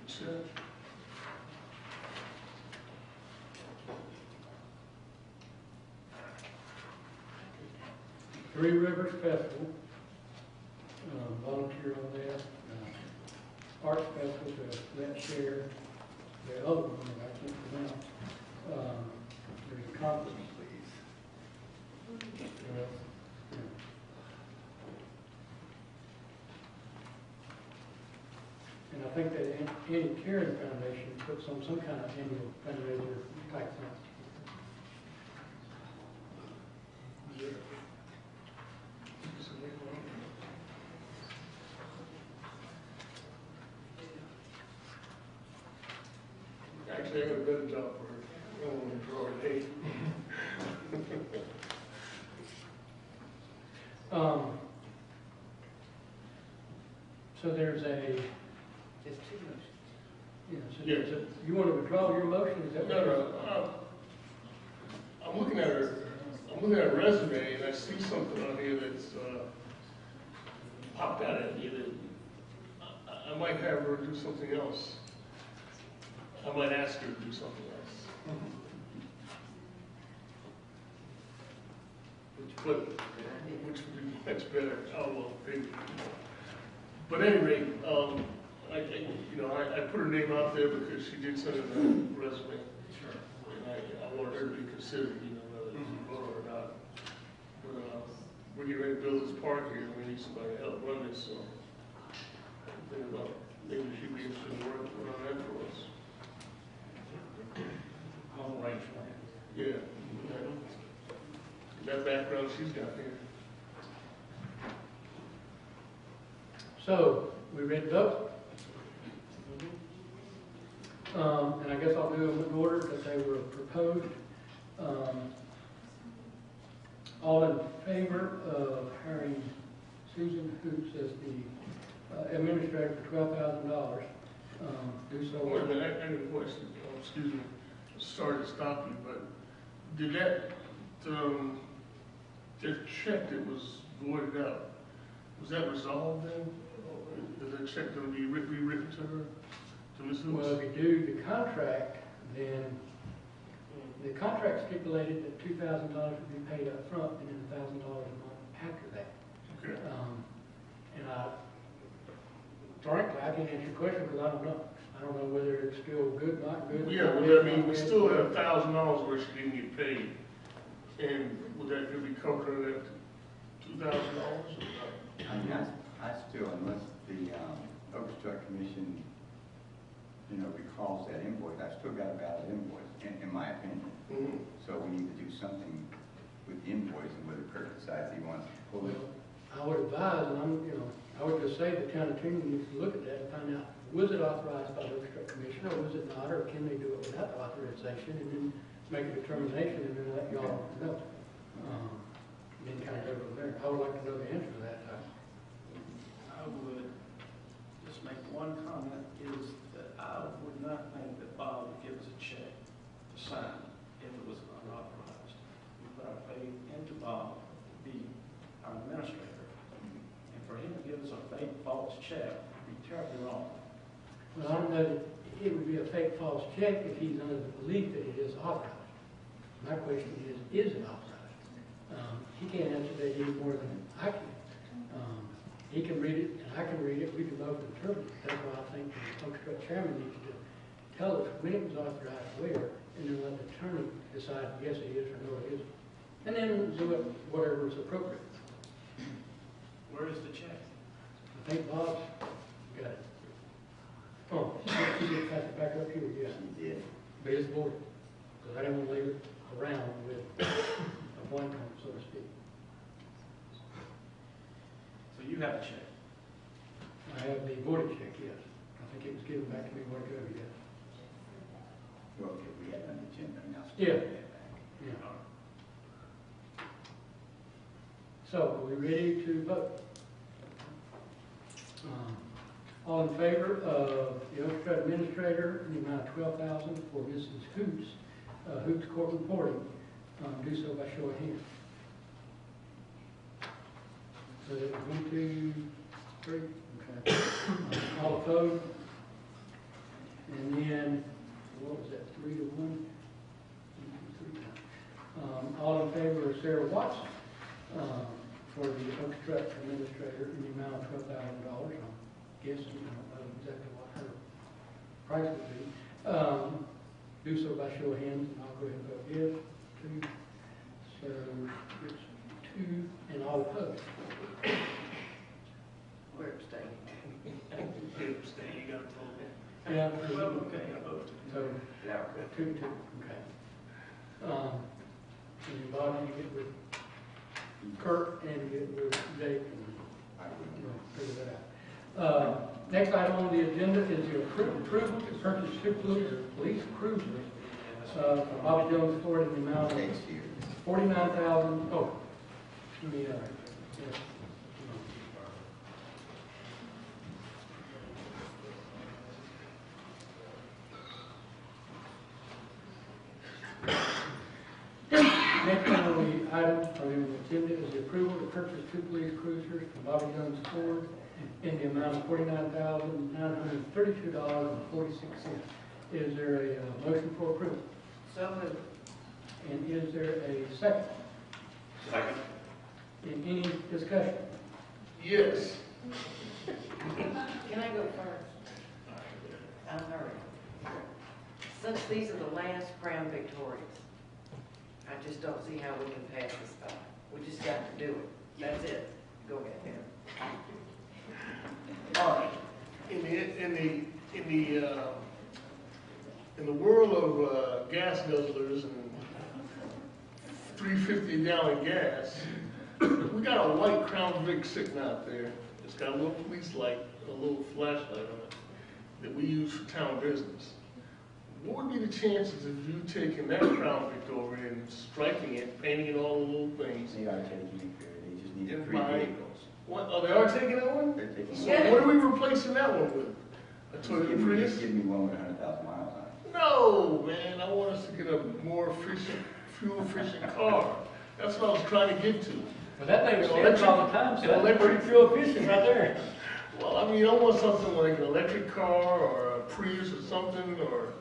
Check. Three Rivers Festival, volunteer on that. Arts Festival to Let's Share. The other one that I can't pronounce. There's a conference. And I think that Annie Karen Foundation puts on some kind of annual fundraiser type thing. Actually, I got a better job for her. I don't want to draw an eight. So there's a, There's two motions. yeah, so there's a, you want to withdraw your motion? Is that what you're- No. I'm looking at her resume, and I see something on here that's popped out at me that I might have her do something else. I might ask her to do something else. Which would be much better. Oh, well, maybe. But at any rate, I put her name out there because she did send in a resume. And I wanted her to be considered, whether it's a voter or not. But we're getting ready to build this park here, and we need somebody to help run this, so I'm thinking about maybe she'd be interested in working on that for us. I'll arrange for that. Yeah. That background she's got here. So, we ready to vote? And I guess I'll do them in order that they were proposed. All in favor of hiring Susan Hoops as the administrator for $12,000, do so. Wait a minute, I have a question. Excuse me. Sorry to stop you, but did that check that was voided out, was that resolved then? Is that check going to be rewritten to her, to Ms. Hoops? Well, if you do the contract, then the contract stipulated that $2,000 would be paid up front and then $1,000 a month after that. Okay. And frankly, I can't answer your question because I don't know. I don't know whether it's still good, not good. Yeah, but I mean, we still have $1,000 where she didn't get paid. And would that be covered under that $2,000 or not? I mean, I still, unless the Overstruck Commission you know, recalls that invoice, I've still got a valid invoice, in my opinion. Mhm. So we need to do something with the invoice and whether Kirk decides he wants to pull it. I would advise, and I would just say the town attorney needs to look at that and find out, was it authorized by the Orchestra Commission, or was it not, or can they do it without authorization, and then make a determination, and then let y'all know. Then kind of go from there. I would like to know the answer to that. I would just make one comment, is that I would not think that Bob would give us a check to sign if it was unauthorized. We put our faith into Bob to be our administrator, and for him to give us a fake false check would be terribly wrong. Well, I don't know that it would be a fake false check if he's under the belief that it is authorized. My question is it authorized? He can't answer that any more than I can. He can read it, and I can read it, we can both interpret it. That's why I think the Orchestra chairman needs to tell us when it was authorized where, and then let the attorney decide, yes, it is, or no, it isn't. And then do it whatever is appropriate. Where is the check? I think Bob's got it. Oh, she did pass it back up here, yeah. He did. But it's voted, because I didn't want to leave it around with a blank on it, so to speak. So you have a check. I have the voted check, yes. I think it was given back to me what it could, yes. Well, if we had an agenda now. Yeah. Yeah. So, are we ready to vote? All in favor of the Orchestra administrator in the amount of $12,000 for Mrs. Hoots Court reporting, do so by show of hands. So, 1, 2, 3, okay. All opposed? And then, what was that, 3 to 1? 1, 2, 3. All in favor of Sarah Watson for the Orchestra administrator in the amount of $12,000. I'm guessing, I don't know exactly what her price would be. Do so by show of hands, and I'll go ahead and vote yes. 2. So it's 2, and all opposed. We're abstaining. You abstain, you got to vote. Yeah. Well, okay, I vote. So, 2 to 2, okay. And Bob, you get with Kurt and get with Jake and figure that out. Next item on the agenda is the approval to purchase 2 police cruisers from Bobby Jones Ford in the amount of $49,000. Oh, let me, yes. Next on the item on the agenda is the approval to purchase 2 police cruisers from Bobby Jones Ford in the amount of $49,932.46. Is there a motion for approval? So moved. And is there a second? Second. In any discussion? Yes. Can I go first? I'm hurrying. Since these are the last Crown Victorias, I just don't see how we can pass this stuff. We just got to do it. That's it. Go ahead. All right. In the world of gas guzzlers and 350 gallon gas, we got a white Crown Vic sitting out there. It's got a little police light, a little flashlight on it that we use for town business. What would be the chances of you taking that Crown Victoria and striking it, painting it all the little things? They are taking it, they just need And 3 buying- vehicles. What, oh, they are taking that one? They're taking So Yeah. what are we replacing that one with? A Toyota Give Prius? me one with 100,000 miles on it. No, man, I want us to get a more efficient, fuel-efficient car. That's what I was trying to get to. Well, that thing An stands all the time, so that's pretty fuel efficient right there. Well, I mean, I want something like an electric car or a Prius or something, or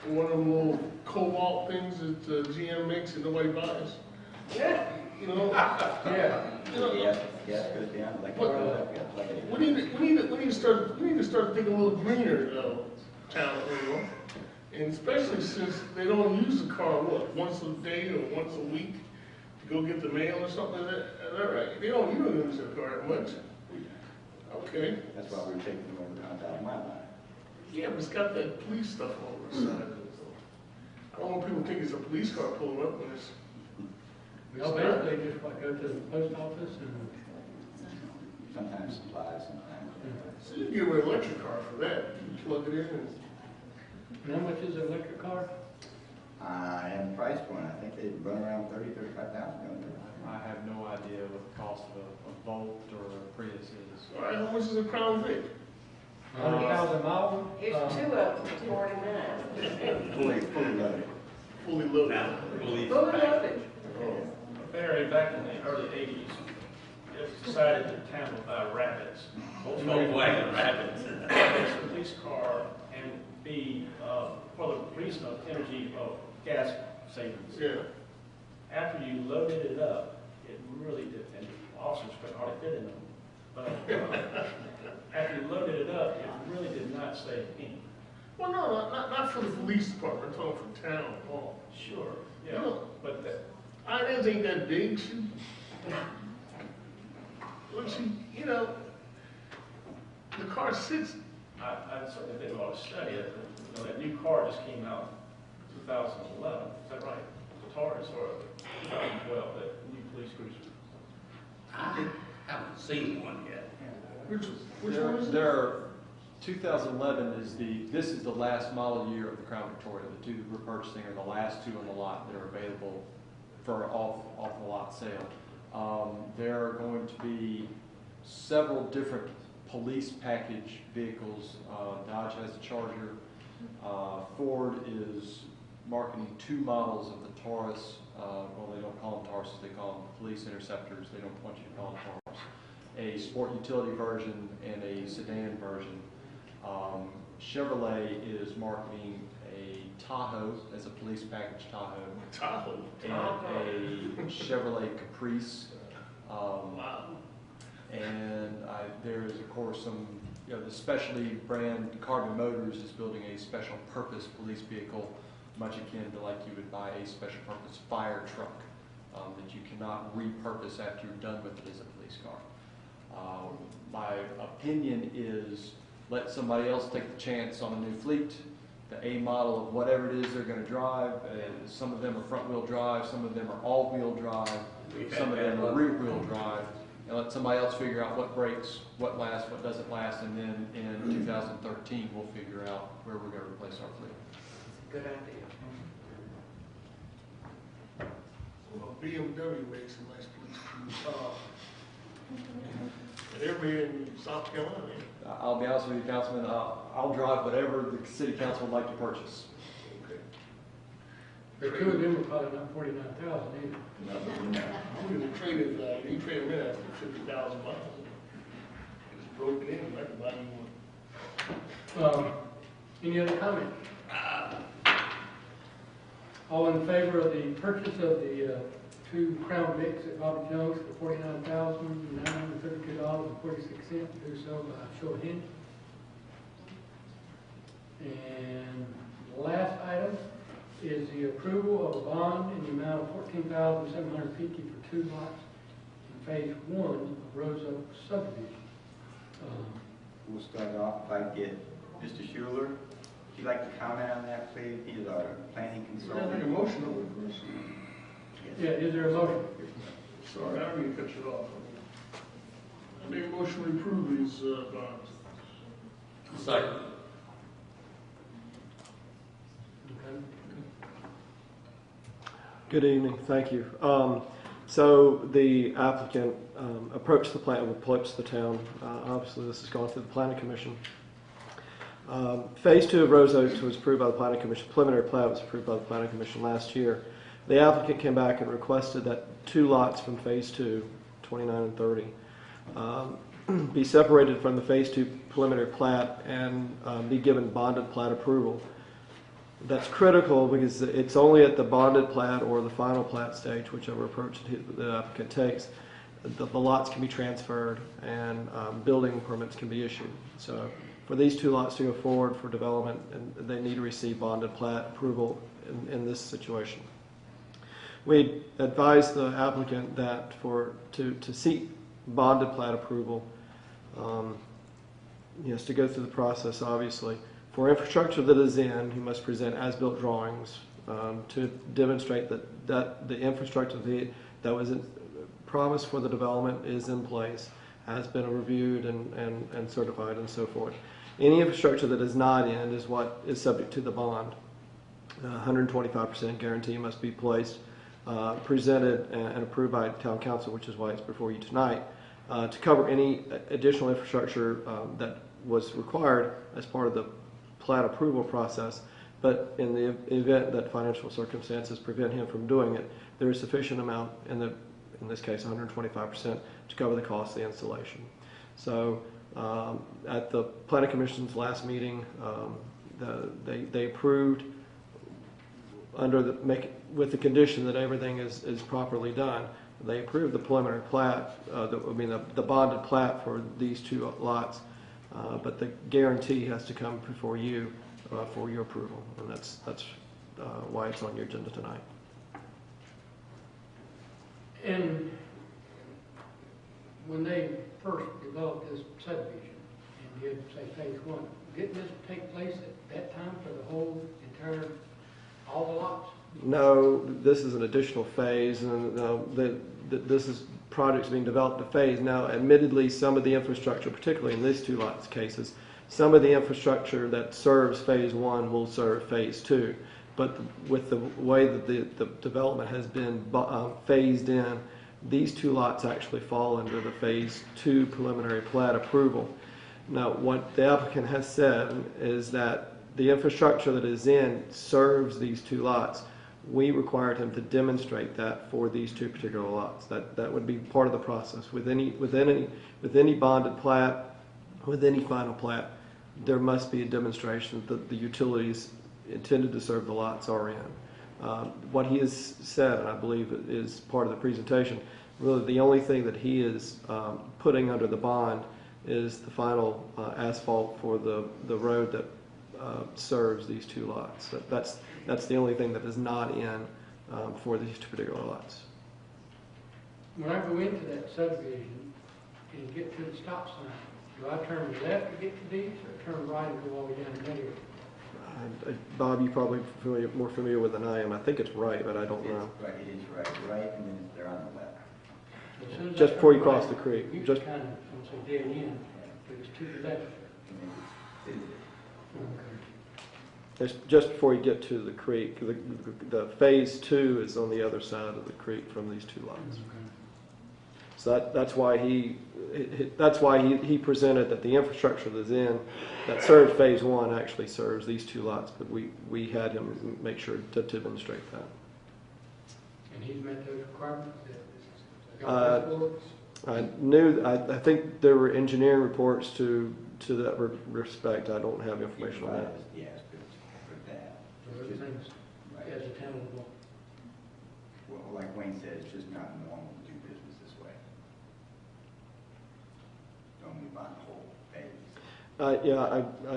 one of them little cobalt things that GM makes and nobody buys. Yeah. You know? Yeah. You know, Gas goes down, like, we need to start thinking a little greener, town, you know? And especially since they don't use the car, what, once a day or once a week to go get the mail or something like that? Is that right? You don't use the car that much. Okay. That's why we're taking them over 100,000 miles on it. Yeah, but it's got that police stuff on the side of it. So I don't want people to think it's a police car pulling up when it's. Well, basically, just like go to the post office and. Sometimes supplies, sometimes. So you give an electric car for that. You plug it in and. And how much is an electric car? I haven't priced one. I think they run around 35,000, don't they? I have no idea what the cost of a Volt or a Prius is. All right, how much is a Crown Vic? 100,000 miles? Here's two of them for 49. Fully loaded. Fully loaded. Now, believe Fully loaded. Barry, back in the early 80s, it decided that town would buy Rapids. Volkswagen Rapids. It's a police car and be, for the reason of energy, gas savings. Yeah. After you loaded it up, it really did, and officers could hardly fit in them. But after you loaded it up, it really did not save any. Well, no, not for the police department. I'm talking for town hall. Sure, yeah, You know, but that, I didn't think that big. You know, the car sits. I certainly did a lot of study. You know, that new car just came out in 2011, is that right? The Taurus or 2012, that new police cruiser. I haven't seen one yet. Which one is it? There are 2011 this is the last model year of the Crown Victoria. The two we're purchasing are the last two on the lot that are available for off the lot sale. There are going to be several different police package vehicles. Dodge has a Charger. Ford is marketing two models of the Taurus. Well, they don't call them Tauruses, they call them police interceptors. They don't want you to call them Taurus. A sport utility version and a sedan version. Chevrolet is marketing a Tahoe as a police package Tahoe. And a Chevrolet Caprice. Wow. And there is, of course, some, the specialty brand Carbon Motors is building a special purpose police vehicle, much akin to like you would buy a special purpose fire truck that you cannot repurpose after you're done with it as a police car. My opinion is let somebody else take the chance on a new fleet, the A model of whatever it is they're going to drive. Some of them are front wheel drive, some of them are all wheel drive, some of them are rear wheel drive. And let somebody else figure out what breaks, what lasts, what doesn't last, and then in 2013 we'll figure out where we're going to replace our fleet. Good idea. Well, BMW makes a nice police cruiser. And they're made in South Carolina. I'll be honest with you, Councilman, I'll drive whatever the city council would like to purchase. Okay. The two of them are probably not 49,000 either. The trade-in value, you trade them in after 50,000 miles. It's broken in, I can buy you one. Any other comment? All in favor of the purchase of the two Crown Vics at Bobby Jones for $49,932.46, do so by show of hands. And the last item is the approval of a bond in the amount of $14,750 for two lots in phase 1 of Rose Oak subdivision. We'll start off if I get Mr. Schuler. Would you like to comment on that, please? He is our planning Can I consultant. make a motion over it first? Yeah, is there a motion? Sorry, I don't mean to cut you off. I make a motion to approve these bonds. Second. Okay. Good evening, thank you. So the applicant approached the town. Obviously, this has gone through the planning commission. Phase 2 of Rose Oaks was approved by the planning commission. Preliminary plat was approved by the planning commission last year. The applicant came back and requested that two lots from phase 2, 29 and 30, be separated from the phase 2 preliminary plat and be given bonded plat approval. That's critical because it's only at the bonded plat or the final plat stage, whichever approach the applicant takes, the lots can be transferred and building permits can be issued. So for these two lots to go forward for development, and they need to receive bonded plat approval in this situation. We advised the applicant that to seek bonded plat approval, he has to go through the process, obviously. For infrastructure that is in, he must present as-built drawings to demonstrate that the infrastructure that was promised for the development is in place, has been reviewed and certified and so forth. Any infrastructure that is not in is what is subject to the bond. 125% guarantee must be placed, presented and approved by town council, which is why it's before you tonight, to cover any additional infrastructure that was required as part of the plat approval process. But in the event that financial circumstances prevent him from doing it, there is sufficient amount, in this case 125%, to cover the cost of the installation. So at the Planning Commission's last meeting, they approved with the condition that everything is properly done. They approved the preliminary plat, the bonded plat for these two lots, but the guarantee has to come before you for your approval, and that's why it's on your agenda tonight. And when they first developed this subdivision and did, say, phase one, didn't this take place at that time for the whole entire, all the lots? No, this is an additional phase, and this is projects being developed in phase. Now, admittedly, some of the infrastructure, particularly in these two lots cases, some of the infrastructure that serves phase one will serve phase two. But with the way that the development has been phased in, these two lots actually fall under the phase two preliminary plat approval. Now, what the applicant has said is that the infrastructure that is in serves these two lots. We required him to demonstrate that for these two particular lots. That would be part of the process. With any bonded plat, with any final plat, there must be a demonstration that the utilities intended to serve the lots are in. What he has said, and I believe it is part of the presentation, really the only thing that he is putting under the bond is the final asphalt for the road that serves these two lots. That's the only thing that is not in for these two particular lots. When I go into that subdivision and get to the stop sign, do I turn left to get to these, or turn right and go all the way down to there? Bob, you're probably more familiar with than I am. I think it's right, but I don't know. Right, it is right, and then they're on the left. As soon as Just I before you turn cross right, the creek. you Just kind of, I don't say dead end, but it's to the left. It's just before you get to the creek. The phase two is on the other side of the creek from these two lots. So that's why he presented that the infrastructure that's in that serves phase one actually serves these two lots, but we had him make sure to demonstrate that. And he's met those requirements? I think there were engineering reports to that respect. I don't have information on that. Yes, for that. So everything's as attainable. Well, like Wayne said, it's just not normal to do business this way. Don't move on the whole phase. Yeah, I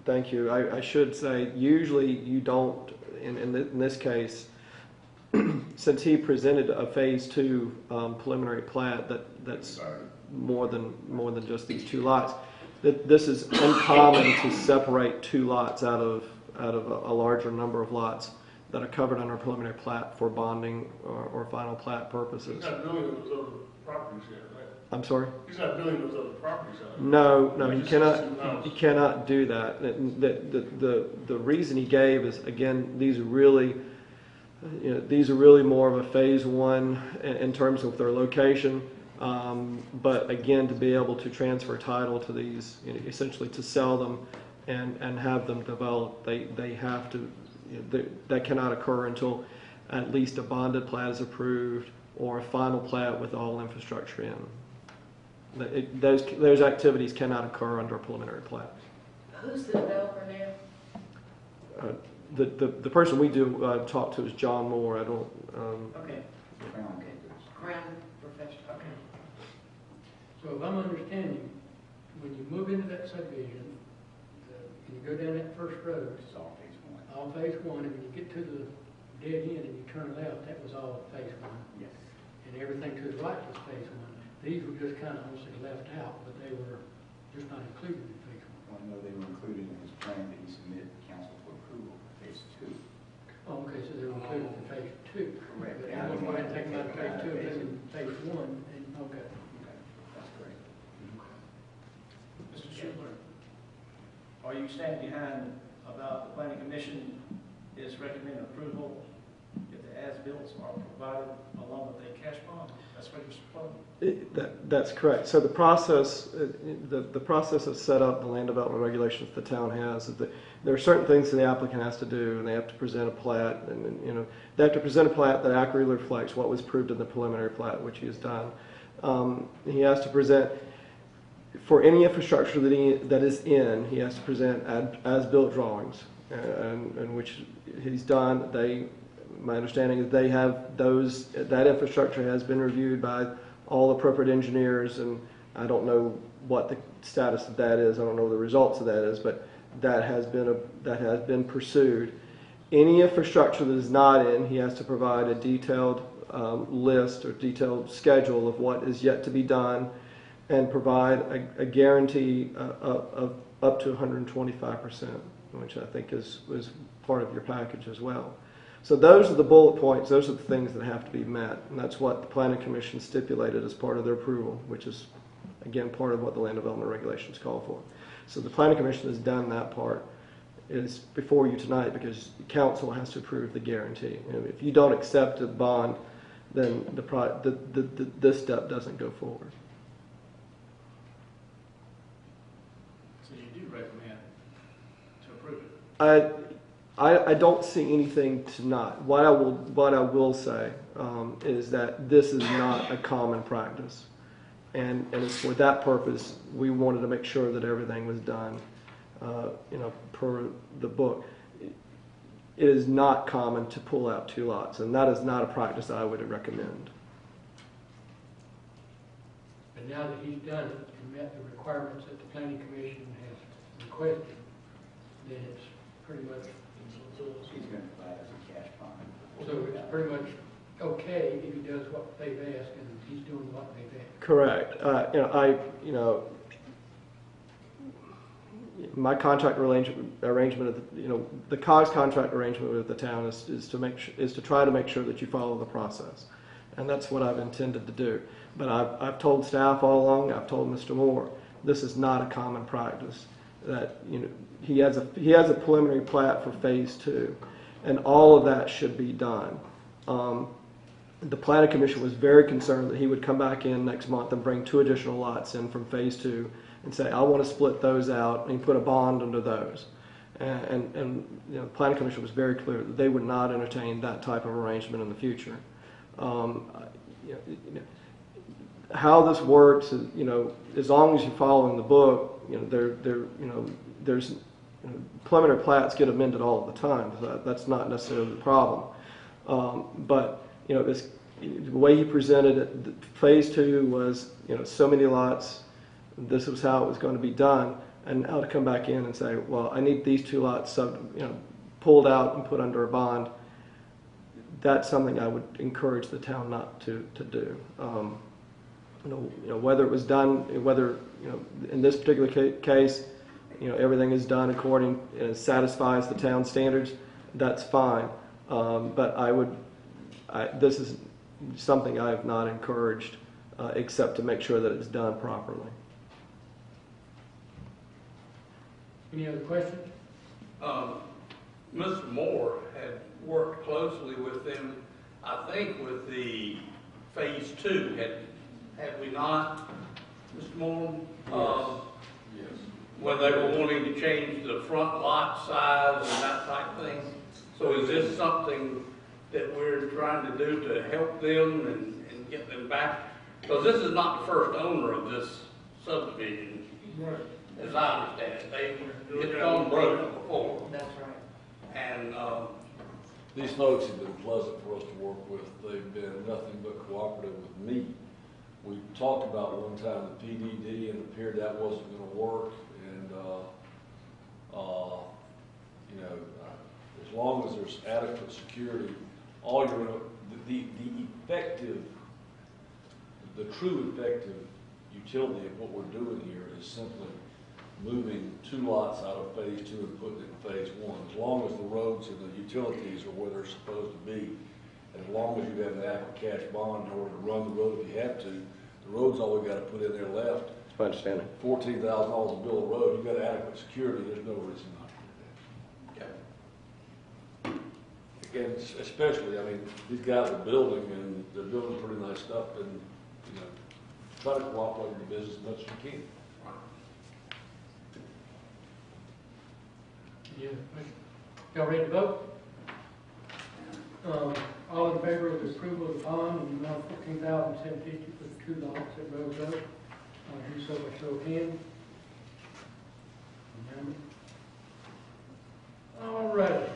thank you. I should say, usually you don't, in this case, since he presented a phase two preliminary plat that's more than just these two lots, this is uncommon to separate two lots out of a larger number of lots that are covered under a preliminary plat for bonding or final plat purposes. He's not building those other properties yet, right? I'm sorry? He's not building those other properties yet. No, he cannot do that. The reason he gave is, again, these are really more of a phase one in terms of their location. But again, to be able to transfer title to these, essentially to sell them and have them developed, they have to, that cannot occur until at least a bonded plat is approved or a final plat with all infrastructure in. Those activities cannot occur under a preliminary plat. Who's the developer now? The person we do talk to is John Moore. I don't. Okay. Crown professional. Okay. So if I'm understanding, when you move into that subdivision, and you go down that first road, It's all phase one. all phase one, and when you get to the dead end and you turn left, that was all phase one. Yes. And everything to the right was phase one. These were just kind of, I don't say left out, but they were just not included in phase one. want to know they were included in his plan that he submitted to council for approval for phase 2. Oh, okay, so they're included in phase 2. Correct. But I was going to take them out of phase 2 and put them in phase 1, and, okay. That's correct. Mr. Schubler, are you standing behind about the planning commission is recommending approval if the as-bills are provided along with a cash bond? That's what you're supposing? That's correct. So the process of set up the land development regulations the town has is that there are certain things that the applicant has to do, and they have to present a plat, and they have to present a plat that accurately reflects what was approved in the preliminary plat, which he has done. He has to present, for any infrastructure that is in, he has to present as-built drawings, and which he's done. My understanding is they have those. That infrastructure has been reviewed by all appropriate engineers, and I don't know what the status of that is. I don't know what the results of that is, but that has been pursued. Any infrastructure that is not in, he has to provide a detailed list or detailed schedule of what is yet to be done, and provide a guarantee of up to 125%, which I think is part of your package as well. So those are the bullet points, those are the things that have to be met, and that's what the Planning Commission stipulated as part of their approval, which is, again, part of what the land development regulations call for. So the Planning Commission has done that part. It is before you tonight because the council has to approve the guarantee. And if you don't accept a bond, then this step doesn't go forward. So you do recommend to approve it? I don't see anything to not. What I will say is that this is not a common practice, and it's for that purpose we wanted to make sure that everything was done, per the book. It is not common to pull out 2 lots, and that is not a practice I would recommend. But now that he's done it and met the requirements that the planning commission has requested, then it's pretty much. He's going to provide us a cash bond. So it's pretty much okay if he does what they've asked and he's doing what they've asked. Correct. My contract arrangement, the COGS contract arrangement with the town is to try to make sure that you follow the process, and that's what I've intended to do. But I've told staff all along. I've told Mr. Moore this is not a common practice. That he has a preliminary plat for phase 2, and all of that should be done. The planning commission was very concerned that he would come back in next month and bring 2 additional lots in from phase 2 and say, I want to split those out and put a bond under those. And the planning commission was very clear that they would not entertain that type of arrangement in the future. How this works is, as long as you're following the book, there's preliminary plats get amended all the time. So that's not necessarily the problem. But the way he presented it, phase 2 was so many lots. This was how it was going to be done, and now to come back in and say, well, I need these 2 lots pulled out and put under a bond. That's something I would encourage the town not to do. Whether it was done, whether in this particular case, everything is done according and satisfies the town standards, that's fine. But this is something I have not encouraged, except to make sure that it's done properly. Any other questions? Mr. Moore had worked closely with them, I think, with the phase 2. Had we not, Mr. Moore? Yes. When they were wanting to change the front lot size and that type of thing. So is this something that we're trying to do to help them and get them back? Because this is not the first owner of this subdivision. Right. As I understand it, it's gone broke before. That's right. And These folks have been pleasant for us to work with. They've been nothing but cooperative with me. We talked about one time the PDD, and it appeared that wasn't going to work. And as long as there's adequate security, the true effective utility of what we're doing here is simply moving 2 lots out of phase 2 and putting it in phase 1, as long as the roads and the utilities are where they're supposed to be. And as long as you have an adequate cash bond in order to run the road if you have to, the road's all we got to put in there left. That's my understanding. $14,000 to build a road, you've got adequate security, there's no reason not to do that. And especially, I mean, these guys are building, and they're building pretty nice stuff, and, you know, try to cooperate with the business as much as you can. Yeah. Y'all ready to vote? All in favor of the approval of the bond in the amount of $14,750 for the 2 lots at Rose Road? Do so by show of hands. All right.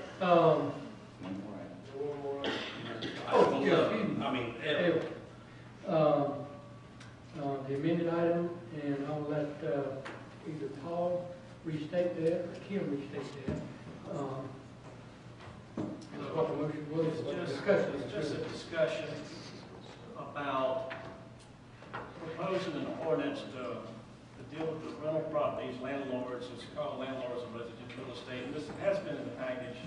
The amended item, and I'll let either Paul restate that or Kim restate that. What the motion was, discussion. It's just a discussion about proposing an ordinance to deal with the rental properties, landlords, it's called landlords of residential real estate, and this has been in the package,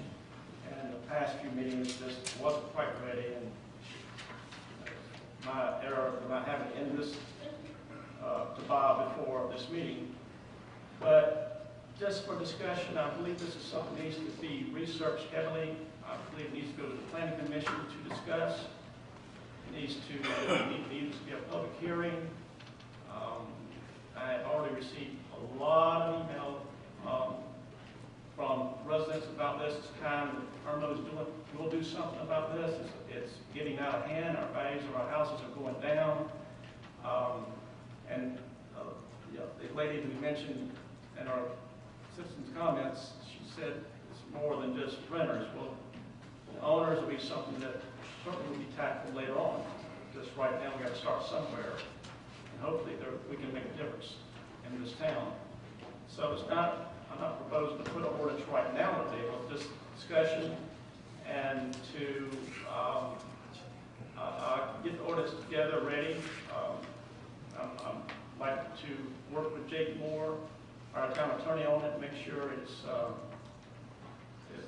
and in the past few meetings, this wasn't quite ready, and my error for not having it in this to Bob before this meeting. But just for discussion, I believe this is something that needs to be researched heavily. I believe it needs to go to the planning commission to discuss. It needs to be a public hearing. I have already received a lot of email from residents about this. It's time that Irmo is doing. We'll do something about this. It's getting out of hand. Our values of our houses are going down. The lady who mentioned in our citizens' comments, she said it's more than just renters. Well, the owners will be something that certainly will be tackled later on. Just right now, we got to start somewhere, and hopefully we can make a difference in this town. So it's not, I'm not proposing to put an ordinance right now on the table, just discussion and to get the ordinance together, ready. I'd like to work with Jake Moore, our town attorney, on it, make sure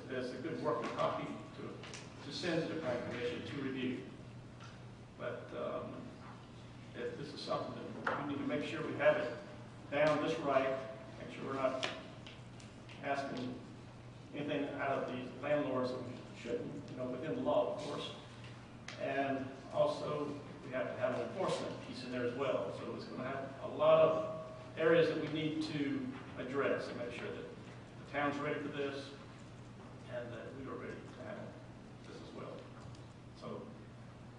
there's a good working copy to send to the planning commission to review. But if this is something that we need to make sure we have it down just right, make sure we're not asking anything out of these landlords that we shouldn't, within the law, of course. And also, we have to have an enforcement piece in there as well. So it's going to have a lot of areas that we need to address and make sure that the town's ready for this and that we are ready to have this as well. So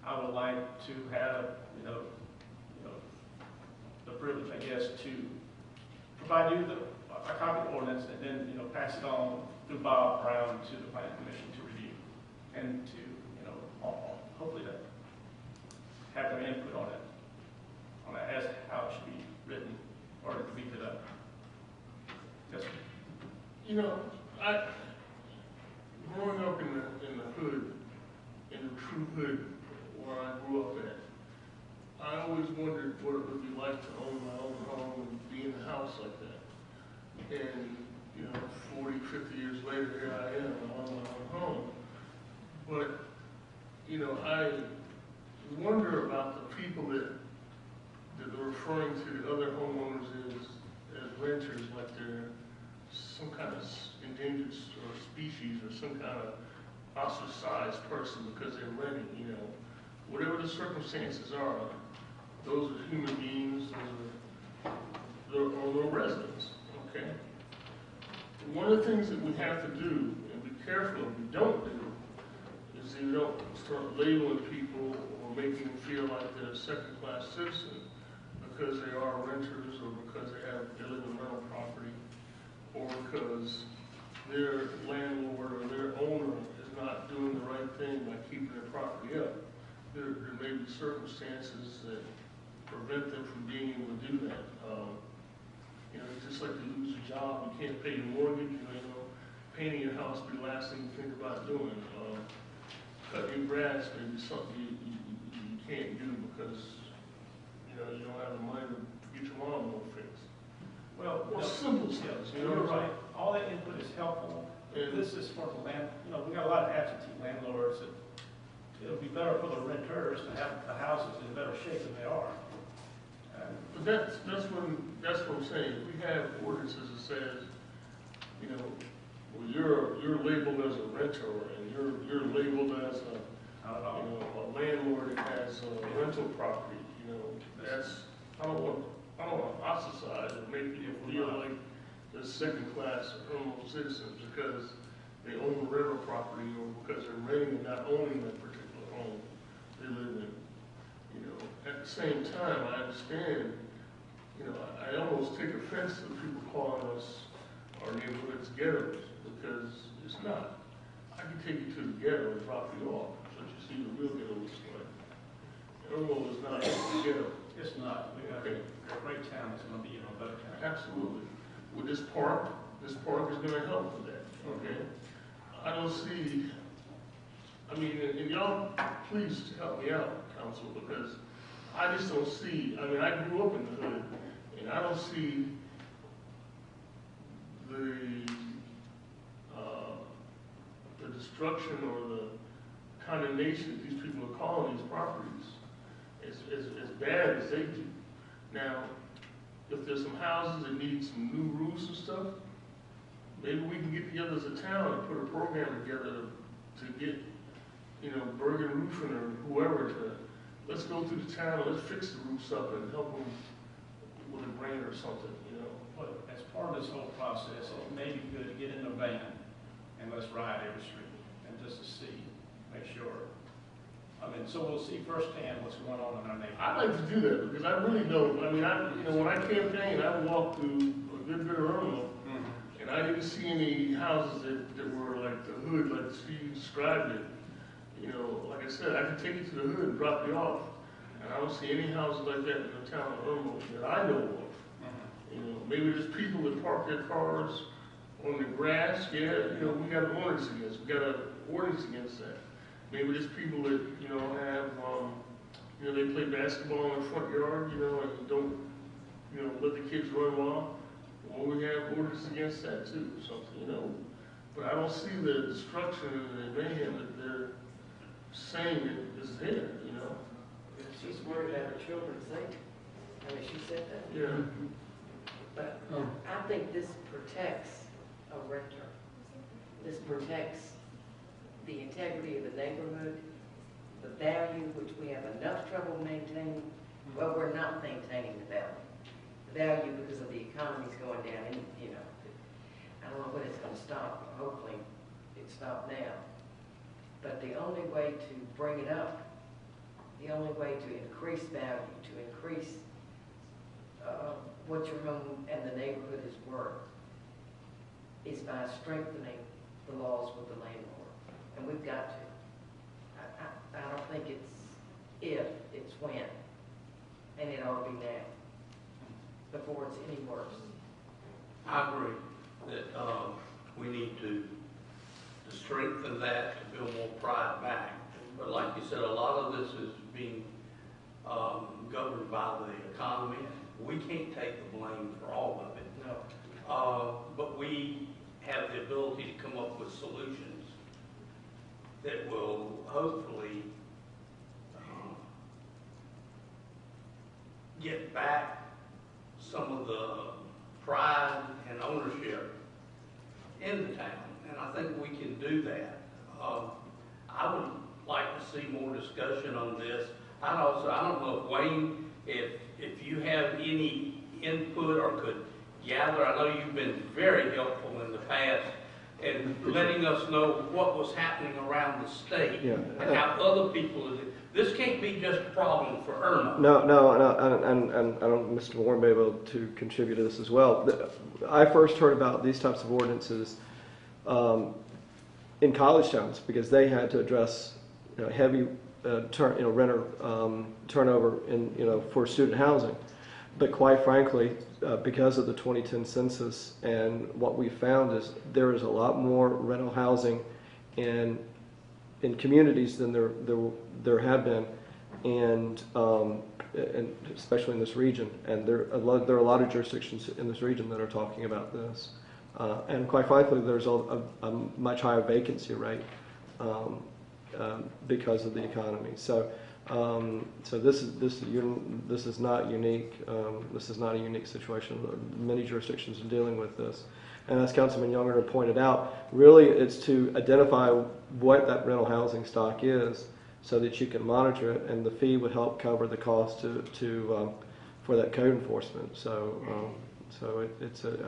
I would like to have, the privilege, I guess, to provide you a copy of the ordinance and then, pass it on through Bob Brown to the planning commission to review and to, hopefully to have their input on it as how it should be written or to be put up. Yes, sir. Growing up in the hood, in the true hood where I grew up at, I always wondered what it would be like to own my own home and be in a house like that. And, 40, 50 years later, here I am, I own my own home. But, I wonder about the people that they're referring to the other homeowners as renters, like they're some kind of endangered or species or some kind of ostracized person because they're renting, whatever the circumstances are, those are human beings, those are residents, okay? One of the things that we have to do, and be careful if we don't do, is you don't start labeling people or making them feel like they're a second-class citizen because they are renters or because they have illegal rental property or because their landlord or their owner is not doing the right thing by keeping their property up. There may be circumstances that prevent them from being able to do that. It's just like you lose a job, you can't pay your mortgage, painting your house be the last thing you think about doing. Cutting your grass may be something you can't do because, you don't have the money to get your lawnmower fixed. Well, Well, no, simple steps, you know you're what I'm right. All that input is helpful. And- This is for the land, we got a lot of absentee landlords that it'll be better for the renters to have the houses in better shape than they are. But that's what I'm saying. We have ordinances that says, well, you're labeled as a renter, and you're labeled as a landlord that has a rental property. I don't want to ostracize or make people feel like they're second-class citizens because they own a rental property or because they're renting and not owning that particular home they live in. At the same time, I understand, I almost take offense to people calling us our neighborhoods ghettos, because it's not. I can take you to the ghetto and drop you off, so you see the real ghetto looks like. Irmo is not a ghetto. It's not. We got a great town that's going to be a better town. Absolutely. With this park is going to help with that, okay? I don't see, and y'all, please help me out, council, because I just don't see, I grew up in the hood, and I don't see the destruction or the condemnation that these people are calling these properties as bad as they do. Now, if there's some houses that need some new roofs and stuff, maybe we can get together as a town and put a program together to get, Bergen Roofing or whoever to, let's go through the town, let's fix the roofs up and help them with a grant or something, But as part of this whole process, it may be good to get in a van and let's ride every street and just to see, make sure. So we'll see firsthand what's going on in our neighborhood. I'd like to do that because I really don't. When I campaigned, I walked through a good bit of Irmo, and I didn't see any houses that were like the hood, like she described it. Like I said, I can take you to the hood and drop you off, and I don't see any houses like that in the town of Irmo that I know of. Maybe there's people that park their cars on the grass. Yeah, we got an ordinance against. We got an ordinance against that. Maybe there's people that, have, they play basketball in the front yard, and don't, let the kids run wild. Well, we have orders against that too, or something, But I don't see the destruction and the mayhem that they're saying that is there, She's worried about her children's safety. She said that. Yeah. But I think this protects a renter. This protects the integrity of the neighborhood, the value, which we have enough trouble maintaining. Well, we're not maintaining the value. The value because of the economy's going down, and I don't know when it's going to stop. Hopefully, it stopped now. But the only way to bring it up, the only way to increase value, to increase what your home and the neighborhood is worth, is by strengthening the laws with the landlord. And we've got to. I don't think it's if, it's when. And it ought to be now, before it's any worse. I agree that we need to strengthen that, to build more pride back. But like you said, a lot of this is being governed by the economy. We can't take the blame for all of it. No. But we have the ability to come up with solutions that will hopefully get back some of the pride and ownership in the town. And I think we can do that. I would like to see more discussion on this. I don't know if Wayne, if you have any input or could gather. I know you've been very helpful in the past in letting us know what was happening around the state and how other people are. This can't be just a problem for Irmo. No, and I don't, Mr. Warren may be able to contribute to this as well. I first heard about these types of ordinances in college towns because they had to address heavy renter turnover in for student housing. But quite frankly, because of the 2010 census and what we found is there is a lot more rental housing in communities than there had been, and and especially in this region. And there are a lot of jurisdictions in this region that are talking about this. And quite frankly, there's a much higher vacancy rate because of the economy. So this is not unique. This is not a unique situation. Many jurisdictions are dealing with this. And as Councilman Younger pointed out, really it's to identify what that rental housing stock is, so that you can monitor it, and the fee would help cover the cost for that code enforcement. So it's a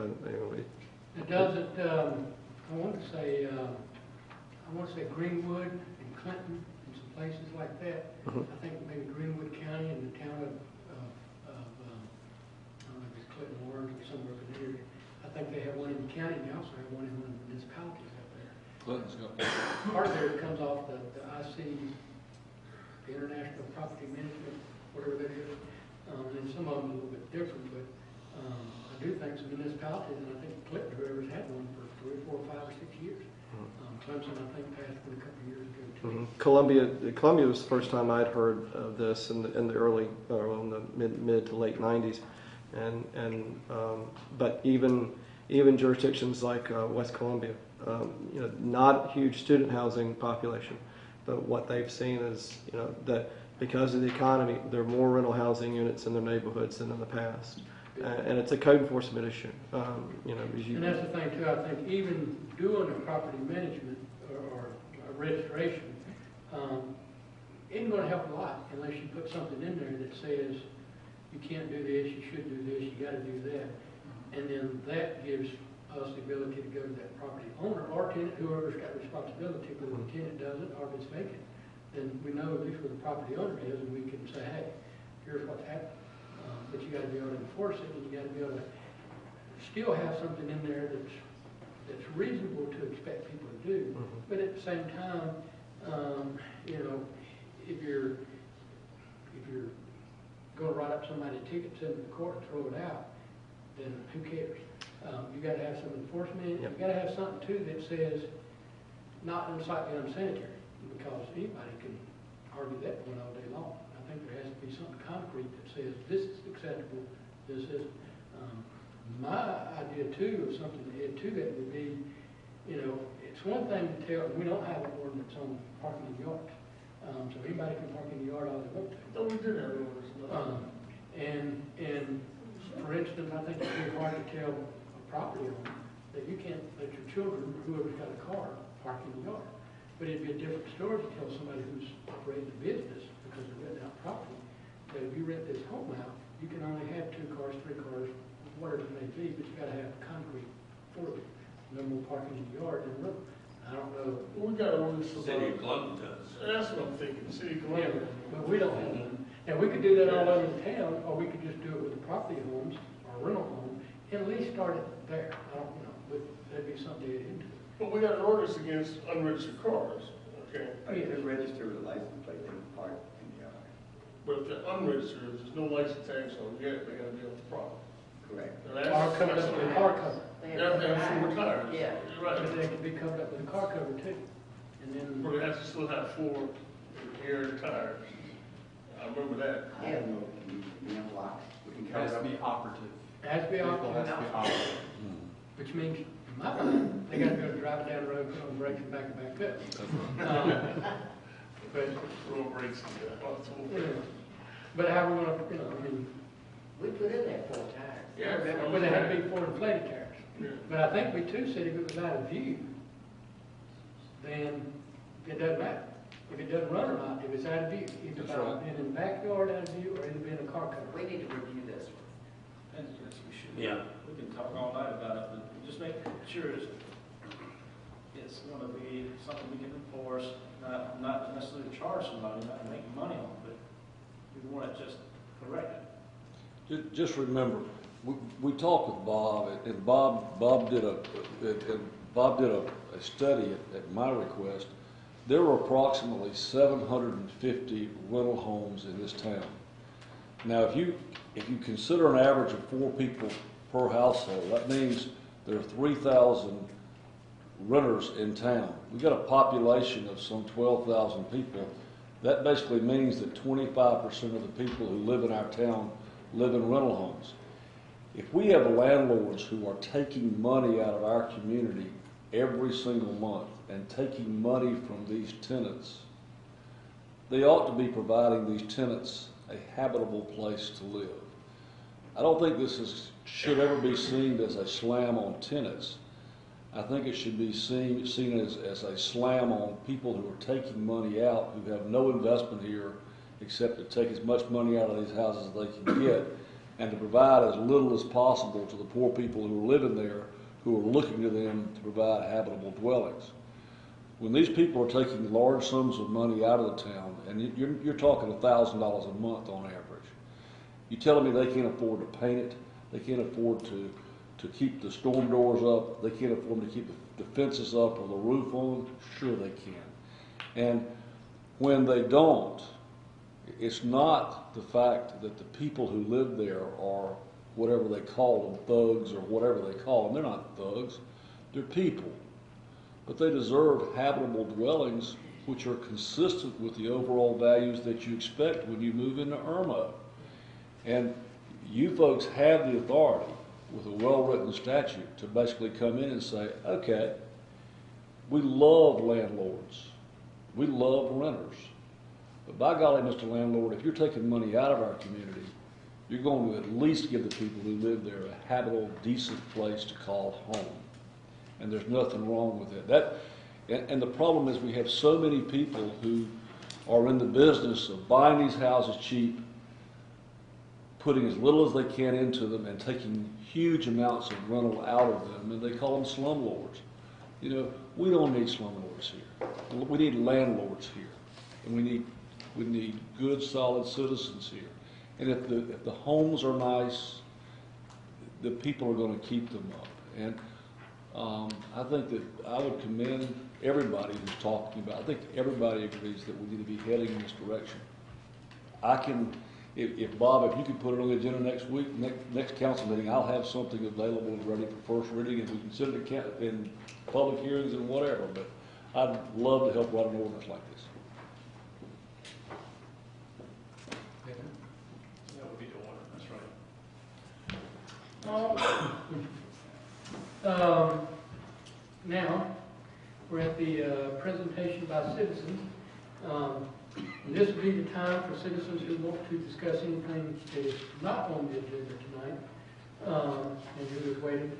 It doesn't. I want to say Greenwood and Clinton and some places like that. I think maybe Greenwood County and the town of I don't know if it's Clinton, Orange, or somewhere in there. I think they have one in the county, and they also have one in one of the municipalities out there. Clinton's got Part of it comes off the IC, the International Property Management, whatever that is. And some of them are a little bit different, but I do think some municipalities, and I think Clinton, whoever's had one for 3, 4, 5, or 6 years. Clemson, I think, passed one a couple of years ago too. Columbia was the first time I'd heard of this in the early, in the mid to late '90s, but even jurisdictions like West Columbia, not huge student housing population, but what they've seen is that because of the economy, there are more rental housing units in their neighborhoods than in the past. And it's a code enforcement issue. And that's the thing too. I think even doing a property management or a registration isn't going to help a lot unless you put something in there that says you can't do this, you should do this, you got to do that, and then that gives us the ability to go to that property owner or tenant, whoever's got responsibility. But if the tenant doesn't or if it's vacant, then we know at least where the property owner is, and we can say, hey, here's what's happening. But you got to be able to enforce it, and you got to be able to still have something in there that's reasonable to expect people to do. But at the same time, if you're going to write up somebody a ticket, send it to court, and throw it out, then who cares? You got to have some enforcement. You got to have something too that says not unsightly, unsanitary, because anybody can argue that one all day long. I think there has to be something concrete that says this is acceptable, this isn't. My idea too of something to add to that would be, it's one thing to tell, we don't have an ordinance on parking in yards. So anybody can park in the yard all they want to. No, we did have an ordinance. And for instance, I think it'd be hard to tell a property owner that you can't let your children, whoever's got a car, park in the yard. But it'd be a different story to tell somebody who's operating a business because they're renting out property, that if you rent this home out, you can only have 2 cars, 3 cars, whatever it may be, but you got to have concrete for it. No more parking in the yard than room. I don't know. Well, we got an ordinance. City of Columbia does. That's what I'm thinking, City of Columbia. Yeah, but we don't have one. Now, we could do that all over the town, or we could just do it with the property homes or rental home, and at least start it there. I don't, but that'd be something to add into it. But we got an ordinance against unregistered cars, okay? If they're registered with a license plate, they can park in the yard. But if they're unregistered, there's no license tags on them yet, they gotta be on the property. Correct. Car covered up with a car cover. They have to have 4 tires. Yeah. You're right. But they could be covered up with a car cover too. And then, But it has to still have 4 air tires. I remember that. I don't know if it can be unlocked. We can It cover has to up. be operative. it has to be Vehicle has operative, to be operative. which means, in my mind, they gotta go drive it down the road, put on brakes and back up. But, Road brakes and but how we gonna, We put in there 4 tires. Yeah. well, they have to be 4 inflated tires. Yeah. But I think we too said if it was out of view, then it doesn't matter. If it doesn't run or not, if it's out of view, if it's in the backyard out of view or in a car cover. We need to review this one. And yes, we should. Yeah. We can talk all night about it, but just make sure it's gonna be something we can enforce, not necessarily charge somebody, not make money on, but we want it just corrected. Just remember, we talked with Bob, and Bob did a study at my request. There were approximately 750 rental homes in this town. Now, if you consider an average of 4 people per household, that means there are 3,000 renters in town. We've got a population of some 12,000 people. That basically means that 25% of the people who live in our town live in rental homes. If we have landlords who are taking money out of our community every single month and taking money from these tenants, they ought to be providing these tenants a habitable place to live. I don't think should ever be seen as a slam on tenants. I think it should be seen as a slam on people who are taking money out, who have no investment here except to take as much money out of these houses as they can get, and to provide as little as possible to the poor people who are living there, who are looking to them to provide habitable dwellings. When these people are taking large sums of money out of the town, and you're talking $1,000 a month on average, you telling me they can't afford to paint it, they can't afford to keep the storm doors up, they can't afford to keep the fences up or the roof on? Sure they can. And when they don't, it's not the fact that the people who live there are whatever they call them, thugs or whatever they call them. They're not thugs, they're people. But they deserve habitable dwellings which are consistent with the overall values that you expect when you move into Irmo. And you folks have the authority with a well-written statute to basically come in and say, okay, we love landlords, we love renters, but by golly, Mr. Landlord, if you're taking money out of our community, you're going to at least give the people who live there a habitable, decent place to call home. And there's nothing wrong with it. And the problem is we have so many people who are in the business of buying these houses cheap, putting as little as they can into them and taking huge amounts of rental out of them, and they call them slumlords. You know, we don't need slumlords here. We need landlords here, and we need good, solid citizens here. And if the homes are nice, the people are going to keep them up. And I think that I would commend everybody who's talking about. I think everybody agrees that we need to be heading in this direction. If Bob, if you could put it on the agenda next week, next council meeting, I'll have something available and ready for first reading, and we can send it in public hearings and whatever. But I'd love to help write an ordinance like this. That would be the order, that's right. Now, we're at the presentation by citizens. And this would be the time for citizens who want to discuss anything that is not on the agenda tonight, and who has waited,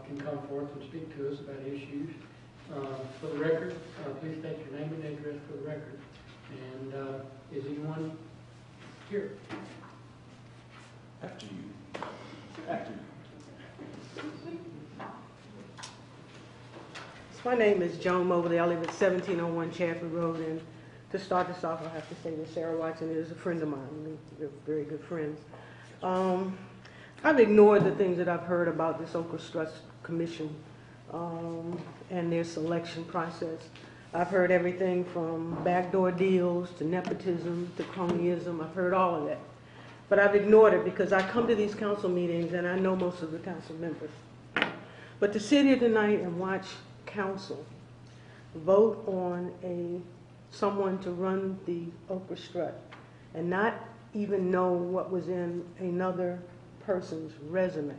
can come forth and speak to us about issues. For the record, please state your name and address for the record. And is anyone here? After you. After you. My name is Joan Mobley. I live at 1701 Chaffee Road, and to start this off, I have to say that Sarah Watson is a friend of mine. We're very good friends. I've ignored the things that I've heard about this Orchestra Commission and their selection process. I've heard everything from backdoor deals to nepotism to cronyism. I've heard all of that. But I've ignored it because I come to these council meetings and I know most of the council members. But to sit here tonight and watch council vote on someone to run the orchestra and not even know what was in another person's resume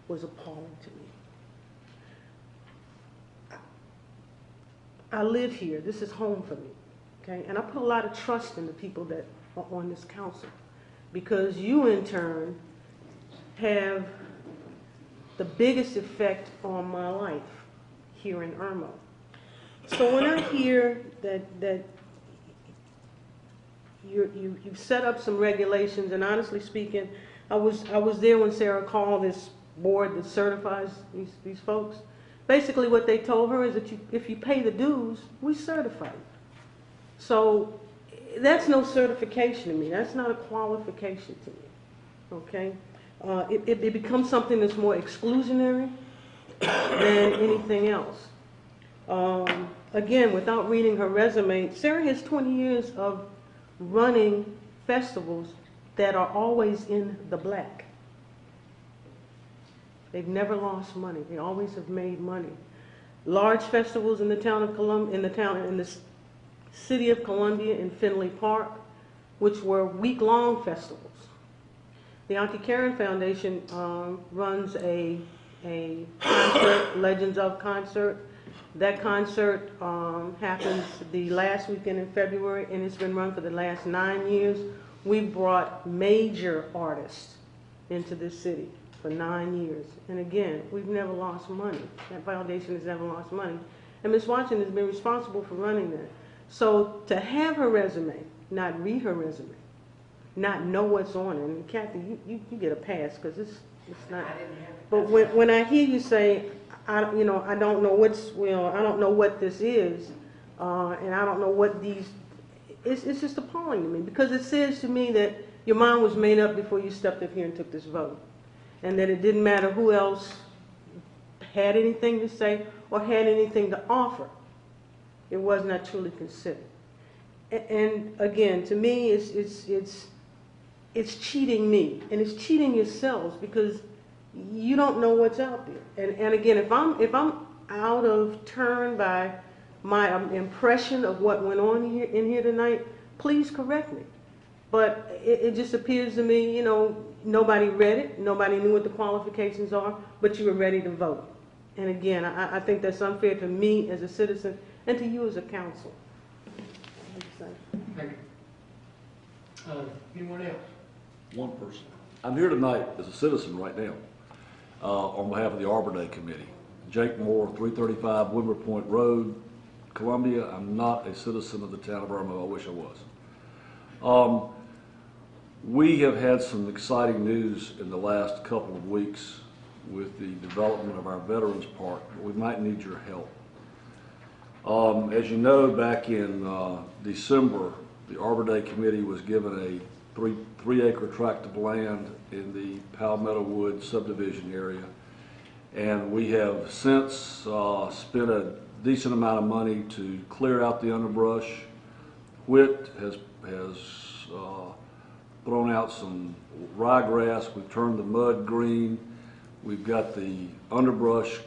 was appalling to me. I live here. This is home for me, okay? And I put a lot of trust in the people that are on this council because you, in turn, have the biggest effect on my life here in Irmo. So when I hear that you've set up some regulations, and honestly speaking, I was there when Sarah called this board that certifies these folks. Basically what they told her is that if you pay the dues, we certify you. So that's no certification to me. That's not a qualification to me, okay? It becomes something that's more exclusionary than anything else. Again, without reading her resume, Sarah has 20 years of running festivals that are always in the black. They've never lost money. They always have made money. Large festivals in the town of City of Columbia and Finley Park, which were week-long festivals. The Auntie Karen Foundation runs a concert, Legends of Concert. That concert happens the last weekend in February, and it's been run for the last 9 years. We've brought major artists into this city for 9 years. And again, we've never lost money. That foundation has never lost money. And Ms. Watson has been responsible for running that. So to have her resume, not read her resume, not know what's on it, and Kathy, you get a pass because it's not. But when I hear you say, I don't know I don't know what this is, and I don't know what these, it's just appalling to me because it says to me that your mind was made up before you stepped up here and took this vote, and that it didn't matter who else had anything to say or had anything to offer. It was not truly considered. And again, to me, it's cheating me, and it's cheating yourselves because you don't know what's out there. And again, if I'm out of turn by my impression of what went on in here tonight, please correct me. But it just appears to me, nobody read it, nobody knew what the qualifications are, but you were ready to vote. And again, I think that's unfair to me as a citizen and to you as a council. Thank you. Anyone else? One person. I'm here tonight as a citizen right now on behalf of the Arbor Day Committee. Jake Moore, 335 Wimber Point Road, Columbia. I'm not a citizen of the town of Irmo. I wish I was. We have had some exciting news in the last couple of weeks with the development of our Veterans Park. We might need your help. As you know, back in December, the Arbor Day Committee was given a three-acre tract of land in the Palmetto Woods subdivision area. And we have since spent a decent amount of money to clear out the underbrush. Whit has thrown out some ryegrass. We've turned the mud green. We've got the underbrush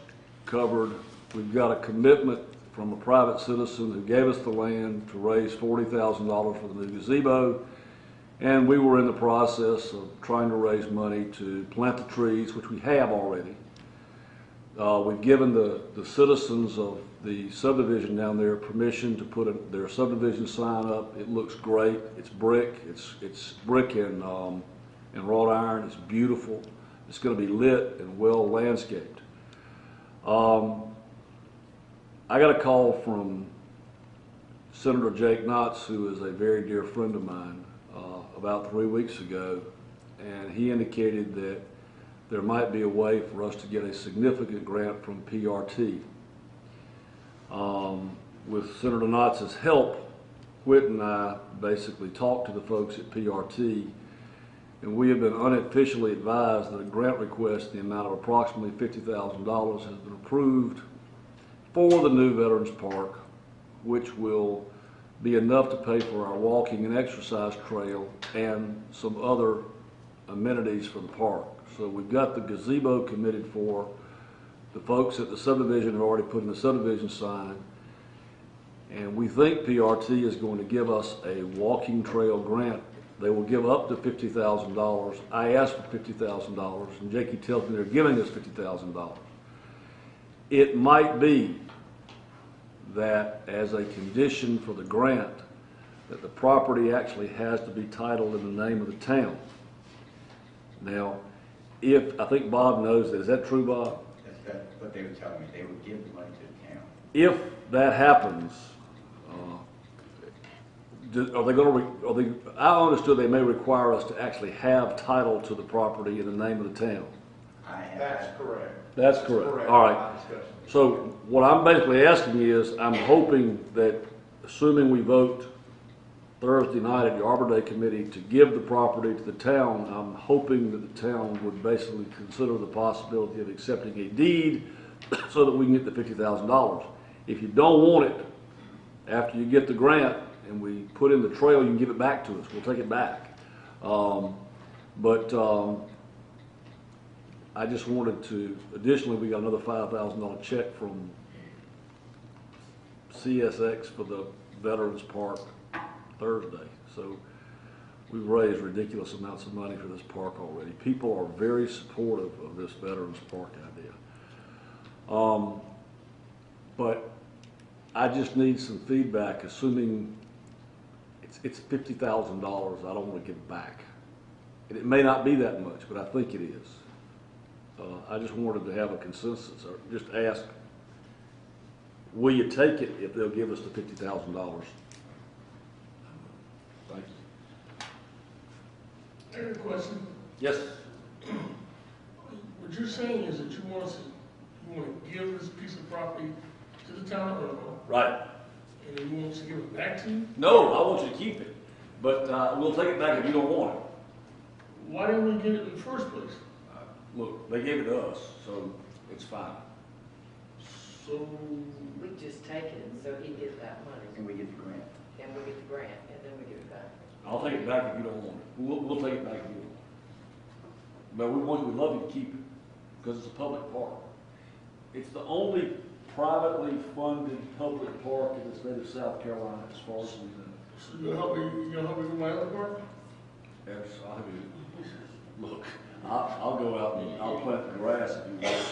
covered. We've got a commitment from a private citizen who gave us the land to raise $40,000 for the new gazebo. And we were in the process of trying to raise money to plant the trees, which we have already. We've given the citizens of the subdivision down there permission to put their subdivision sign up. It looks great. It's brick. It's brick and wrought iron. It's beautiful. It's going to be lit and well landscaped. I got a call from Senator Jake Knotts, who is a very dear friend of mine, about 3 weeks ago, and he indicated that there might be a way for us to get a significant grant from PRT. With Senator Knotts' help, Whit and I basically talked to the folks at PRT, and we have been unofficially advised that a grant request in the amount of approximately $50,000 has been approved for the new Veterans Park, which will be enough to pay for our walking and exercise trail and some other amenities for the park. So we've got the gazebo committed for. The folks at the subdivision have already put in the subdivision sign. And we think PRT is going to give us a walking trail grant. They will give up to $50,000. I asked for $50,000, and Jakey tells me they're giving us $50,000. It might be that as a condition for the grant, that the property actually has to be titled in the name of the town. Now, I think Bob knows that. Is that true, Bob? That's what they were telling me. They would give the money to the town. If that happens, are they going to? I understood they may require us to actually have title to the property in the name of the town. That's correct. That's correct. All right. So what I'm basically asking you is, I'm hoping that, assuming we vote Thursday night at the Arbor Day Committee to give the property to the town, I'm hoping that the town would basically consider the possibility of accepting a deed so that we can get the $50,000. If you don't want it, after you get the grant and we put in the trail, you can give it back to us. We'll take it back. I just wanted to, additionally, we got another $5,000 check from CSX for the Veterans Park Thursday. So we've raised ridiculous amounts of money for this park already. People are very supportive of this Veterans Park idea. But I just need some feedback, assuming it's $50,000, I don't want to give it back. And it may not be that much, but I think it is. I just wanted to have a consensus, or just ask, will you take it if they'll give us the $50,000? Thank you. I have a question. Yes. What you're saying is that you want to give this piece of property to the town of Irmo. Right. And then you want us to give it back to you? No, I want you to keep it, but we'll take it back if you don't want it. Why didn't we get it in the first place? Look, they gave it to us, so it's fine. So We just take it, so he gets that money. And we get the grant. And we get the grant, and then we give it back. I'll take it back if you don't want it. We'll take it back if you don't want it. But we'd love you to keep it, because it's a public park. It's the only privately funded public park in the state of South Carolina, as far as we know. So you gonna help me with my other part? Yes, I'll have you. Look, I'll go out and I'll plant the grass if you want.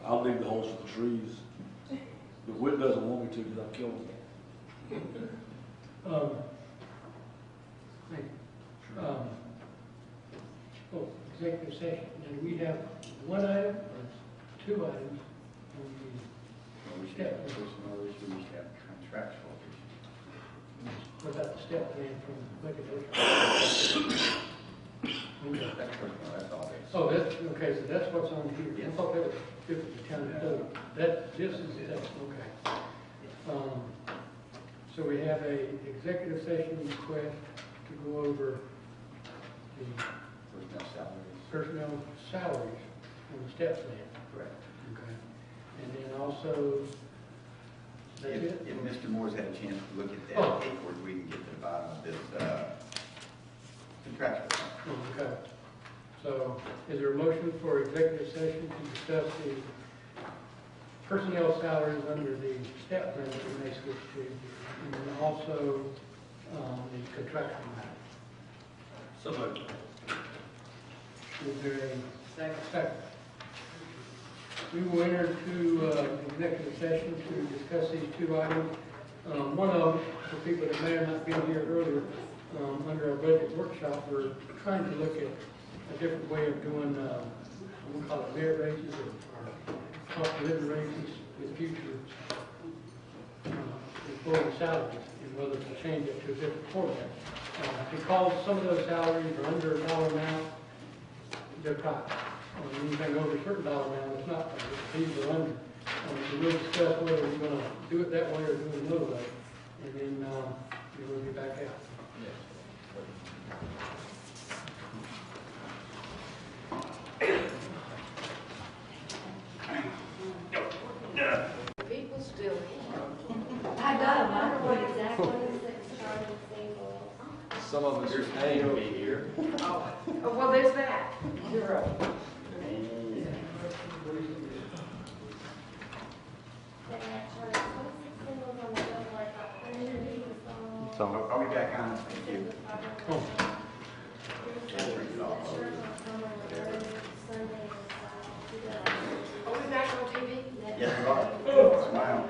I'll dig the holes for the trees. But Whit doesn't want me to because I've killed him. Executive session. Now, we have one item or two items on the We should have personal issue, we should have contractual issue. What about the step plan from Wicked That's personal, that's all it is. Oh, that's, okay, so that's what's on here. Yes. I thought that was different to town code. This is, okay. So we have a executive session request to go over the personnel salaries on the step plan. Correct. Okay. And then also, that's it? If Mr. Moore's had a chance to look at that paperwork, we can get to the bottom of this contractual. Okay. So is there a motion for executive session to discuss the personnel salaries under the step plan that we may switch to, and then also the contractual matter? So moved. Is there a second? We will enter to executive session to discuss these two items. One of them, for people that may have not been here earlier, under our budget workshop, we're trying to look at a different way of doing, we'll call it merit raises or cost of living raises with future employee salaries, and whether to change it to a different format. Because some of those salaries are under a dollar amount, they're private. Anything over a certain dollar amount, it's not private. These are under. So we'll discuss whether we're going to do it that way or do it another way, and then we'll get back out. People still I got them, I don't know exactly. Some of us are paying to be here. Oh, well, there's that. You're right. So I'll be back on. Thank you. Are we back on TV? Yes, you are. Smile.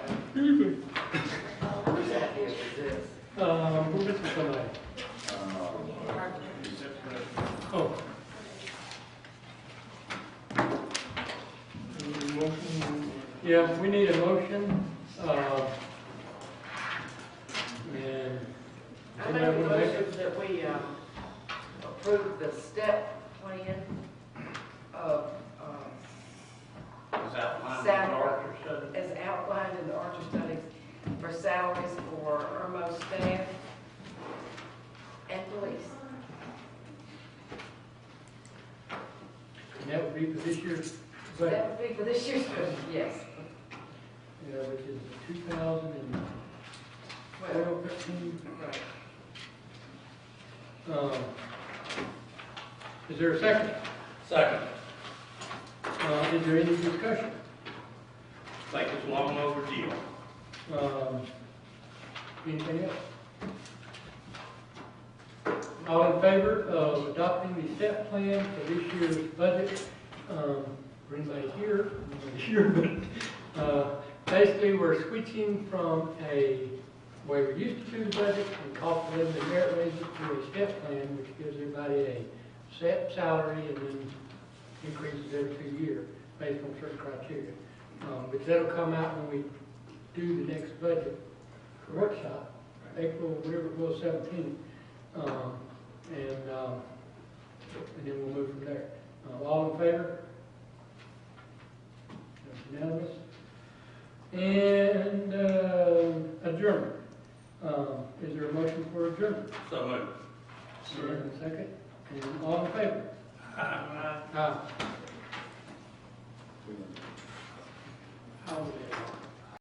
We're missing somebody. Oh. Yeah, we need a motion. And I make a motion that we approve the step plan of As outlined in the salary, Archer study. as outlined in the Archer studies for salaries for Irmo staff and police. And that would be for this year's So budget. that would be for this year's budget, yes. Yeah, which is 2012, 13. Right. Is there a second? Second. Is there any discussion? Think it's long overdue. Anything else? All in favor of adopting the step plan for this year's budget? For anybody here, I'm not sure, but basically we're switching from a way we used to do the budget and cost of living and merit raises to a step plan, which gives everybody a set salary and then increases every 2 years based on certain criteria. But that'll come out when we do the next budget workshop, April, whatever it was, 17th. And then we'll move from there. All in favor? That's unanimous. And adjournment. Is there a motion for adjournment? So moved. And a second. And all in favor? Aye. Aye.